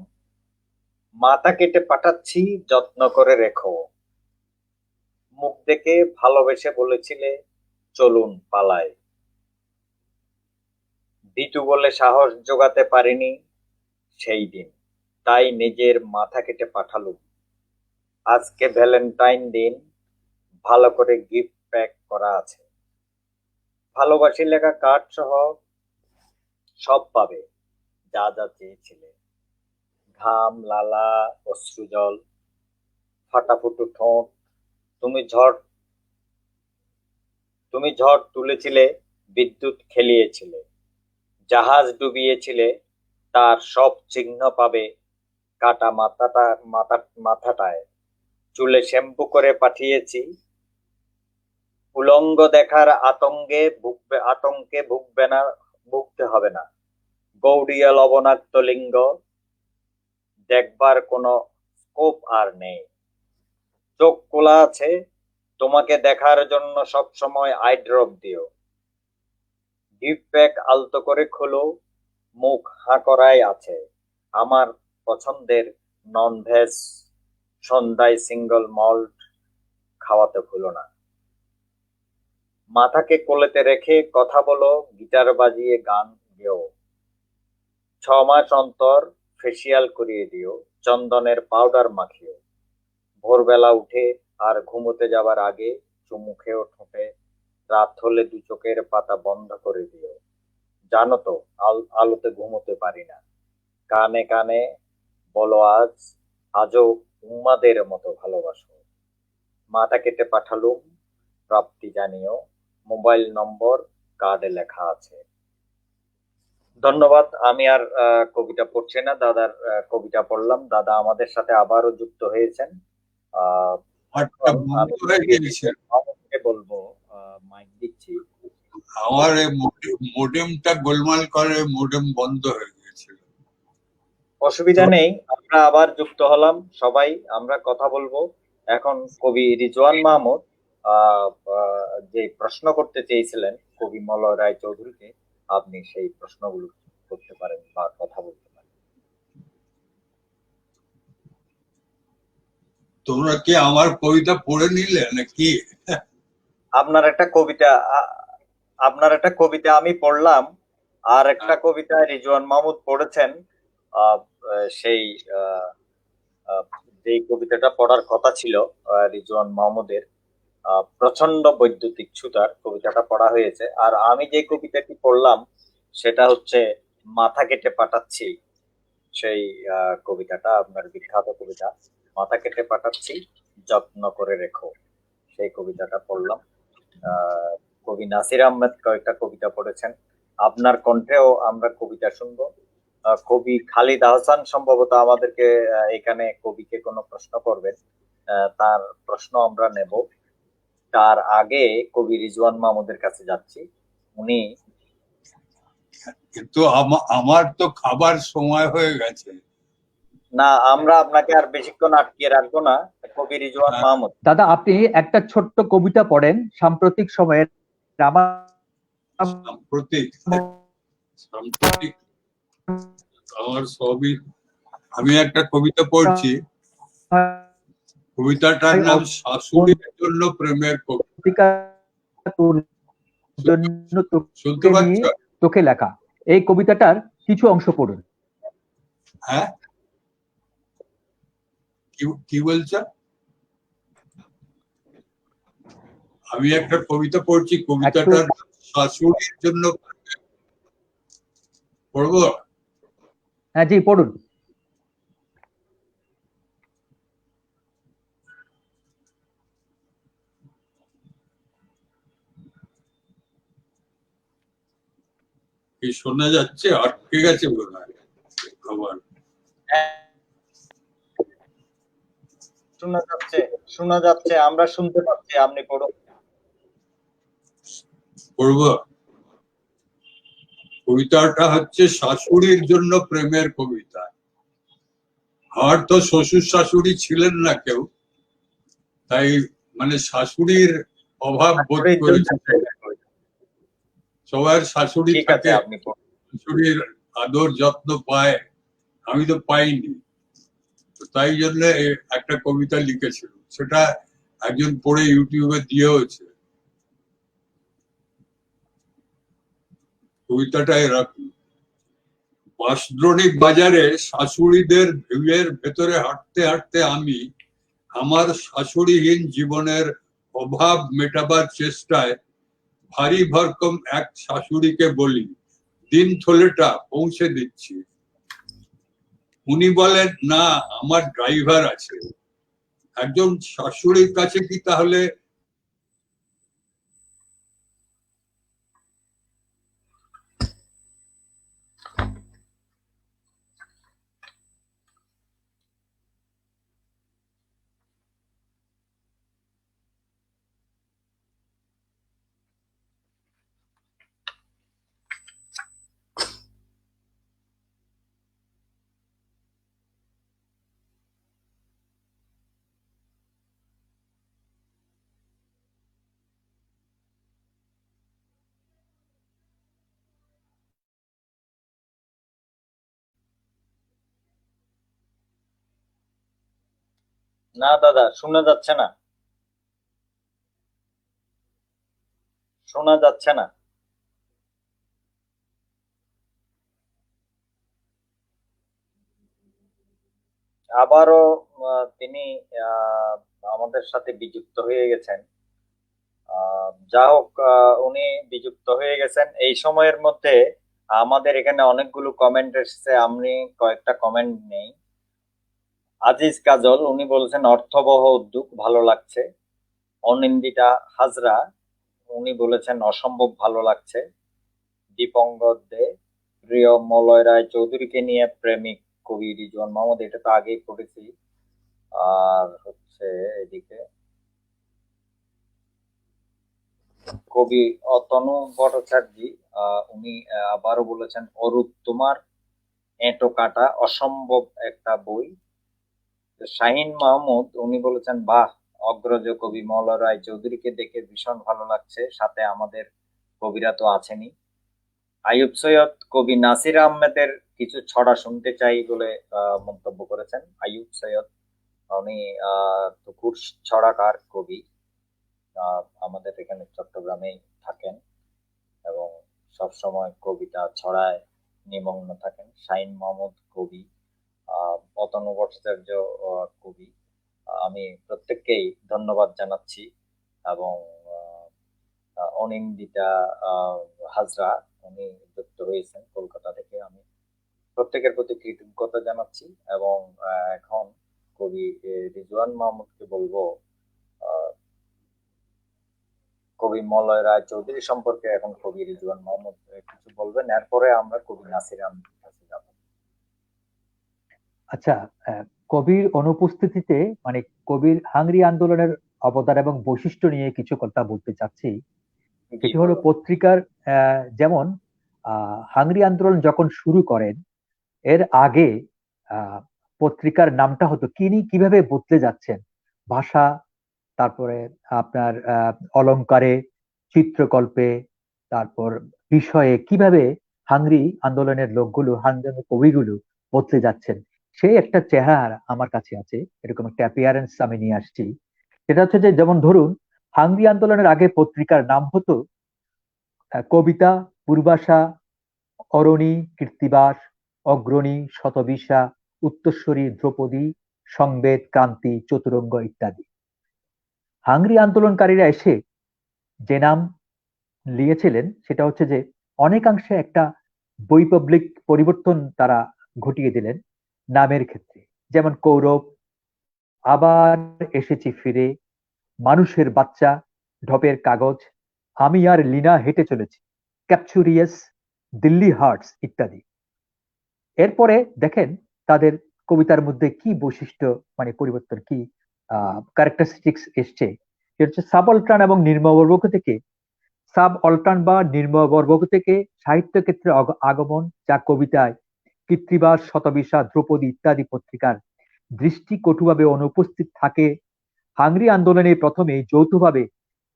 মাথা কেটে পাঠাচ্ছি যত্ন করে রেখো, মুখ দেখে ভালোবেসে বলেছিলে চলুন পালাই, বিটু বলে সাহস জোগাতে পারিনি সেই দিন, তাই নিজের মাথা কেটে পাঠালুম। আজকে ভ্যালেন্টাইন দিন, ভালো করে গিফট প্যাক করা আছে, ভালোবাসি লেখা কার্ড সহ সব পাবে যা যা চেয়েছিলে, ঘাম, লালা, অশ্রুজল, ফাটাফুটু ঠোঁট। তুমি ঝড় তুলেছিলে, বিদ্যুৎ খেলিয়েছিলে, জাহাজ ডুবিয়েছিলে, তার সব চিহ্ন পাবে কাটা মাথাটায়। চুলে শ্যাম্পু করে পাঠিয়েছি, উলঙ্গ দেখার আতঙ্কে ভুগতে হবে না। গৌড়িয়া লবণাক্ত লিঙ্গ দেখবার কোনো স্কোপ আর নেই। চোখ খোলা আছে, তোমাকে দেখার জন্য সব সময় আই ড্রপ দিও। গিফট প্যাক আলতো করে খোলো, মুখ হাঁ করাই আছে। আমার পছন্দের নন ভেজ সন্ধ্যায় সিঙ্গল মল্ট খাওয়াতে ভুলো না। মাথাকে কোলেতে রেখে কথা বলো, গিটার বাজিয়ে গান গেও। 6 মাস অন্তর ফেসিয়াল করিয়ে দিও, চন্দনের পাউডার মাখিও। ভোরবেলা উঠে আর ঘুমোতে যাবার আগে চুমু খেয়েও ঠোঁটে, রাত হলে 2 চোখের পাতা বন্ধ করে দিও। জানো তো আলোতে ঘুমোতে পারি না, কানে কানে বলো আজও উম্মাদের মতো ভালোবাসো। মাথা কেটে পাঠালুম, প্রাপ্তি জানিও, মোবাইল নম্বর কার্ডে লেখা আছে। ধন্যবাদ। আমি আর কবিতা পড়ছি না, দাদার কবিতা পড়লাম। দাদা আমাদের সাথে আবারও যুক্ত হয়েছেন। আমাকে বলবো, মাইক দিচ্ছি। আমার মোডেমটা গোলমাল করে, মোডেম বন্ধ হয়ে গেছিল। অসুবিধা নেই, আমরা আবার যুক্ত হলাম সবাই, আমরা কথা বলবো। এখন কবি রিজওয়ান মাহমুদ যে প্রশ্ন করতে চেয়েছিলেন কবি মলয় রায় চৌধুরীকে, আপনি সেই প্রশ্নগুলো করতে পারেন বা কথা বলতে পারেন। তোমরা কি আমার কবিতা পড়ে নিলে নাকি? আপনার একটা কবিতা আমি পড়লাম, আর একটা কবিতা রিজওয়ান মাহমুদ পড়েছেন। সেই যে কবিতাটা পড়ার কথা ছিল রিজওয়ান মাহমুদের, প্রচন্ড বৈদ্যুতিক ছুতার কবিতাটা পড়া হয়েছে। আর আমি যে কবিতাটি পড়লাম সেটা হচ্ছে মাথা কেটে পাঠাচ্ছি, সেই কবিতাটা আপনার বিখ্যাত কবিতা মাথা কেটে পাঠাচ্ছি যত্ন করে রেখো, সেই কবিতাটা পড়লাম। কবি নাসির আহমেদ কয়েকটা কবিতা পড়েছেন, আপনার কণ্ঠেও আমরা কবিতা শুনবো। কবি খালিদ আহসান সম্ভবত আমাদেরকে এখানে কবিকে কোনো প্রশ্ন করবেন, তার প্রশ্ন আমরা নেব। তার আগে কবি রিজওয়ান মাহমুদের কাছে যাচ্ছি, উনি। কিন্তু আমার তো খাবার সময় হয়ে গেছে। না, আমরা আপনাকে আর বেশিক্ষণ আটকিয়ে রাখবো না। কবি রিজওয়ান মাহমুদ, দাদা আপনি একটা ছোট্ট কবিতা পড়েন সাম্প্রতিক সময়ের। সাম্প্রতিক আমার সবই, আমি একটা কবিতা পড়ছি, কবিতাটার নাম শাশুড়ির জন্য প্রেমের কবিতা। শুনতে পাচ্ছ? তোকে লেখা এই কবিতাটার কিছু অংশ পড়ুন। হ্যাঁ, কি বলছো? আমি একটা কবিতা পড়ছি, কবিতাটার শাশুড়ির জন্য পড়বো। হ্যাঁ জি, পড়ুন। কি শোনা যাচ্ছে? আটকে গেছে বোধ হয় আমার। শোনা যাচ্ছে, আমরা শুনতে পাচ্ছি, আপনি পড়ুন। পড়বো। কবিতাটা হচ্ছে শাশুড়ির জন্য প্রেমের কবিতা। আর তো শ্বশুর শাশুড়ি ছিলেন না কেউ, তাই মানে শাশুড়ির অভাব বোধ করেছে। সবার শাশুড়ি ঠিক আছে, থাকে, আপনি পড়ুন। শাশুড়ির আদর যত্ন পায়, আমি তো পাইনি। তো তাই জন্য একটা কবিতা লিখেছিল, সেটা একজন পড়ে ইউটিউবে দিয়েওছে। কবিতাটা এরকম: বাঁশদ্রোণী বাজারে শাশুড়িদের ভিড়ের ভেতরে হাঁটতে হাঁটতে আমি আমার শাশুড়িহীন জীবনের অভাব মেটাবার চেষ্টায় ভারী ভরকম এক শাশুড়িকে বলি, দিন থলেটা পৌঁছে দিচ্ছি। উনি বলেন, না, আমার ড্রাইভার আছে। একজন শাশুড়ির কাছে কি তাহলে না দাদা, শোনা যাচ্ছে না, শোনা যাচ্ছে না। আবারও তিনি আহ, আমাদের সাথে বিযুক্ত হয়ে গেছেন। যা হোক, উনি বিযুক্ত হয়ে গেছেন। এই সময়ের মধ্যে আমাদের এখানে অনেকগুলো কমেন্ট এসেছে, আমি কয়েকটা কমেন্ট নেই। আজিজ কাজল, উনি বলেছেন অর্থবহ উদ্যোগ, ভালো লাগছে। অনিন্দিতা হাজরা, উনি বলেছেন অসম্ভব ভালো লাগছে। দীপঙ্কর দে, প্রিয় মলয় রায় চৌধুরীকে নিয়ে প্রেমিক কবি রিজওয়ান মাহমুদ, এটা তো আগেই পড়েছি। আর হচ্ছে এদিকে কবি অতনু ভট্টাচার্য, উনি আবারও বলেছেন অরূপ তোমার এঁটো কাটা অসম্ভব একটা বই। শাহিন মাহমুদ, উনি বলেছেন বাহ, অগ্রজ কবি মলয় রায় চৌধুরীকে দেখে ভীষণ ভালো লাগছে, সাথে আমাদের কবিরা তো আছেনই। আইয়ুব সৈয়দ, কবি নাসির আহমেদের কিছু ছড়া শুনতে চাই বলে মন্তব্য করেছেন আইয়ুব সৈয়দ। উনি তুখুর ছড়াকার কবি, আমাদের এখানে চট্টগ্রামেই থাকেন এবং সবসময় কবিতা ছড়ায় নিমগ্ন থাকেন। শাহিন মাহমুদ কবি, অতনু ভট্টাচার্য কবি। আমি প্রত্যেককেই ধন্যবাদ জানাচ্ছি এবং অনিন্দিতা হাজরা, উনি যুক্ত হয়েছেন কলকাতা থেকে। আমি প্রত্যেকের প্রতি কৃতজ্ঞতা জানাচ্ছি এবং এখন কবি রিজওয়ান মাহমুদকে বলবো কবি মলয় রায় চৌধুরী সম্পর্কে এখন কবি রিজওয়ান মাহমুদ কিছু বলবেন, এরপরে আমরা কবি নাসির আহমেদের কাছে যাব। আচ্ছা, কবির অনুপস্থিতিতে মানে কবির হাংরি আন্দোলনের অবদান এবং বৈশিষ্ট্য নিয়ে কিছু কথা বলতে চাচ্ছি। জি, সেটি হলো বলুন। পত্রিকার যেমন হাংরি আন্দোলন যখন শুরু করেন এর আগে আহ, পত্রিকার নামটা হতো তিনি কিভাবে বদলে যাচ্ছেন, ভাষা, তারপরে আপনার অলংকারে, চিত্রকল্পে, তারপর বিষয়ে কিভাবে হাংরি আন্দোলনের লোকগুলো, হাংরি কবিগুলো বদলে যাচ্ছেন, সেই একটা চেহারা আমার কাছে আছে। এরকম একটা অ্যাপিয়ারেন্স আমি নিয়ে আসছি। সেটা হচ্ছে যে, যেমন ধরুন, হাংরি আন্দোলনের আগে পত্রিকার নাম হতো কবিতা, পূর্বাশা, অরণি, কীর্তিবাস, অগ্রণী, শতবিশা, উত্তরস্বরী, ধ্রুপদী, সংবেদ, ক্রান্তি, চতুরঙ্গ ইত্যাদি। হাংরি আন্দোলনকারীরা এসে যে নাম নিয়েছিলেন সেটা হচ্ছে যে অনেকাংশে একটা বৈপ্লবিক পরিবর্তন তারা ঘটিয়ে দিলেন নামের ক্ষেত্রে। যেমন কৌরব, আবার এসেছি ফিরে, মানুষের বাচ্চা, ঢপের কাগজ, আমি আর লিনা হেঁটে চলেছি, ক্যাপচুরিয়াস, দিল্লি হার্টস ইত্যাদি। এরপরে দেখেন তাদের কবিতার মধ্যে কি বৈশিষ্ট্য, মানে পরিবর্তন কি ক্যারেক্টারিস্টিক্স এসছে। সেটা হচ্ছে সাব অল্টার্ন বা নিম্নবর্গ থেকে সাহিত্য ক্ষেত্রে আগমন, যা কবিতায় কৃত্তিবাস, শতবিশা, ধ্রুপদী ইত্যাদি পত্রিকার দৃষ্টিকটুভাবে অনুপস্থিত থাকে। হাংরি আন্দোলনে প্রথমে যৌথভাবে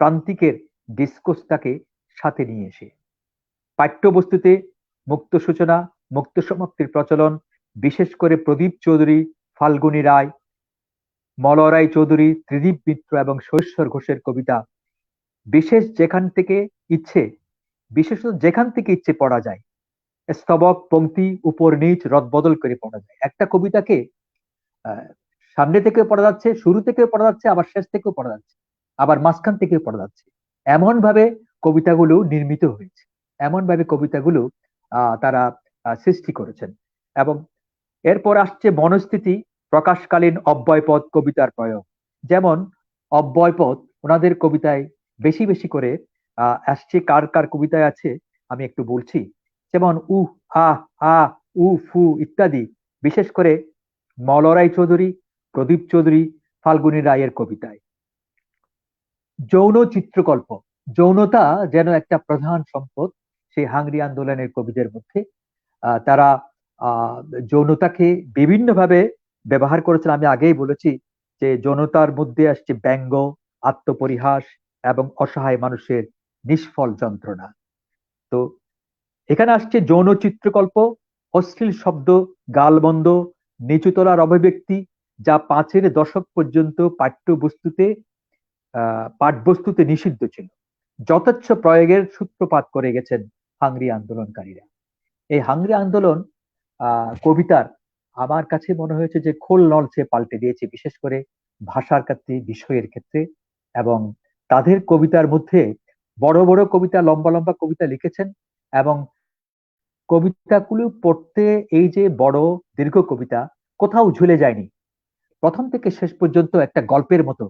প্রান্তিকের ডিসকোর্সটাকে সাথে নিয়ে এসে পাঠ্যবস্তুতে মুক্ত সূচনা, মুক্ত সমাপ্তির প্রচলন, বিশেষ করে প্রদীপ চৌধুরী, ফাল্গুনী রায়, মলরাই চৌধুরী, ত্রিদীপ মিত্র এবং শৈশ্বর ঘোষের কবিতা বিশেষ যেখান থেকে ইচ্ছে বিশেষত যেখান থেকে ইচ্ছে পড়া যায়, স্তবক, পংক্তি, উপর নিচ রদবদল করে পড়া যায়। একটা কবিতাকে আহ, সামনে থেকে পড়া যাচ্ছে, শুরু থেকে পড়া যাচ্ছে, আবার শেষ থেকেও পড়া যাচ্ছে, আবার মাঝখান থেকেও পড়া যাচ্ছে। এমন ভাবে কবিতাগুলো নির্মিত হয়েছে, এমন ভাবে কবিতাগুলো তারা সৃষ্টি করেছেন। এবং এরপর আসছে মনস্থিতি, প্রকাশকালীন অব্যয়পদ কবিতার প্রয়োগ। যেমন অব্যয়পদ ওনাদের কবিতায় বেশি বেশি করে আসছে। কার কার কবিতায় আছে আমি একটু বলছি। যেমন উ, আ, আ, উ, ফু ইত্যাদি, বিশেষ করে মলরাই চৌধুরী, প্রদীপ চৌধুরী, ফাল্গুনী রায়ের কবিতায়। যৌন চিত্রকল্প, যৌনতা যেন একটা প্রধান সম্পদ সেই হাংরি আন্দোলনের কবিদের মধ্যে। তারা যৌনতাকে বিভিন্নভাবে ব্যবহার করেছেন। আমি আগেই বলেছি যে যৌনতার মধ্যে আসছে ব্যঙ্গ, আত্মপরিহাস এবং অসহায় মানুষের নিষ্ফল যন্ত্রণা। তো এখানে আসছে যৌন চিত্রকল্প, অশ্লীল শব্দ, গালবন্ধ, নিচুতলার অভিব্যক্তি, যা 5-এর দশক পর্যন্ত পাঠ্যবস্তুতে নিষিদ্ধ ছিল। যথেচ্ছ প্রয়োগের সূত্রপাত করে গেছেন হাংরি আন্দোলনকারীরা। এই হাংরি আন্দোলন কবিতার আমার কাছে মনে হয়েছে যে খোল নলচে পাল্টে দিয়েছে, বিশেষ করে ভাষার ক্ষেত্রে, বিষয়ের ক্ষেত্রে। এবং তাদের কবিতার মধ্যে বড় বড় কবিতা, লম্বা লম্বা কবিতা লিখেছেন। এবং কবিতাগুলো পড়তে, এই যে বড় দীর্ঘ কবিতা, কোথাও ঝুলে যায়নি, প্রথম থেকে শেষ পর্যন্ত একটা গল্পের মতো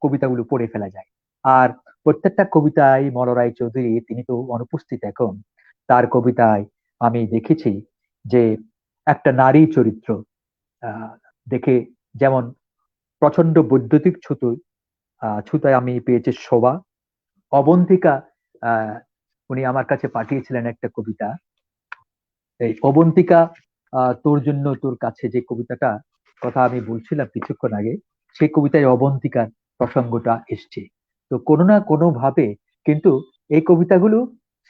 কবিতাগুলো পড়ে ফেলা যায়। আর প্রত্যেকটা কবিতায় মলরাই চৌধুরী, তিনি তো অনুপস্থিত এখন, তার কবিতায় আমি দেখেছি যে একটা নারী চরিত্র আহ, দেখে, যেমন প্রচন্ড বৈদ্যুতিক ছুতায় আমি পেয়েছি শোভা। অবন্তিকা, আহ উনি আমার কাছে পাঠিয়েছিলেন একটা কবিতা, এই অবন্তিকা, তোর জন্য তোর কাছে, যে কবিতাটা কথা আমি বলছিলাম কিছুক্ষণ আগে, সেই কবিতায় অবন্তিকার প্রসঙ্গটা এসছে। তো কোনো না কোনো ভাবে কিন্তু এই কবিতাগুলো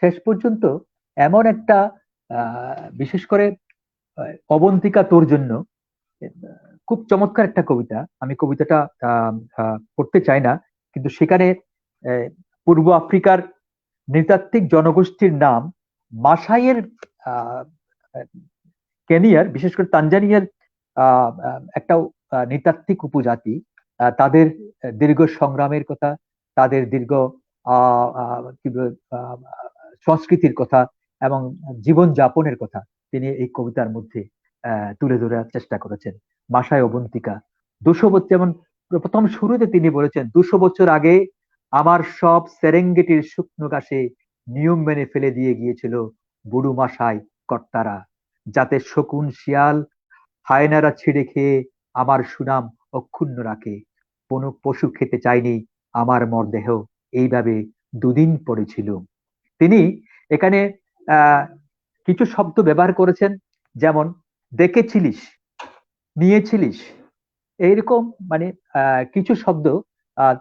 শেষ পর্যন্ত এমন একটা বিশেষ করে অবন্তিকা তোর জন্য খুব চমৎকার একটা কবিতা। আমি কবিতাটা পড়তে চাই না, কিন্তু সেখানে আহ, পূর্ব আফ্রিকার নৃতাত্ত্বিক জনগোষ্ঠীর নাম মাসাইয়ের, আহ, কেনিয়ার, বিশেষ করে তানজানিয়ার একটা নৃতাত্ত্বিক উপজাতি, তাদের দীর্ঘ সংগ্রামের কথা, তাদের দীর্ঘ কি সংস্কৃতির কথা এবং জীবন যাপনের কথা তিনি এই কবিতার মধ্যে তুলে ধরার চেষ্টা করেছেন। মাসায় অবন্তিকা, 200 বছর, যেমন প্রথম শুরুতে তিনি বলেছেন, 200 বছর আগে আমার সব সেরেঙ্গেটির শুকনো ঘাসে নিয়ম মেনে ফেলে দিয়ে গিয়েছিল বুড়ো মাসায় কর্তারা, যাতে শকুন, শিয়াল, হায়নারা ছিঁড়ে খেয়ে আমার সুনাম অক্ষুণ্ণ রাখে। কোনো পশু খেতে চায়নি আমার মরদেহ, এইভাবে দুদিন পড়েছিল। তিনি এখানে আহ কিছু শব্দ ব্যবহার করেছেন, যেমন দেখেছিলিস, নিয়েছিলিস, এইরকম, মানে কিছু শব্দ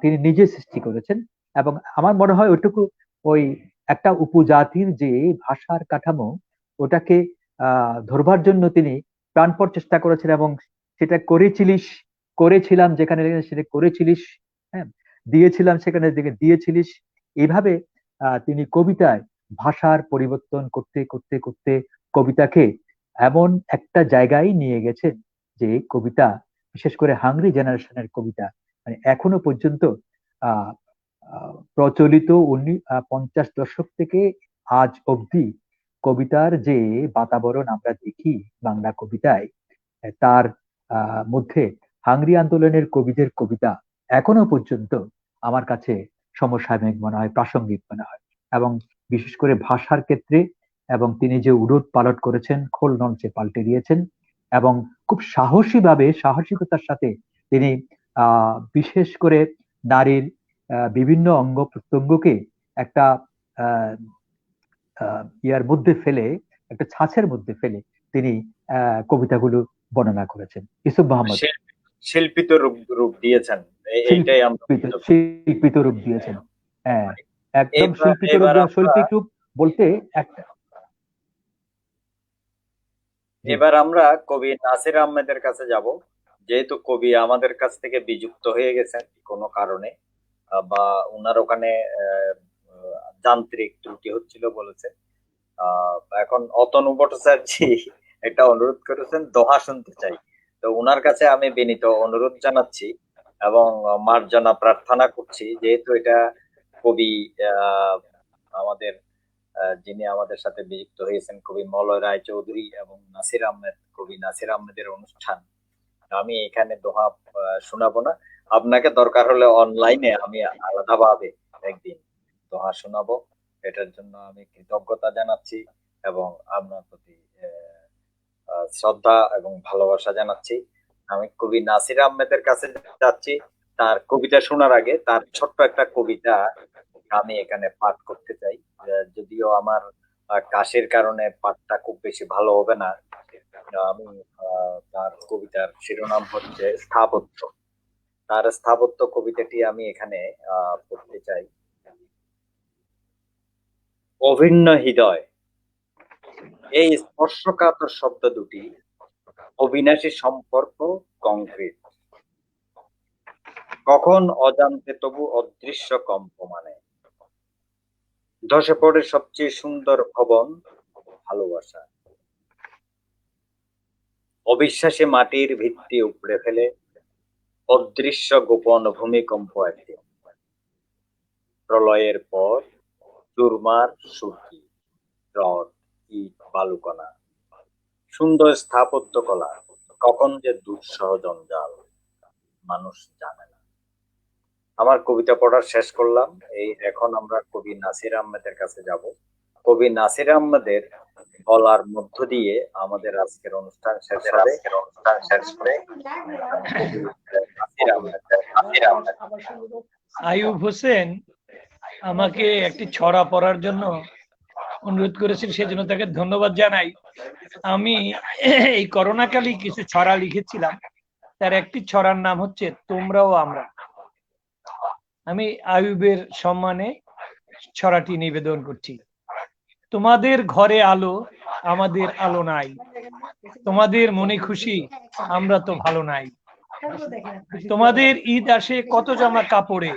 তিনি নিজে সৃষ্টি করেছেন। এবং আমার মনে হয় ওইটুকু, ওই একটা উপজাতির যে ভাষার কাঠামো, ওটাকে ধরবার জন্য তিনি প্রাণপণ চেষ্টা করেছেন। এবং সেটা করেছিলিস, করেছিলাম যেখানে সেটা করেছিলিস, হ্যাঁ, দিয়েছিলাম সেখানে দিয়েছিলিস, এইভাবে তিনি কবিতায় ভাষার পরিবর্তন করতে করতে করতে কবিতাকে এমন একটা জায়গায় নিয়ে গেছেন যে কবিতা, বিশেষ করে হাংরি জেনারেশনের কবিতা, মানে এখনো পর্যন্ত আহ প্রচলিত 50 দশক থেকে আজ অবধি কবিতার যে বাতাবরণ আমরা দেখি বাংলা কবিতায়, তার মধ্যে হাংরি আন্দোলনের কবিদের কবিতা এখনো পর্যন্ত আমার কাছে সমসাময়িক মনে হয়, প্রাসঙ্গিক মনে হয়। এবং বিশেষ করে ভাষার ক্ষেত্রে, এবং তিনি যে উলট পালট করেছেন, খোল নলচে পাল্টে দিয়েছেন, এবং খুব সাহসিকতার সাথে তিনি বিশেষ করে নারীর বিভিন্ন অঙ্গ প্রত্যঙ্গকে একটা ইয়ার মধ্যে ফেলে, একটা ছাঁচের মধ্যে ফেলে তিনি কবিতাগুলো বর্ণনা করেছেন। ইউসুফ মোহাম্মদ শিল্পিত রূপ দিয়েছেন, এইটাই আমরা শিল্পিত রূপ দিয়েছেন। হ্যাঁ, একদম শৈল্পিক রূপ বলতে একটা। এবার আমরা কবি নাসির আহমেদের কাছে যাব। যেহেতু কবি আমাদের কাছ থেকে বিযুক্ত হয়ে গেছেন কোনো কারণে, বা ওনার ওখানে যান্ত্রিক ত্রুটি হচ্ছিল বলেছে, এখন অতনু ভট্টাচার্য একটা অনুরোধ করেছেন, দোহা শুনতে চাই। তো ওনার কাছে আমি বিনীত অনুরোধ জানাচ্ছি এবং মার্জনা প্রার্থনা করছি, যেহেতু এটা কবি আমাদের যিনি আমাদের সাথে বিযুক্ত হয়েছেন কবি মলয় রায়চৌধুরী এবং নাসির আহমেদ, কবি নাসির আহমেদের অনুষ্ঠান, আমি এখানে দোহা শোনাবো না। আপনাকে দরকার হলে অনলাইনে আমি আলাদাভাবে একদিন দোহা শোনাবো। এটার জন্য আমি কৃতজ্ঞতা জানাচ্ছি এবং আপনার প্রতি শ্রদ্ধা এবং ভালোবাসা জানাচ্ছি। আমি কবি নাসির আহমেদের কাছে যাচ্ছি। তার কবিতা শোনার আগে তার ছোট্ট একটা কবিতা আমি এখানে পাঠ করতে চাই, যদিও আমার কাশির কারণে পাঠটা খুব বেশি ভালো হবে না। আমি তার কবিতার শিরোনাম হচ্ছে স্থাপত্য। তার স্থাপত্য কবিতাটি আমি এখানে পড়তে চাই। অভিন্ন হৃদয়, এই স্পর্শকাতর শব্দ দুটি অবিনাশী সম্পর্ক, কংক্রিট, কখন অজান্তে তবু অদৃশ্য কম্পমানে ধসে পড়ে সবচেয়ে সুন্দর ভবন, ভালোবাসা। অবিশ্বাসী মাটির ভিত্তি উপড়ে ফেলে অদৃশ্য গোপন ভূমিকম্প একদিন, প্রলয়ের পর চুরমার সুরকি, রড, ইট, বালুকণা, সুন্দর স্থাপত্য কলা কখন যে দুঃসহ জঞ্জাল মানুষ জানে না। আমার কবিতা পড়া শেষ করলাম। এখন আমরা কবি নাসির আহমেদের কাছে যাব। কবি নাসির আহমেদের বলার মধ্য দিয়ে আমাদের আজকের অনুষ্ঠান শেষ হবে। আইয়ুব হোসেন আমাকে একটি ছড়া পড়ার জন্য অনুরোধ করেছেন, সেজন্য তাকে ধন্যবাদ জানাই। আমি এই করোনাকালে কিছু ছড়া লিখেছিলাম, তার একটি ছড়ার নাম হচ্ছে তোমরাও আমরা। আমি আইয়ুবের সম্মানে ছড়াটি নিবেদন করছি। তোমাদের ঘরে আলো, আমাদের আলো নাই, তোমাদের মনে খুশি, আমরা তো ভালো নাই। তোমাদের ঈদ আসে কত জামা কাপড়ে,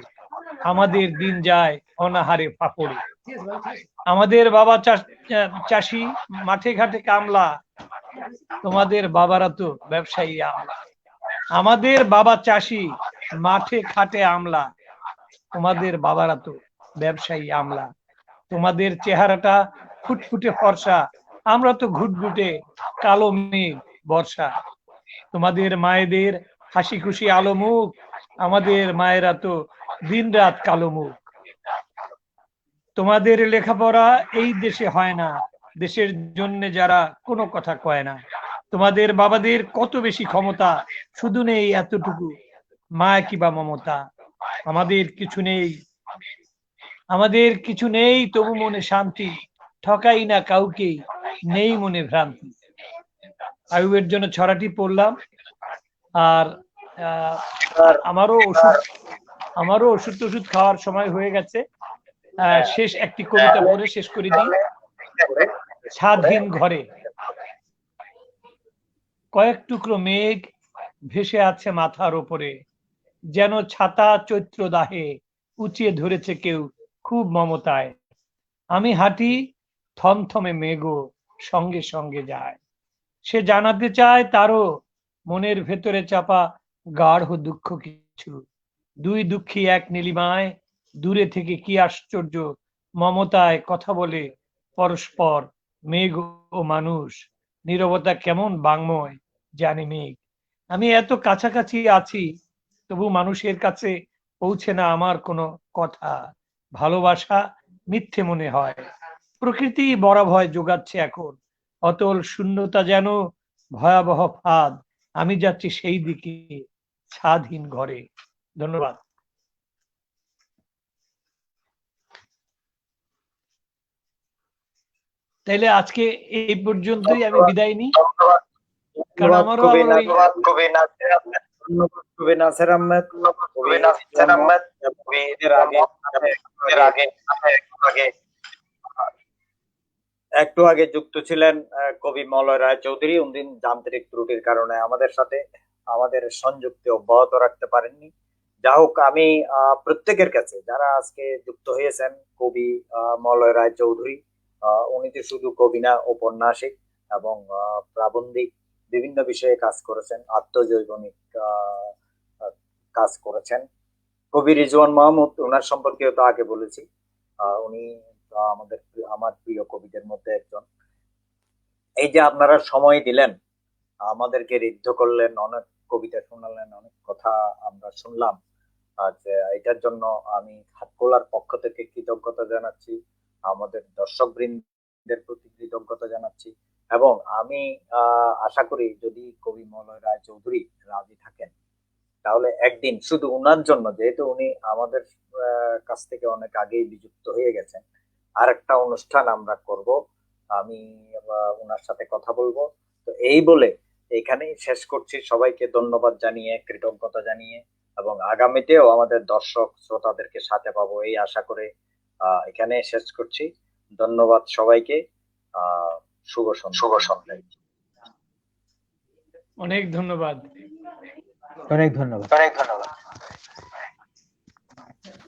আমাদের দিন যায় অনাহারে ফাপড়ে। আমাদের বাবা চাষি, মাঠে ঘাটে কামলা, তোমাদের বাবারা তো ব্যবসায়ী আমলা। আমাদের বাবা চাষি, মাঠে খাটে আমলা, তোমাদের বাবারা তো ব্যবসায়ী আমলা। তোমাদের চেহারাটা ফুটফুটে ফর্সা, আমরা তো ঘুটঘুটে কালো মেঘ বর্ষা। তোমাদের মায়েদের হাসি খুশি আলো মুখ, আমাদের মায়েরা তো দিন রাত কালো মুখ। তোমাদের লেখাপড়া এই দেশে হয় না, দেশের জন্য যারা কোনো কথা কয় না। তোমাদের বাবাদের কত বেশি ক্ষমতা, শুধু নেই এতটুকু মায়া কিবা মমতা। আমাদের কিছু নেই তবু মনে শান্তি, ঠকাই না কাউকে, নেই মনে ভ্রান্তি। আইয়ুবের জন্য ছড়াটি পড়লাম। আর আমারও ওষুধ খাওয়ার সময় হয়ে গেছে। শেষ একটি কবিতা পড়ে শেষ করে দিই। স্বাধীন ঘরে, কয়েক টুকরো মেঘ ভেসে আছে মাথার ওপরে, যেন ছাতা চৈত্র দাহে উঁচিয়ে ধরেছে কেউ খুব মমতায়। আমি হাঁটি থমথমে মেঘও সঙ্গে সঙ্গে যায়, সে জানাতে চায় তারও মনের ভেতরে চাপা গাঢ় দুঃখ কিছু। দুই দুঃখী এক নীলিমায় দূরে থেকে কি আশ্চর্য মমতায় কথা বলে পরস্পর মেঘ ও মানুষ, নীরবতা কেমন বাংময় জানি মেঘ। আমি এত কাছাকাছি আছি, তবু মানুষের কাছে পৌঁছে না আমার কোনো কথা। ভালোবাসা মিথ্যে মনে হয়, প্রকৃতি বরাভয় যোগাচ্ছে এখন। অতল শূন্যতা যেন ভয়াবহ ফাঁদ, আমি যাচ্ছি সেই দিকে ছাদহীন ঘরে। ধন্যবাদ। তাইলে আজকে এই পর্যন্তই আমি বিদায় নিই, কারণ আমারও আবার ওই কবি নাসের আহমেদ, একটু আগে যুক্ত ছিলেন কবি মলয় রায়চৌধুরী। উনদিন যান্ত্রিক ত্রুটির কারণে আমাদের সাথে আমাদের সংযুক্তি অব্যাহত রাখতে পারেননি। যা হোক, আমি প্রত্যেকের কাছে যারা আজকে যুক্ত হয়েছেন, কবি মলয় রায়চৌধুরী, উনি তো শুধু কবি না, ঔপন্যাসিক এবং প্রাবন্ধিক, বিভিন্ন বিষয়ে কাজ করেছেন, আত্মজৈবনিক কাজ করেছেন। কবি রিজওয়ান মাহমুদ, ওনার সম্পর্কে তো আগে বলেছি, উনি আমার প্রিয় কবিদের মধ্যে একজন। এই যে আপনারা সময় দিলেন, আমাদেরকে ঋদ্ধ করলেন, অনেক কবিতা শোনালেন, অনেক কথা আমরা শুনলাম, এটার জন্য আমি হাতকোলার পক্ষ থেকে কৃতজ্ঞতা জানাচ্ছি, আমাদের দর্শক বৃন্দের প্রতি কৃতজ্ঞতা জানাচ্ছি। এবং আমি আশা করি যদি কবি মলয় রায়চৌধুরী রাজি থাকেন, তাহলে একদিন শুধু উনার জন্য, যেহেতু উনি আমাদের কাছ থেকে অনেক আগেই বিযুক্ত হয়ে গেছেন, আর একটা অনুষ্ঠান আমরা করব, আমি ওনার সাথে কথা বলবো। তো এই বলে এখানেই শেষ করছি, সবাইকে ধন্যবাদ জানিয়ে, কৃতজ্ঞতা জানিয়ে, এবং আগামীতেও আমাদের দর্শক শ্রোতাদেরকে সাথে পাবো এই আশা করে এখানে শেষ করছি। ধন্যবাদ সবাইকে। শুভ সন্ধ্যা। অনেক ধন্যবাদ। অনেক ধন্যবাদ।